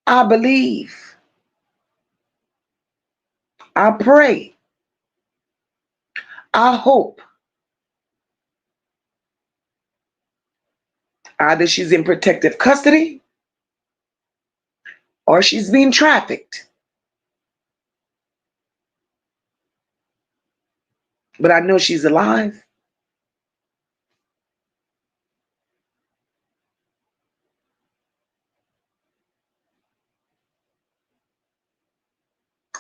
S3: I believe, I pray, I hope either she's in protective custody or she's being trafficked. But I know she's alive.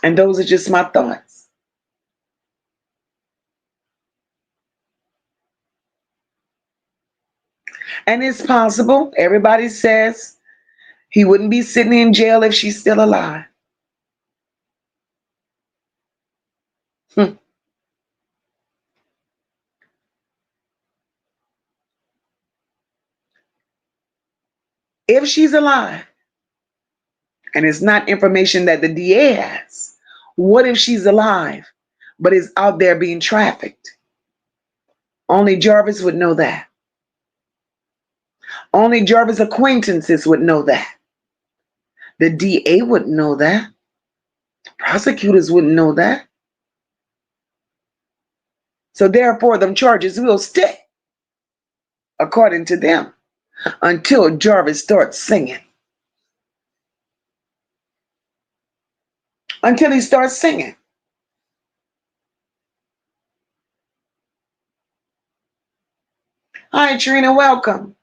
S3: And those are just my thoughts. And it's possible, everybody says, he wouldn't be sitting in jail if she's still alive. If she's alive, and it's not information that the DA has, what if she's alive, but is out there being trafficked? Only Jarvis would know that. Only Jarvis' acquaintances would know that. The DA wouldn't know that. Prosecutors wouldn't know that. So therefore, them charges will stick, according to them, until Jarvis starts singing. Until he starts singing. Hi, Trina, welcome.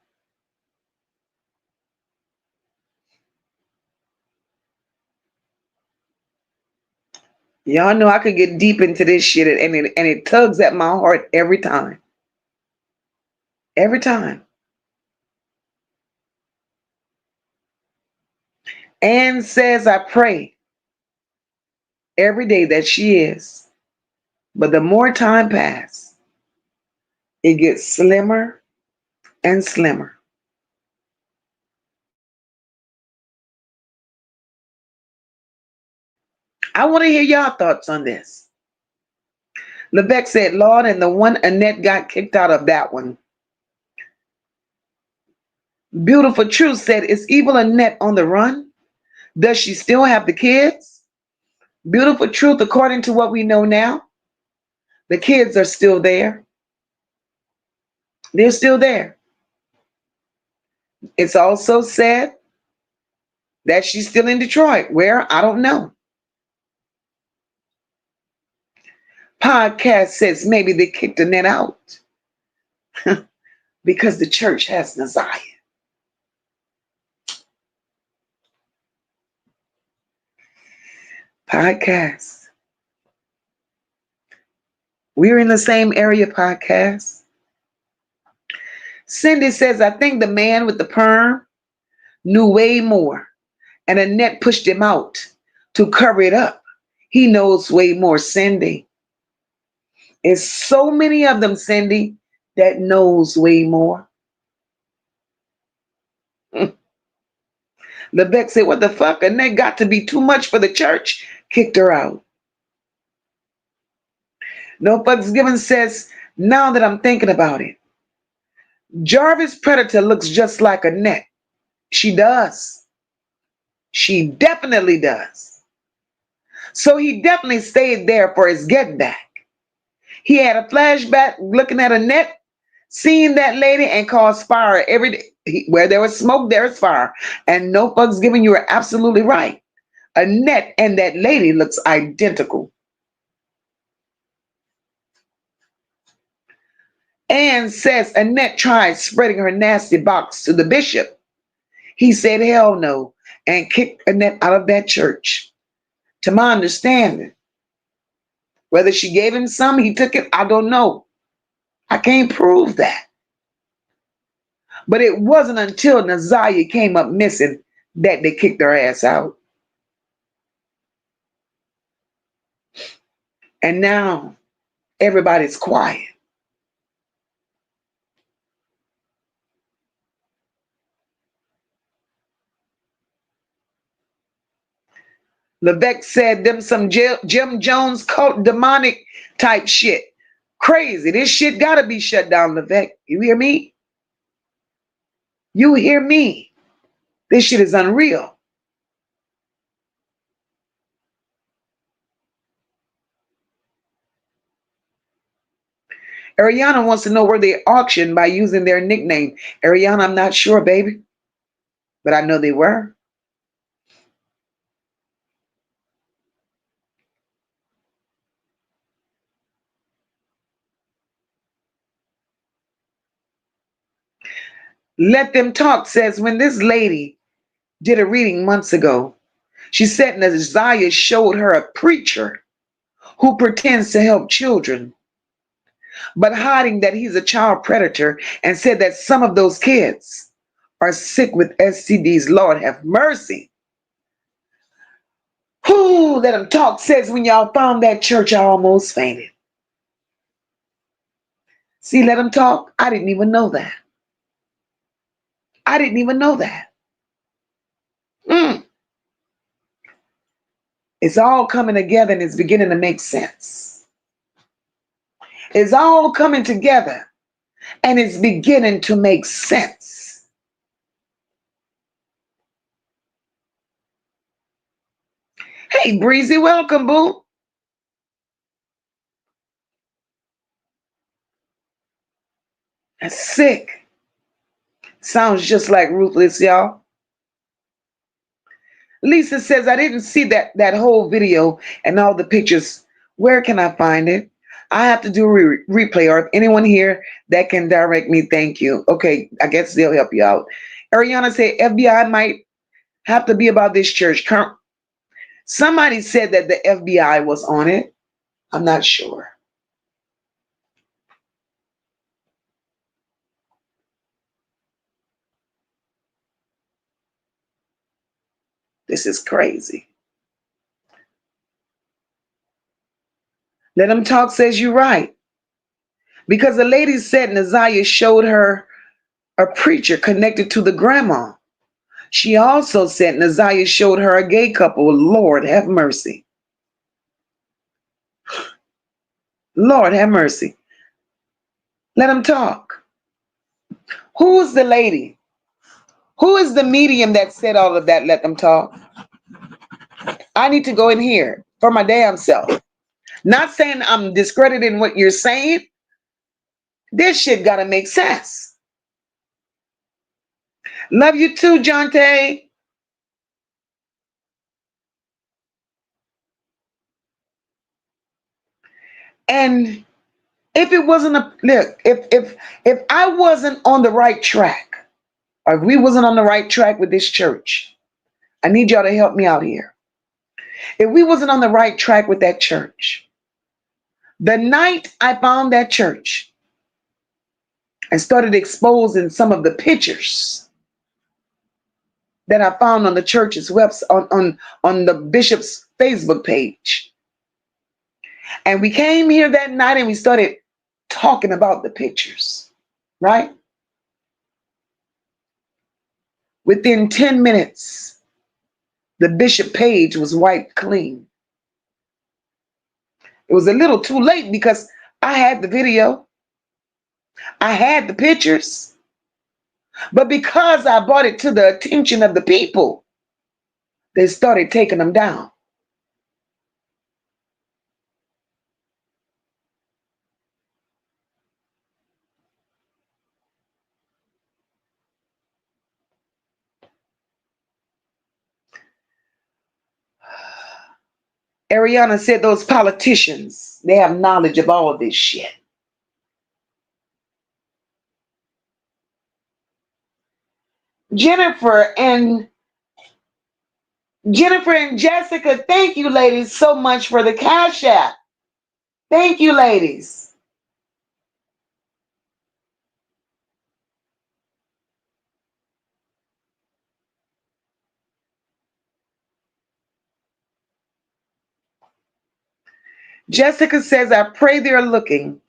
S3: Y'all know I could get deep into this shit, and it tugs at my heart every time. Every time. Anne says, I pray every day that she is. But the more time passes, it gets slimmer and slimmer. I want to hear y'all thoughts on this. Levesque said, Lord, and the one Annette got kicked out of that one. Beautiful Truth said, is evil Annette on the run? Does she still have the kids? Beautiful Truth, according to what we know now, the kids are still there. They're still there. It's also said that she's still in Detroit. Where? I don't know. Podcast says maybe they kicked Annette out because the church has Naziyah. Podcast. We're in the same area, podcast. Cindy says, I think the man with the perm knew way more, and Annette pushed him out to cover it up. He knows way more, Cindy. It's so many of them, Cindy, that knows way more. Lebec said, what the fuck? Annette got to be too much for the church. Kicked her out. No Fucks Given says, now that I'm thinking about it, Jarvis Predator looks just like Annette. She does. She definitely does. So he definitely stayed there for his get back. He had a flashback looking at Annette, seeing that lady, and caused fire every day. Where there was smoke, there's fire. And no fucks given, you are absolutely right. Annette and that lady looks identical. Anne says Annette tried spreading her nasty box to the bishop. He said hell no and kicked Annette out of that church. To my understanding, whether she gave him some, he took it, I don't know. I can't prove that. But it wasn't until Naziyah came up missing that they kicked her ass out. And now everybody's quiet. Lebec said them some Jim Jones cult demonic type shit. Crazy. This shit gotta be shut down, Lebec. You hear me? You hear me? This shit is unreal. Ariana wants to know where they auctioned by using their nickname. Ariana, I'm not sure, baby. But I know they were. Let Them Talk says when this lady did a reading months ago, she said Naziyah showed her a preacher who pretends to help children, but hiding that he's a child predator, and said that some of those kids are sick with STDs. Lord have mercy. Who Let Them Talk says when y'all found that church, I almost fainted. See, Let Them Talk, I didn't even know that. I didn't even know that. It's all coming together and it's beginning to make sense. It's all coming together and it's beginning to make sense. Hey, Breezy, welcome, boo. That's sick. Sounds just like Ruthless, y'all. Lisa says, I didn't see that whole video and all the pictures. Where can I find it? I have to do a replay, or if anyone here that can direct me, thank you. Okay, I guess they'll help you out. Ariana said, FBI might have to be about this church. Somebody said that the FBI was on it. I'm not sure. This is crazy. Let them talk says you're right. Because the lady said Naziyah showed her a preacher connected to the grandma. She also said Naziyah showed her a gay couple. Lord have mercy. Lord have mercy. Let them talk. Who's the lady? Who is the medium that said all of that? Let them talk. I need to go in here for my damn self. Not saying I'm discrediting what you're saying. This shit gotta make sense. Love you too, Jonte. And if it wasn't a look, if I wasn't on the right track, or if we wasn't on the right track with this church, I need y'all to help me out here. If we wasn't on the right track with that church, the night I found that church and started exposing some of the pictures that I found on the church's website, on the bishop's Facebook page. And we came here that night and we started talking about the pictures, right? Within 10 minutes, the bishop page was wiped clean. It was a little too late because I had the video. I had the pictures. But because I brought it to the attention of the people, they started taking them down. Ariana said those politicians, they have knowledge of all of this shit. Jennifer and Jessica, thank you ladies so much for the Cash App. Thank you ladies. Jessica says, I pray they're looking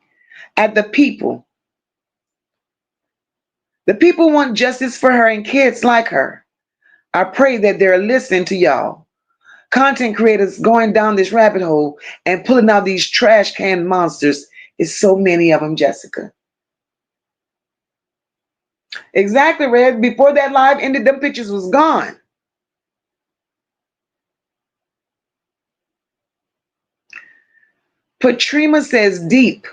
S3: at the people. The people want justice for her and kids like her. I pray that they're listening to y'all. Content creators going down this rabbit hole and pulling out these trash can monsters. It's so many of them, Jessica. Exactly, Red. Before that live ended, them pictures was gone. Patrima says, deep.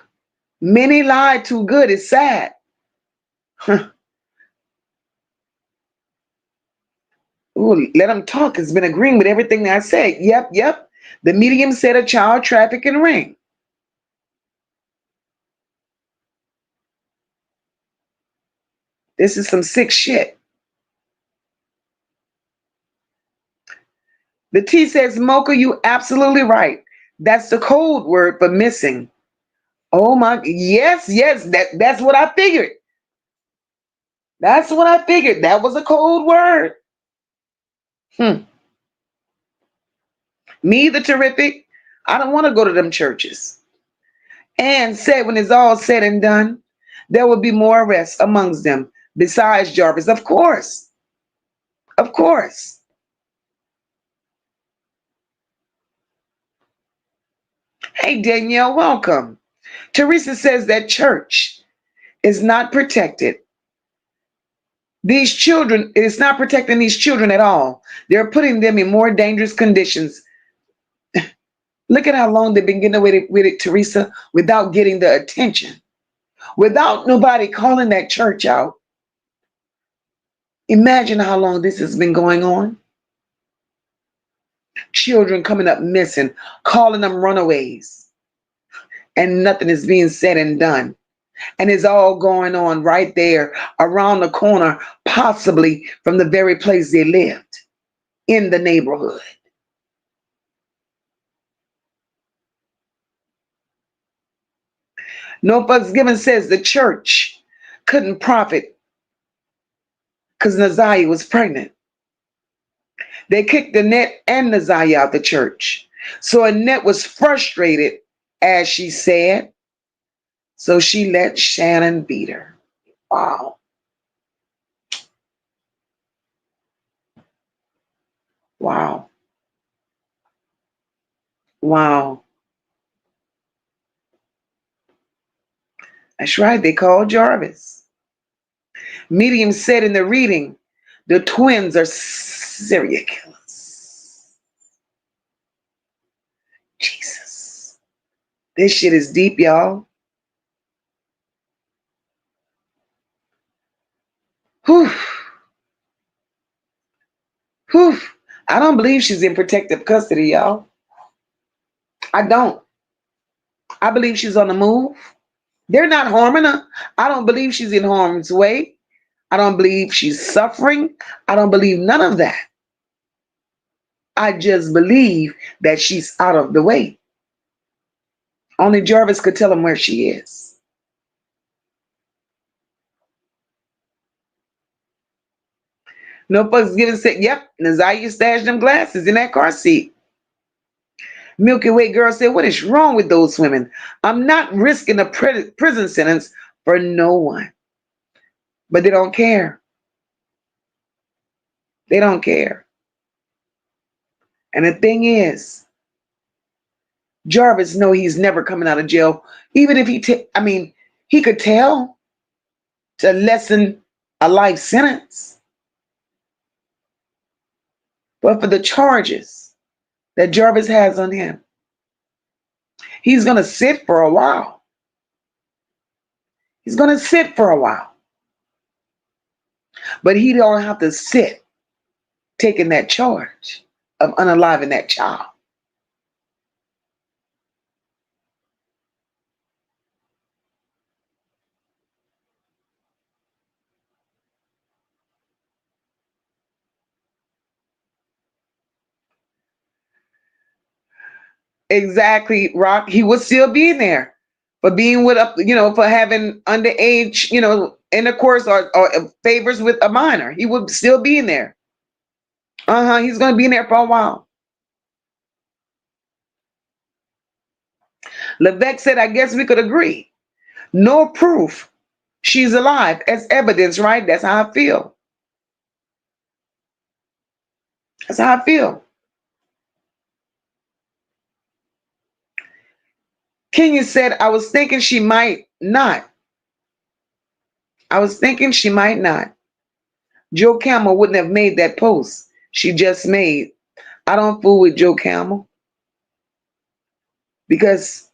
S3: Many lied too good. It's sad. Ooh, let them talk. It's been agreeing with everything that I said. Yep. The medium said a child trafficking ring. This is some sick shit. The T says, Mocha, you absolutely right. That's the code word for missing. Oh my, yes, that's what I figured. That's what I figured. That was a code word. Me, the terrific, I don't want to go to them churches. And said when it's all said and done, there will be more arrests amongst them besides Jarvis. Of course. Of course. Hey, Danielle, welcome. Teresa says that church is not protected. These children, it's not protecting these children at all. They're putting them in more dangerous conditions. Look at how long they've been getting away with it, Teresa, without getting the attention, without nobody calling that church out. Imagine how long this has been going on. Children coming up missing, calling them runaways, and nothing is being said and done. And it's all going on right there around the corner, possibly from the very place they lived, in the neighborhood. No Fucks Given says the church couldn't profit because Naziyah was pregnant. They kicked Annette and Naziyah out the church. So Annette was frustrated, as she said, so she let Shannon beat her. Wow. Wow. Wow. That's right, they called Jarvis. Medium said in the reading, the twins are serial killers. Jesus. This shit is deep, y'all. Whew. Whew. I don't believe she's in protective custody, y'all. I don't. I believe she's on the move. They're not harming her. I don't believe she's in harm's way. I don't believe she's suffering. I don't believe none of that. I just believe that she's out of the way. Only Jarvis could tell him where she is. No Fucks Given said, yep, Naziyah stashed them glasses in that car seat. Milky Way Girl said, what is wrong with those women? I'm not risking a prison sentence for no one. But they don't care. They don't care. And the thing is, Jarvis know he's never coming out of jail. Even if he could tell to lessen a life sentence. But for the charges that Jarvis has on him, he's going to sit for a while. He's going to sit for a while. But he don't have to sit taking that charge of unaliving that child. Exactly, Rock. He would still be in there for being with for having underage, intercourse or favors with a minor. He would still be in there. He's going to be in there for a while. Levesque said, I guess we could agree. No proof she's alive as evidence, right? That's how I feel. That's how I feel. Kenya said, I was thinking she might not. Joe Camel wouldn't have made that post she just made. I don't fool with Joe Camel. Because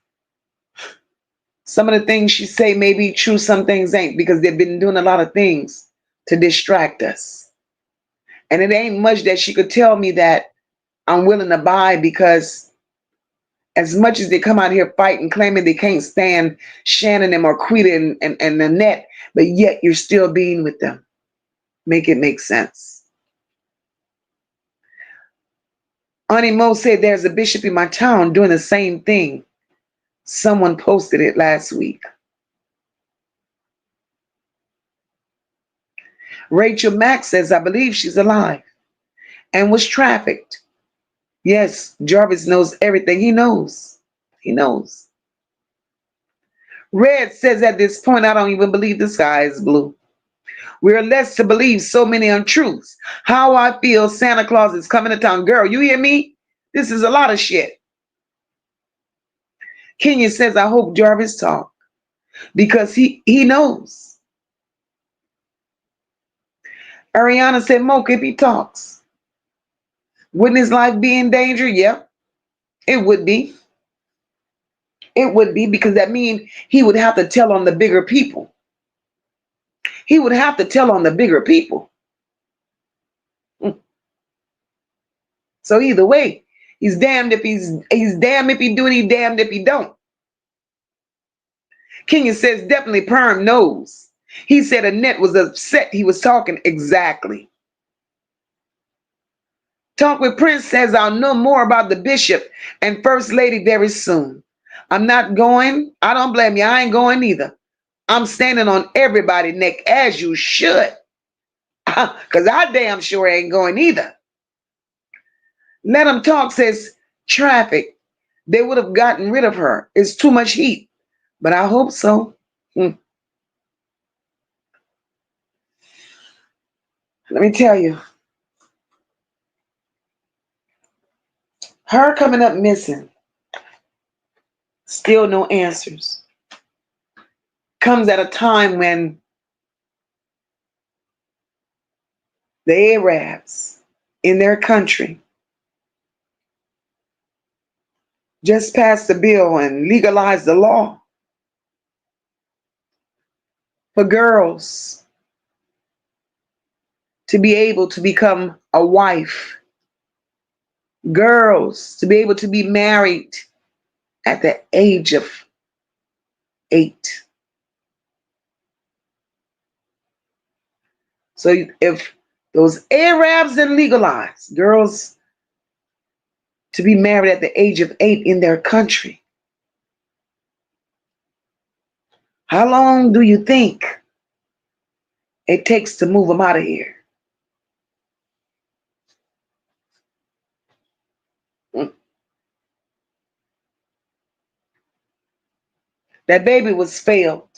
S3: some of the things she say may be true, some things ain't, because they've been doing a lot of things to distract us. And it ain't much that she could tell me that I'm willing to buy, because as much as they come out here fighting, claiming they can't stand Shannon and Marquita and Annette, but yet you're still being with them. Make it make sense. Auntie Mo said, there's a bishop in my town doing the same thing. Someone posted it last week. Rachel Mack says, I believe she's alive and was trafficked. Yes, Jarvis knows everything. He knows. He knows. Red says, at this point, I don't even believe the sky is blue. We're led to believe so many untruths. How I feel Santa Claus is coming to town. Girl, you hear me? This is a lot of shit. Kenya says, I hope Jarvis talk because he knows. Ariana said, Mocha, if he talks, wouldn't his life be in danger? Yep, it would be. It would be, because that means he would have to tell on the bigger people. He would have to tell on the bigger people. So either way, he's damned if he's damned if he do and he's damned if he don't. Kenya says definitely Perm knows. He said Annette was upset he was talking. Exactly. Talk with Prince says I'll know more about the bishop and first lady very soon. I'm not going. I don't blame you. I ain't going either. I'm standing on everybody's neck, as you should. Because I damn sure ain't going either. Let them talk says traffic. They would have gotten rid of her. It's too much heat. But I hope so. Let me tell you. Her coming up missing, still no answers, comes at a time when the Arabs in their country just passed a bill and legalized the law for girls to be able to become a wife, girls to be able to be married at the age of 8. So if those Arabs didn't legalize girls to be married at the age of 8 in their country, how long do you think it takes to move them out of here? That baby was failed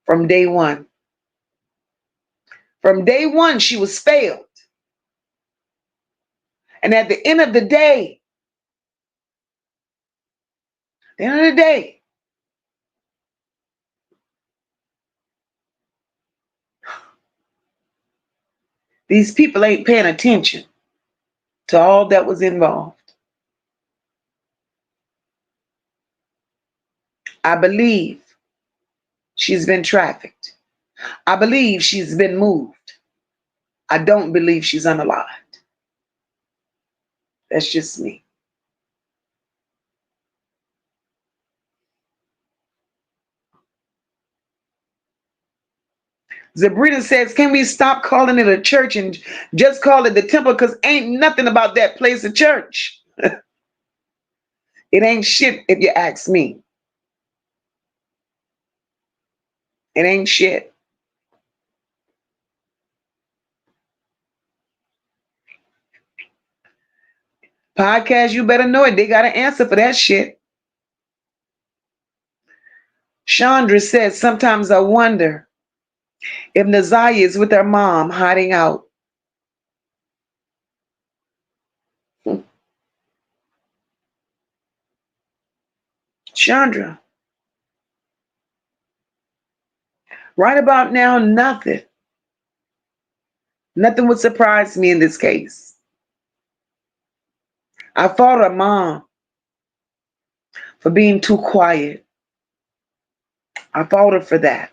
S3: from day one. From day one, she was failed. And at the end of the day, these people ain't paying attention to all that was involved. I believe she's been trafficked. I believe she's been moved. I don't believe she's unalived. That's just me. Zabrina says, can we stop calling it a church and just call it the temple? Because ain't nothing about that place a church. It ain't shit if you ask me. It ain't shit. Podcast, you better know it. They got an answer for that shit. Chandra says, sometimes I wonder if Naziyah is with her mom hiding out. Chandra. Right about now, nothing. Nothing would surprise me in this case. I fought her mom for being too quiet. I fought her for that.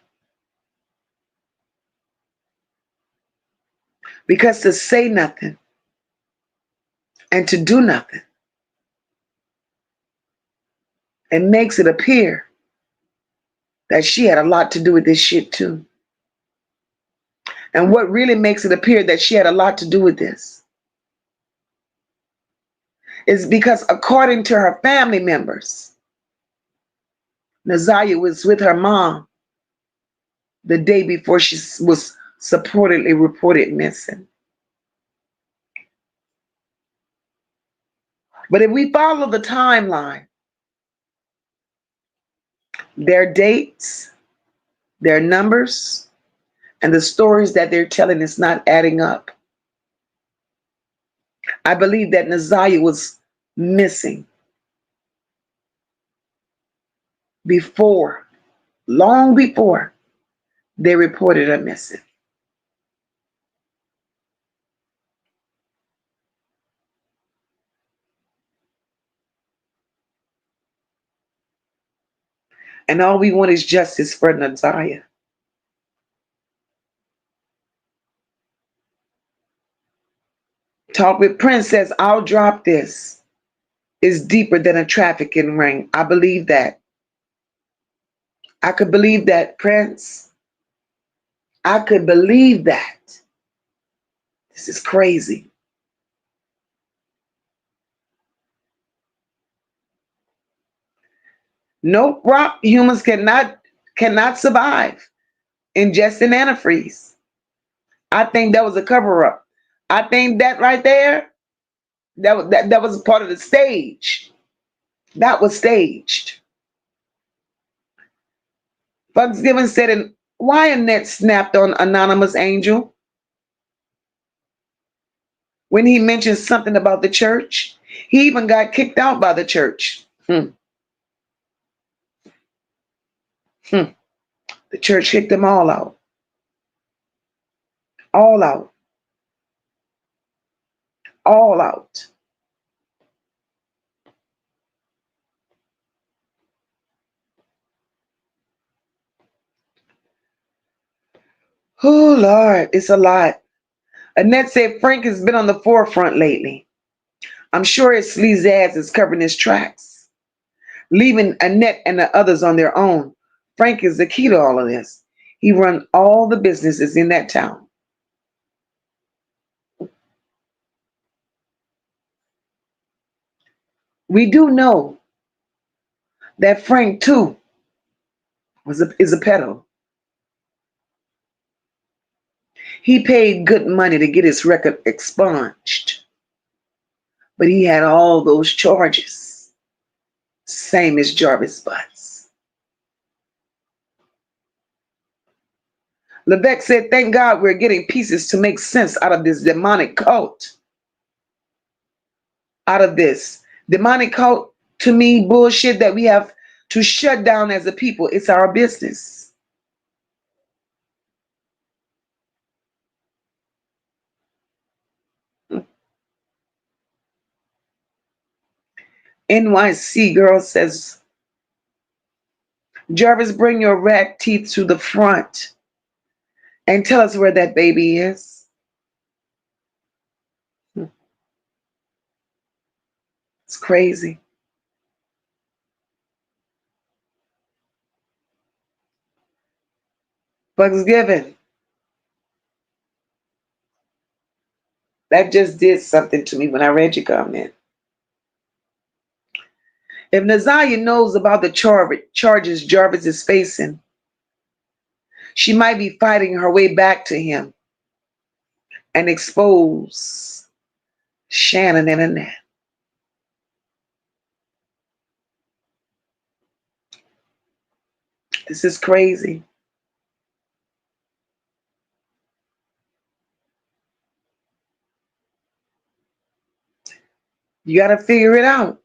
S3: Because to say nothing and to do nothing, it makes it appear that she had a lot to do with this shit too. And what really makes it appear that she had a lot to do with this is because, according to her family members, Naziyah was with her mom the day before she was supposedly reported missing. But if we follow the timeline, their dates, their numbers, and the stories that they're telling is not adding up. I believe that Naziyah was missing before, long before they reported her missing. And all we want is justice for Naziyah. Talk with Prince says, I'll drop this. It's deeper than a trafficking ring. I believe that. I could believe that, Prince. I could believe that. This is crazy. Nope, Rock. Humans cannot survive ingesting antifreeze. I think that was a cover up. I think that right there, that was part of the stage. That was staged. Bugs Given said, and why Annette snapped on Anonymous Angel when he mentioned something about the church. He even got kicked out by the church. The church kicked them all out. All out. All out. Oh, Lord, it's a lot. Annette said Frank has been on the forefront lately. I'm sure his sleazy ass is covering his tracks, leaving Annette and the others on their own. Frank is the key to all of this. He runs all the businesses in that town. We do know that Frank, too, is a peddler. He paid good money to get his record expunged, but he had all those charges, same as Jarvis Butts. Lebec said, thank God we're getting pieces to make sense out of this demonic cult. Out of this demonic cult, to me, bullshit that we have to shut down as a people. It's our business. NYC girl says, Jarvis, bring your rat teeth to the front and tell us where that baby is. It's crazy. Bugs Given. That just did something to me when I read your comment. If Naziyah knows about the charges Jarvis is facing, she might be fighting her way back to him and expose Shannon and Annette. This is crazy. You got to figure it out.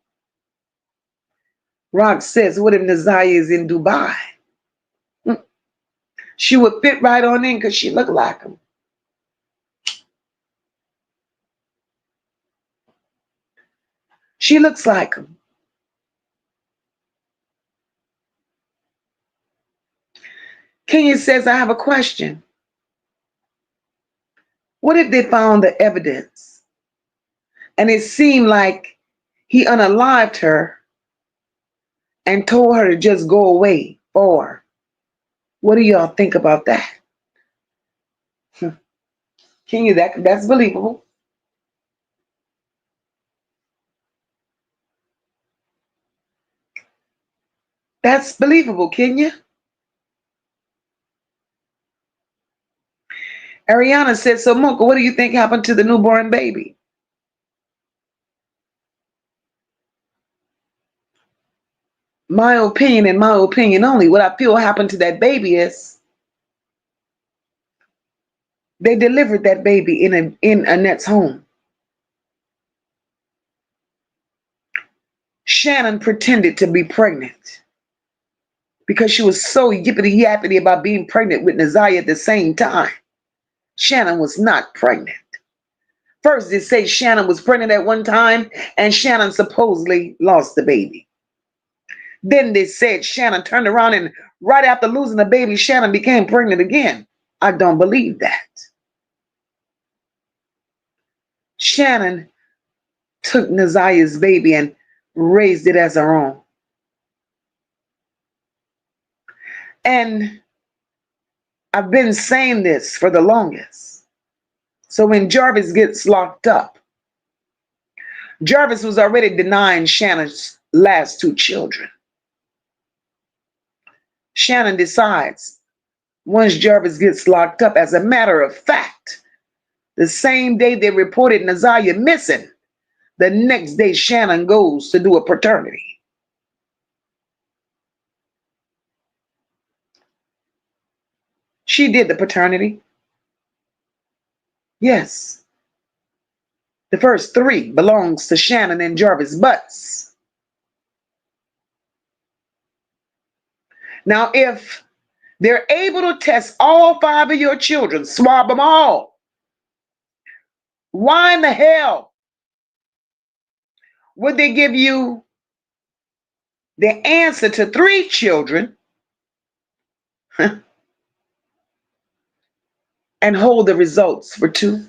S3: Rock says, what if Naziyah is in Dubai? She would fit right on in because she looked like him. She looks like him. Kenya says, I have a question. What if they found the evidence and it seemed like he unalived her and told her to just go away? Or what do y'all think about that? Kenya, that's believable. That's believable, Kenya. Ariana said, so Mocha, what do you think happened to the newborn baby? My opinion and my opinion only, what I feel happened to that baby is they delivered that baby in Annette's home. Shannon pretended to be pregnant. because she was so yippity yappity about being pregnant with Naziyah at the same time. Shannon was not pregnant. First, they say Shannon was pregnant at one time, and Shannon supposedly lost the baby. Then they said Shannon turned around, and right after losing the baby, Shannon became pregnant again. I don't believe that. Shannon took Naziyah's baby and raised it as her own. And I've been saying this for the longest. So when Jarvis gets locked up, Jarvis was already denying Shannon's last two children. Shannon decides once Jarvis gets locked up, as a matter of fact, the same day they reported Naziyah missing, the next day Shannon goes to do a paternity. She did the paternity. Yes. The first three belongs to Shannon and Jarvis Butts. Now, if they're able to test all five of your children, swab them all, why in the hell would they give you the answer to three children and hold the results for two?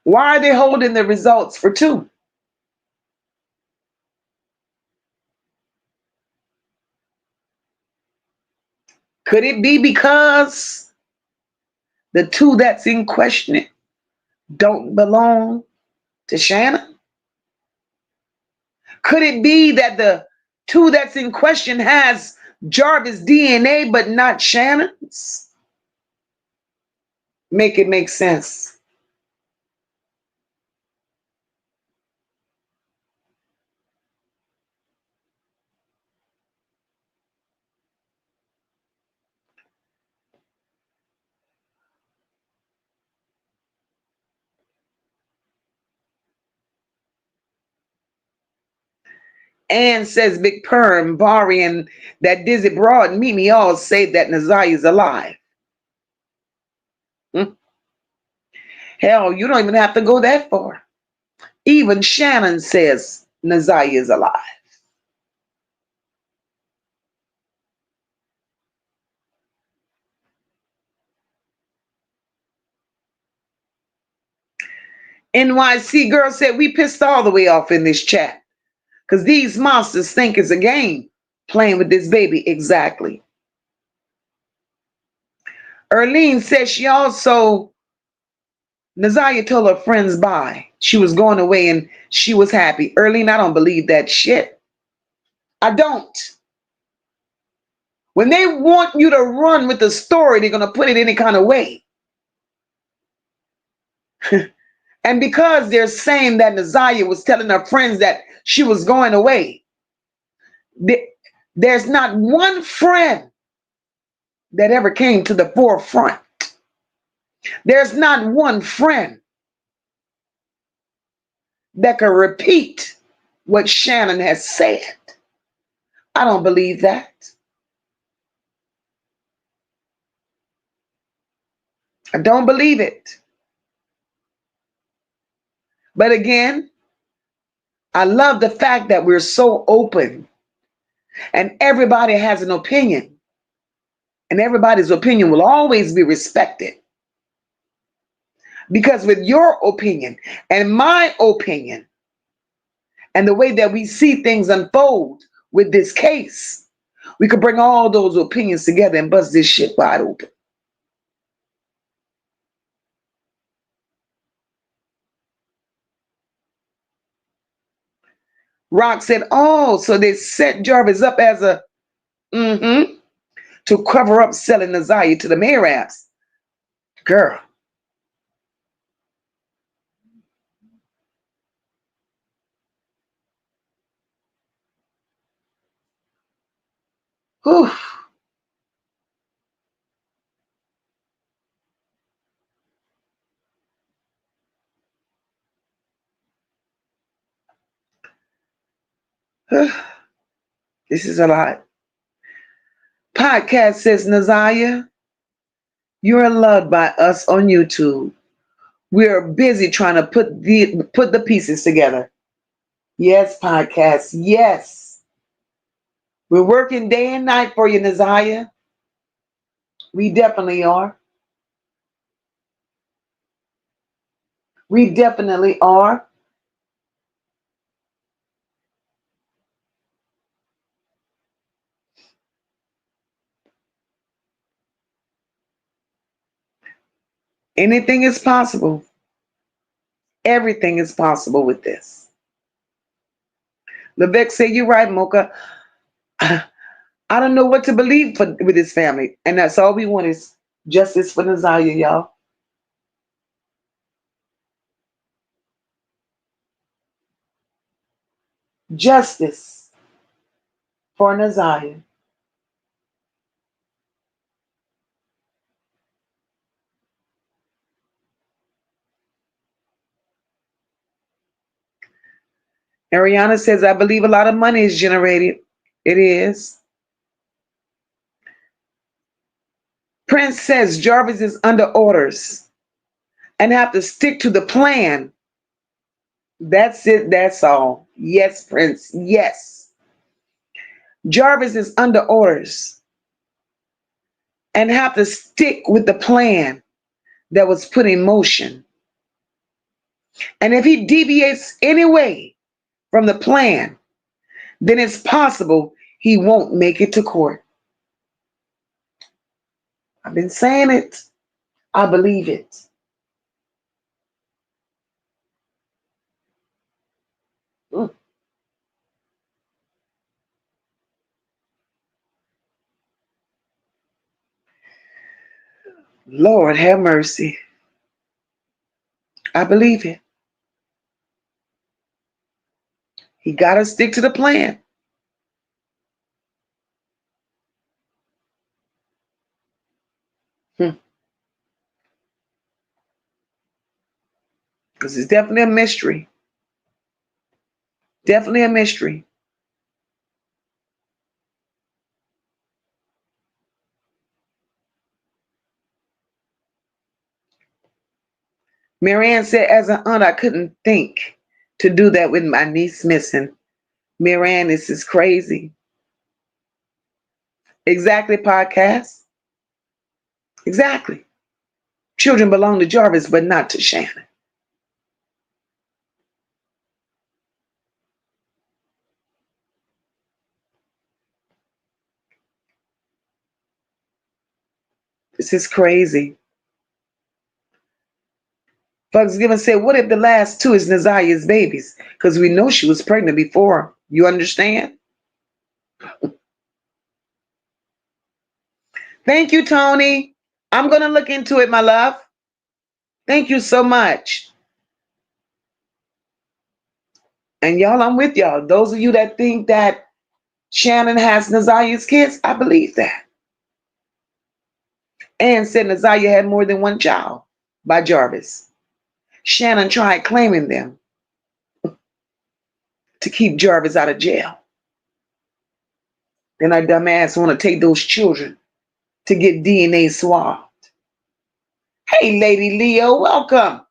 S3: Why are they holding the results for two? Could it be because the two that's in question don't belong to Shannon? Could it be that the two that's in question has Jarvis DNA but not Shannon's? Make it make sense. Ann says Big Perm, Bari, and that Dizzy Broad and Mimi all say that Naziyah is alive. Hmm? Hell, you don't even have to go that far. Even Shannon says Naziyah is alive. NYC girl said we pissed all the way off in this chat because these monsters think it's a game playing with this baby. Exactly. Erlene said she also, Naziyah told her friends bye. She was going away and she was happy. Erlene, I don't believe that shit. I don't. When they want you to run with the story, they're going to put it any kind of way. And because they're saying that Naziyah was telling her friends that she was going away, there's not one friend that ever came to the forefront. There's not one friend that can repeat what Shannon has said. I don't believe that. I don't believe it. But again, I love the fact that we're so open and everybody has an opinion, and everybody's opinion will always be respected. Because with your opinion and my opinion and the way that we see things unfold with this case, we could bring all those opinions together and bust this shit wide open. Rock said, oh, so they set Jarvis up as a to cover up selling Naziyah to the Marabs. Girl. Whew. This is a lot. Podcast says, Naziyah, you are loved by us on YouTube. We are busy trying to put the pieces together. Yes, podcast. Yes. We're working day and night for you, Naziyah. We definitely are. We definitely are. Anything is possible. Everything is possible with this. Levesque said, you're right, Mocha. I don't know what to believe with this family. And that's all we want is justice for Naziyah, y'all. Justice for Naziyah. Ariana says, I believe a lot of money is generated. It is. Prince says Jarvis is under orders and have to stick to the plan. That's it. That's all. Yes, Prince. Yes. Jarvis is under orders and have to stick with the plan that was put in motion. And if he deviates anyway from the plan, then it's possible he won't make it to court. I've been saying it. I believe it. Mm. Lord have mercy. I believe it. He got to stick to the plan. Because it's definitely a mystery. Definitely a mystery. Marianne said, as an aunt, I couldn't think to do that with my niece missing. Marianne, this is crazy. Exactly, podcast. Exactly. Children belong to Jarvis, but not to Shannon. This is crazy. Bugs Given said, what if the last two is Naziyah's babies? Because we know she was pregnant before. You understand? Thank you, Tony. I'm going to look into it, my love. Thank you so much. And y'all, I'm with y'all. Those of you that think that Shannon has Naziyah's kids, I believe that. And said Naziyah had more than one child by Jarvis. Shannon tried claiming them to keep Jarvis out of jail. Then our dumbass want to take those children to get DNA swabbed. Hey, Lady Leo, welcome.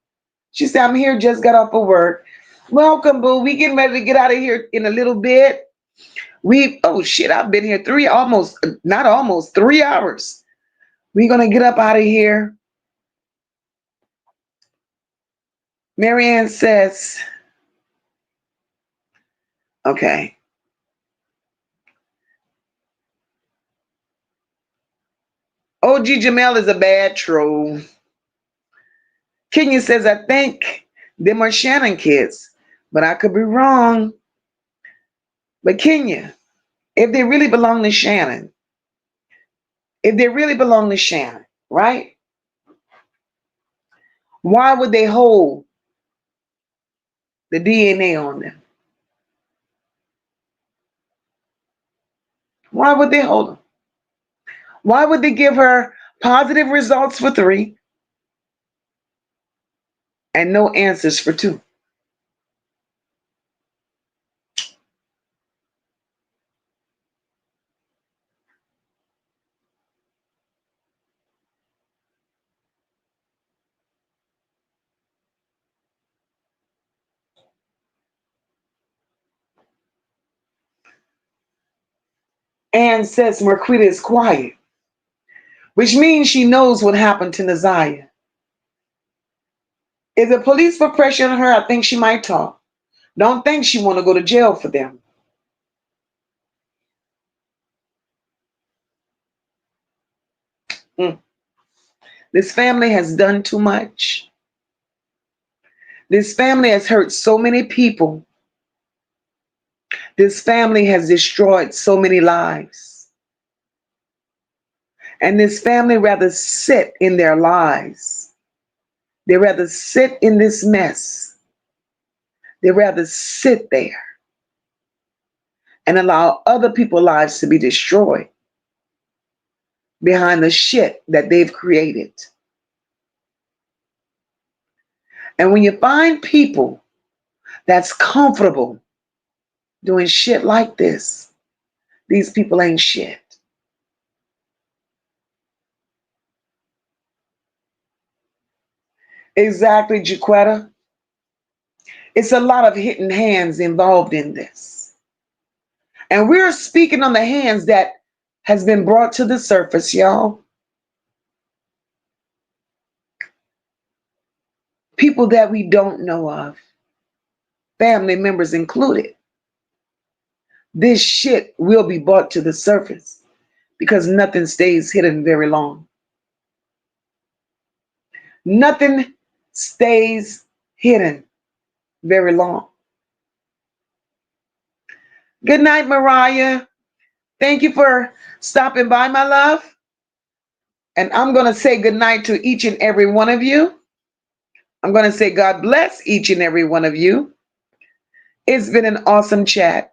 S3: She said, I'm here, just got off of work. Welcome, boo. We getting ready to get out of here in a little bit. Oh shit, I've been here 3 hours. We're going to get up out of here. Marianne says, okay. OG Jamel is a bad troll. Kenya says, I think them are Shannon kids, but I could be wrong. But Kenya, if they really belong to Shannon, right? Why would they hold the DNA on them? Why would they hold them? Why would they give her positive results for 3 and no answers for 2? And says Marquita is quiet, which means she knows what happened to Naziyah. If the police were pressuring her, I think she might talk. Don't think she want to go to jail for them. Mm. This family has done too much. This family has hurt so many people. This family has destroyed so many lives. And this family rather sit in their lies. They rather sit in this mess. They rather sit there and allow other people's lives to be destroyed behind the shit that they've created. And when you find people that's comfortable doing shit like this, these people ain't shit. Exactly, Jaquetta. It's a lot of hidden hands involved in this. And we're speaking on the hands that has been brought to the surface, y'all. People that we don't know of, family members included. This shit will be brought to the surface because nothing stays hidden very long. Nothing stays hidden very long. Good night, Mariah. Thank you for stopping by, my love. And I'm going to say good night to each and every one of you. I'm going to say God bless each and every one of you. It's been an awesome chat.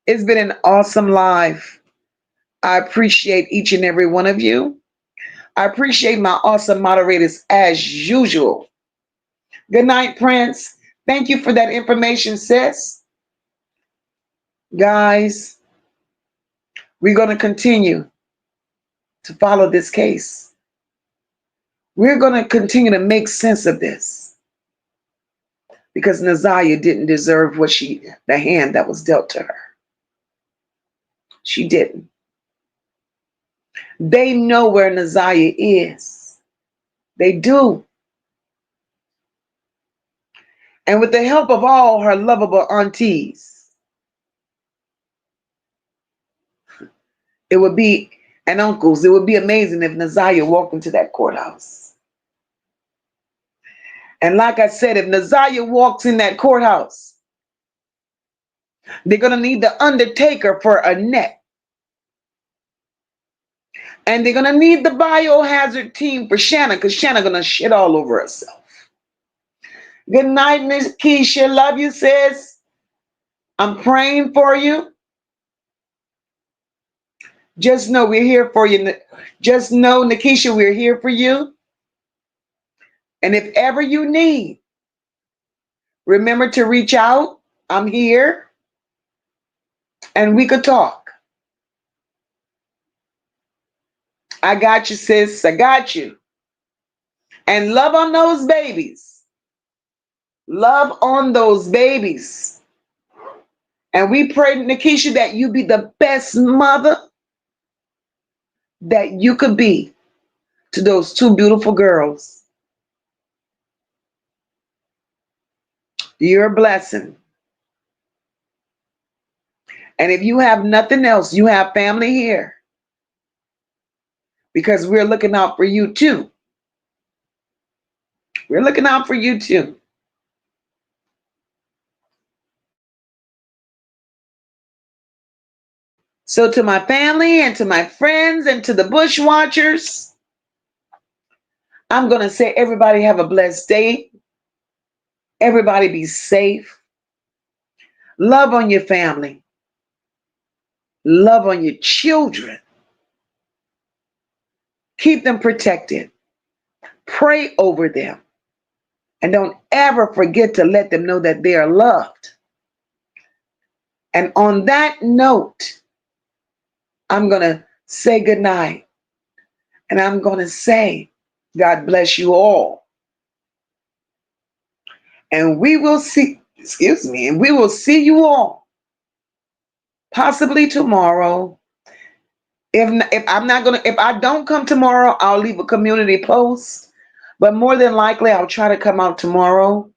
S3: It's been an awesome live. I appreciate each and every one of you. I appreciate my awesome moderators as usual. Good night, Prince. Thank you for that information, sis. Guys, we're going to continue to follow this case. We're going to continue to make sense of this because Naziyah didn't deserve the hand that was dealt to her. She didn't. They know where Naziyah is. They do. And with the help of all her lovable aunties, it would be, and uncles, it would be amazing if Naziyah walked into that courthouse. And like I said, if Naziyah walks in that courthouse, they're going to need the undertaker for a net. And they're going to need the biohazard team for Shanna, because Shanna going to shit all over herself. Good night, Miss Keisha. Love you, sis. I'm praying for you. Just know we're here for you. Just know, Nikisha, we're here for you. And if ever you need, remember to reach out. I'm here. And we could talk. I got you, sis. I got you. And love on those babies. Love on those babies. And we pray, Nikisha, that you be the best mother that you could be to those two beautiful girls. You're a blessing. And if you have nothing else, you have family here. Because we're looking out for you too. We're looking out for you too. So to my family and to my friends and to the bush watchers, I'm going to say everybody have a blessed day. Everybody be safe. Love on your family. Love on your children. Keep them protected. Pray over them. And don't ever forget to let them know that they are loved. And on that note, I'm going to say goodnight. And I'm going to say, God bless you all. And we will see, and we will see you all possibly tomorrow If I don't come tomorrow, I'll leave a community post. But more than likely, I'll try to come out tomorrow.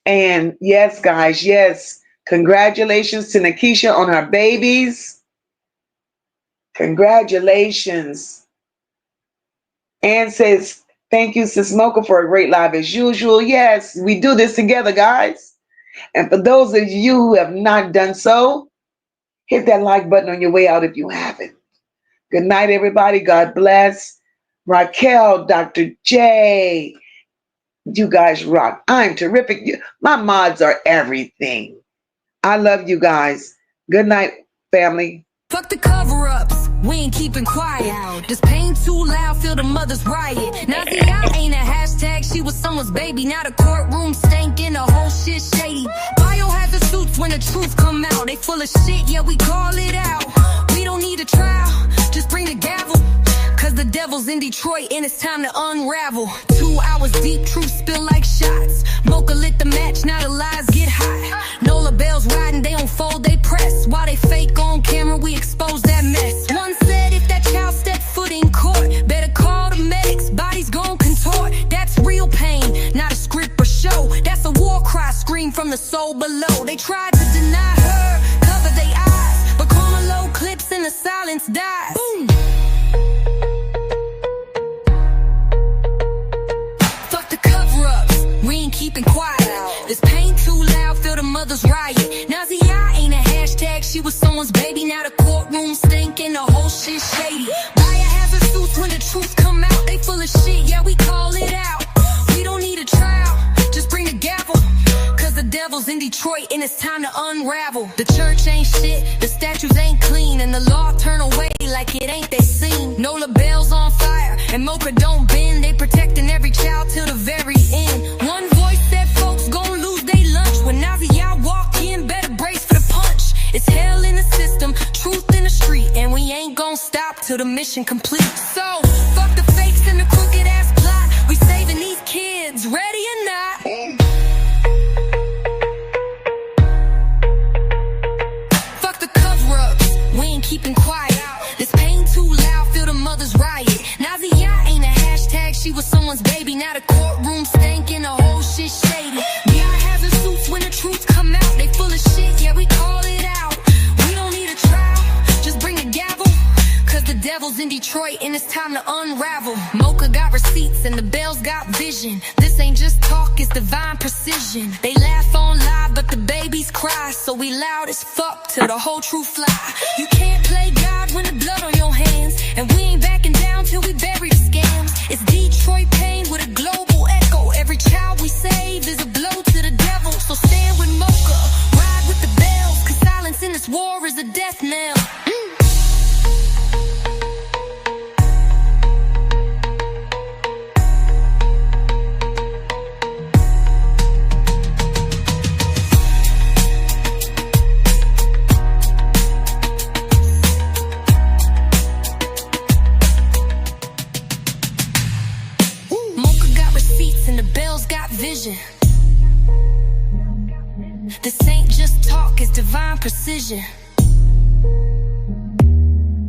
S3: And yes, guys, yes, congratulations to Nakisha on her babies. Congratulations. Ann says, thank you, Sis Mocha, for a great live as usual. Yes, we do this together, guys. And for those of you who have not done so, hit that like button on your way out if you haven't. Good night, everybody. God bless. Raquel, Dr. J, you guys rock. I'm terrific. My mods are everything. I love you guys. Good night, family.
S1: Fuck the cover-ups, we ain't keeping quiet. This pain too loud, feel the mothers riot. Naziyah ain't a hashtag, she was someone's baby. Now the courtroom stankin', the whole shit shady. Biohazard suits when the truth come out. They full of shit, yeah, we call it out. We don't need a trial, just bring the gavel. Cause the devil's in Detroit and it's time to unravel. 2 hours deep, truth spill like shots. Mocha lit the match, now the lies get hot. Nola bells riding, they don't fold, they press. While they fake on camera, we expose that mess. One said if that child step foot in court, better call the medics, bodies gon' contort. That's real pain, not a script or show. That's a war cry, scream from the soul below. They tried to deny her, cover their eyes, but chroma low clips and the silence dies. Boom. Keeping quiet. This pain too loud, feel the mothers riot. Naziyah ain't a hashtag, she was someone's baby. Now the courtroom stinking, the whole shit shady. Biohazard suits when the truth come out. They full of shit, yeah, we call it out. We don't need a trial, just bring the gavel. Cause the devil's in Detroit and it's time to unravel. The church ain't shit, the statues ain't clean, and the law turn away like it ain't they seen. Nola bells on fire, and Mocha don't bend. They protecting every child till the very end. One voice said folks gon' lose they lunch. When Naziyah walk in, better brace for the punch. It's hell in the system, truth in the street, and we ain't gon' stop till the mission complete. So, fuck the fakes and the crooked ass plot. We saving these kids, ready or not. Fuck the cover-ups, we ain't keeping quiet. This pain too loud, feel the mothers riot. Naziyah ain't a hashtag, she was someone's baby. Now the courtroom stankin', the whole shit shady. Biohazard suits when the truth come out. They full of shit, yeah, we call it out. We don't need a trial, just bring a gavel. Cause the devil's in Detroit and it's time to unravel. Mocha got receipts and the bells got vision. This ain't just talk, it's divine precision. They laugh on live, but the babies cry. So we loud as fuck till the whole truth fly. You can't play God when the blood on your hands, and we ain't backing down till we bury the scams. It's Detroit pain with a global echo. Every child we save is a blow to the devil. So stand with Mocha, ride with the bells. Cause silence in this war is a death knell. Vision. This ain't just talk, it's divine precision.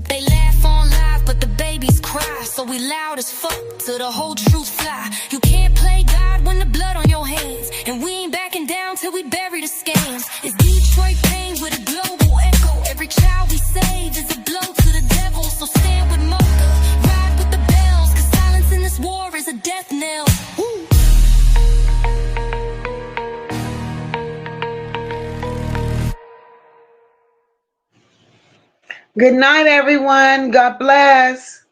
S1: They laugh on live, but the babies cry. So we loud as fuck till the whole truth fly. You can't play God when the blood on your hands, and we ain't backing down till we bury the scams. It's Detroit pain with a global echo. Every child we save is a blow to the devil. So stand with Mocha, ride with the bells. Cause silence in this war is a death knell. Woo.
S3: Good night, everyone. God bless.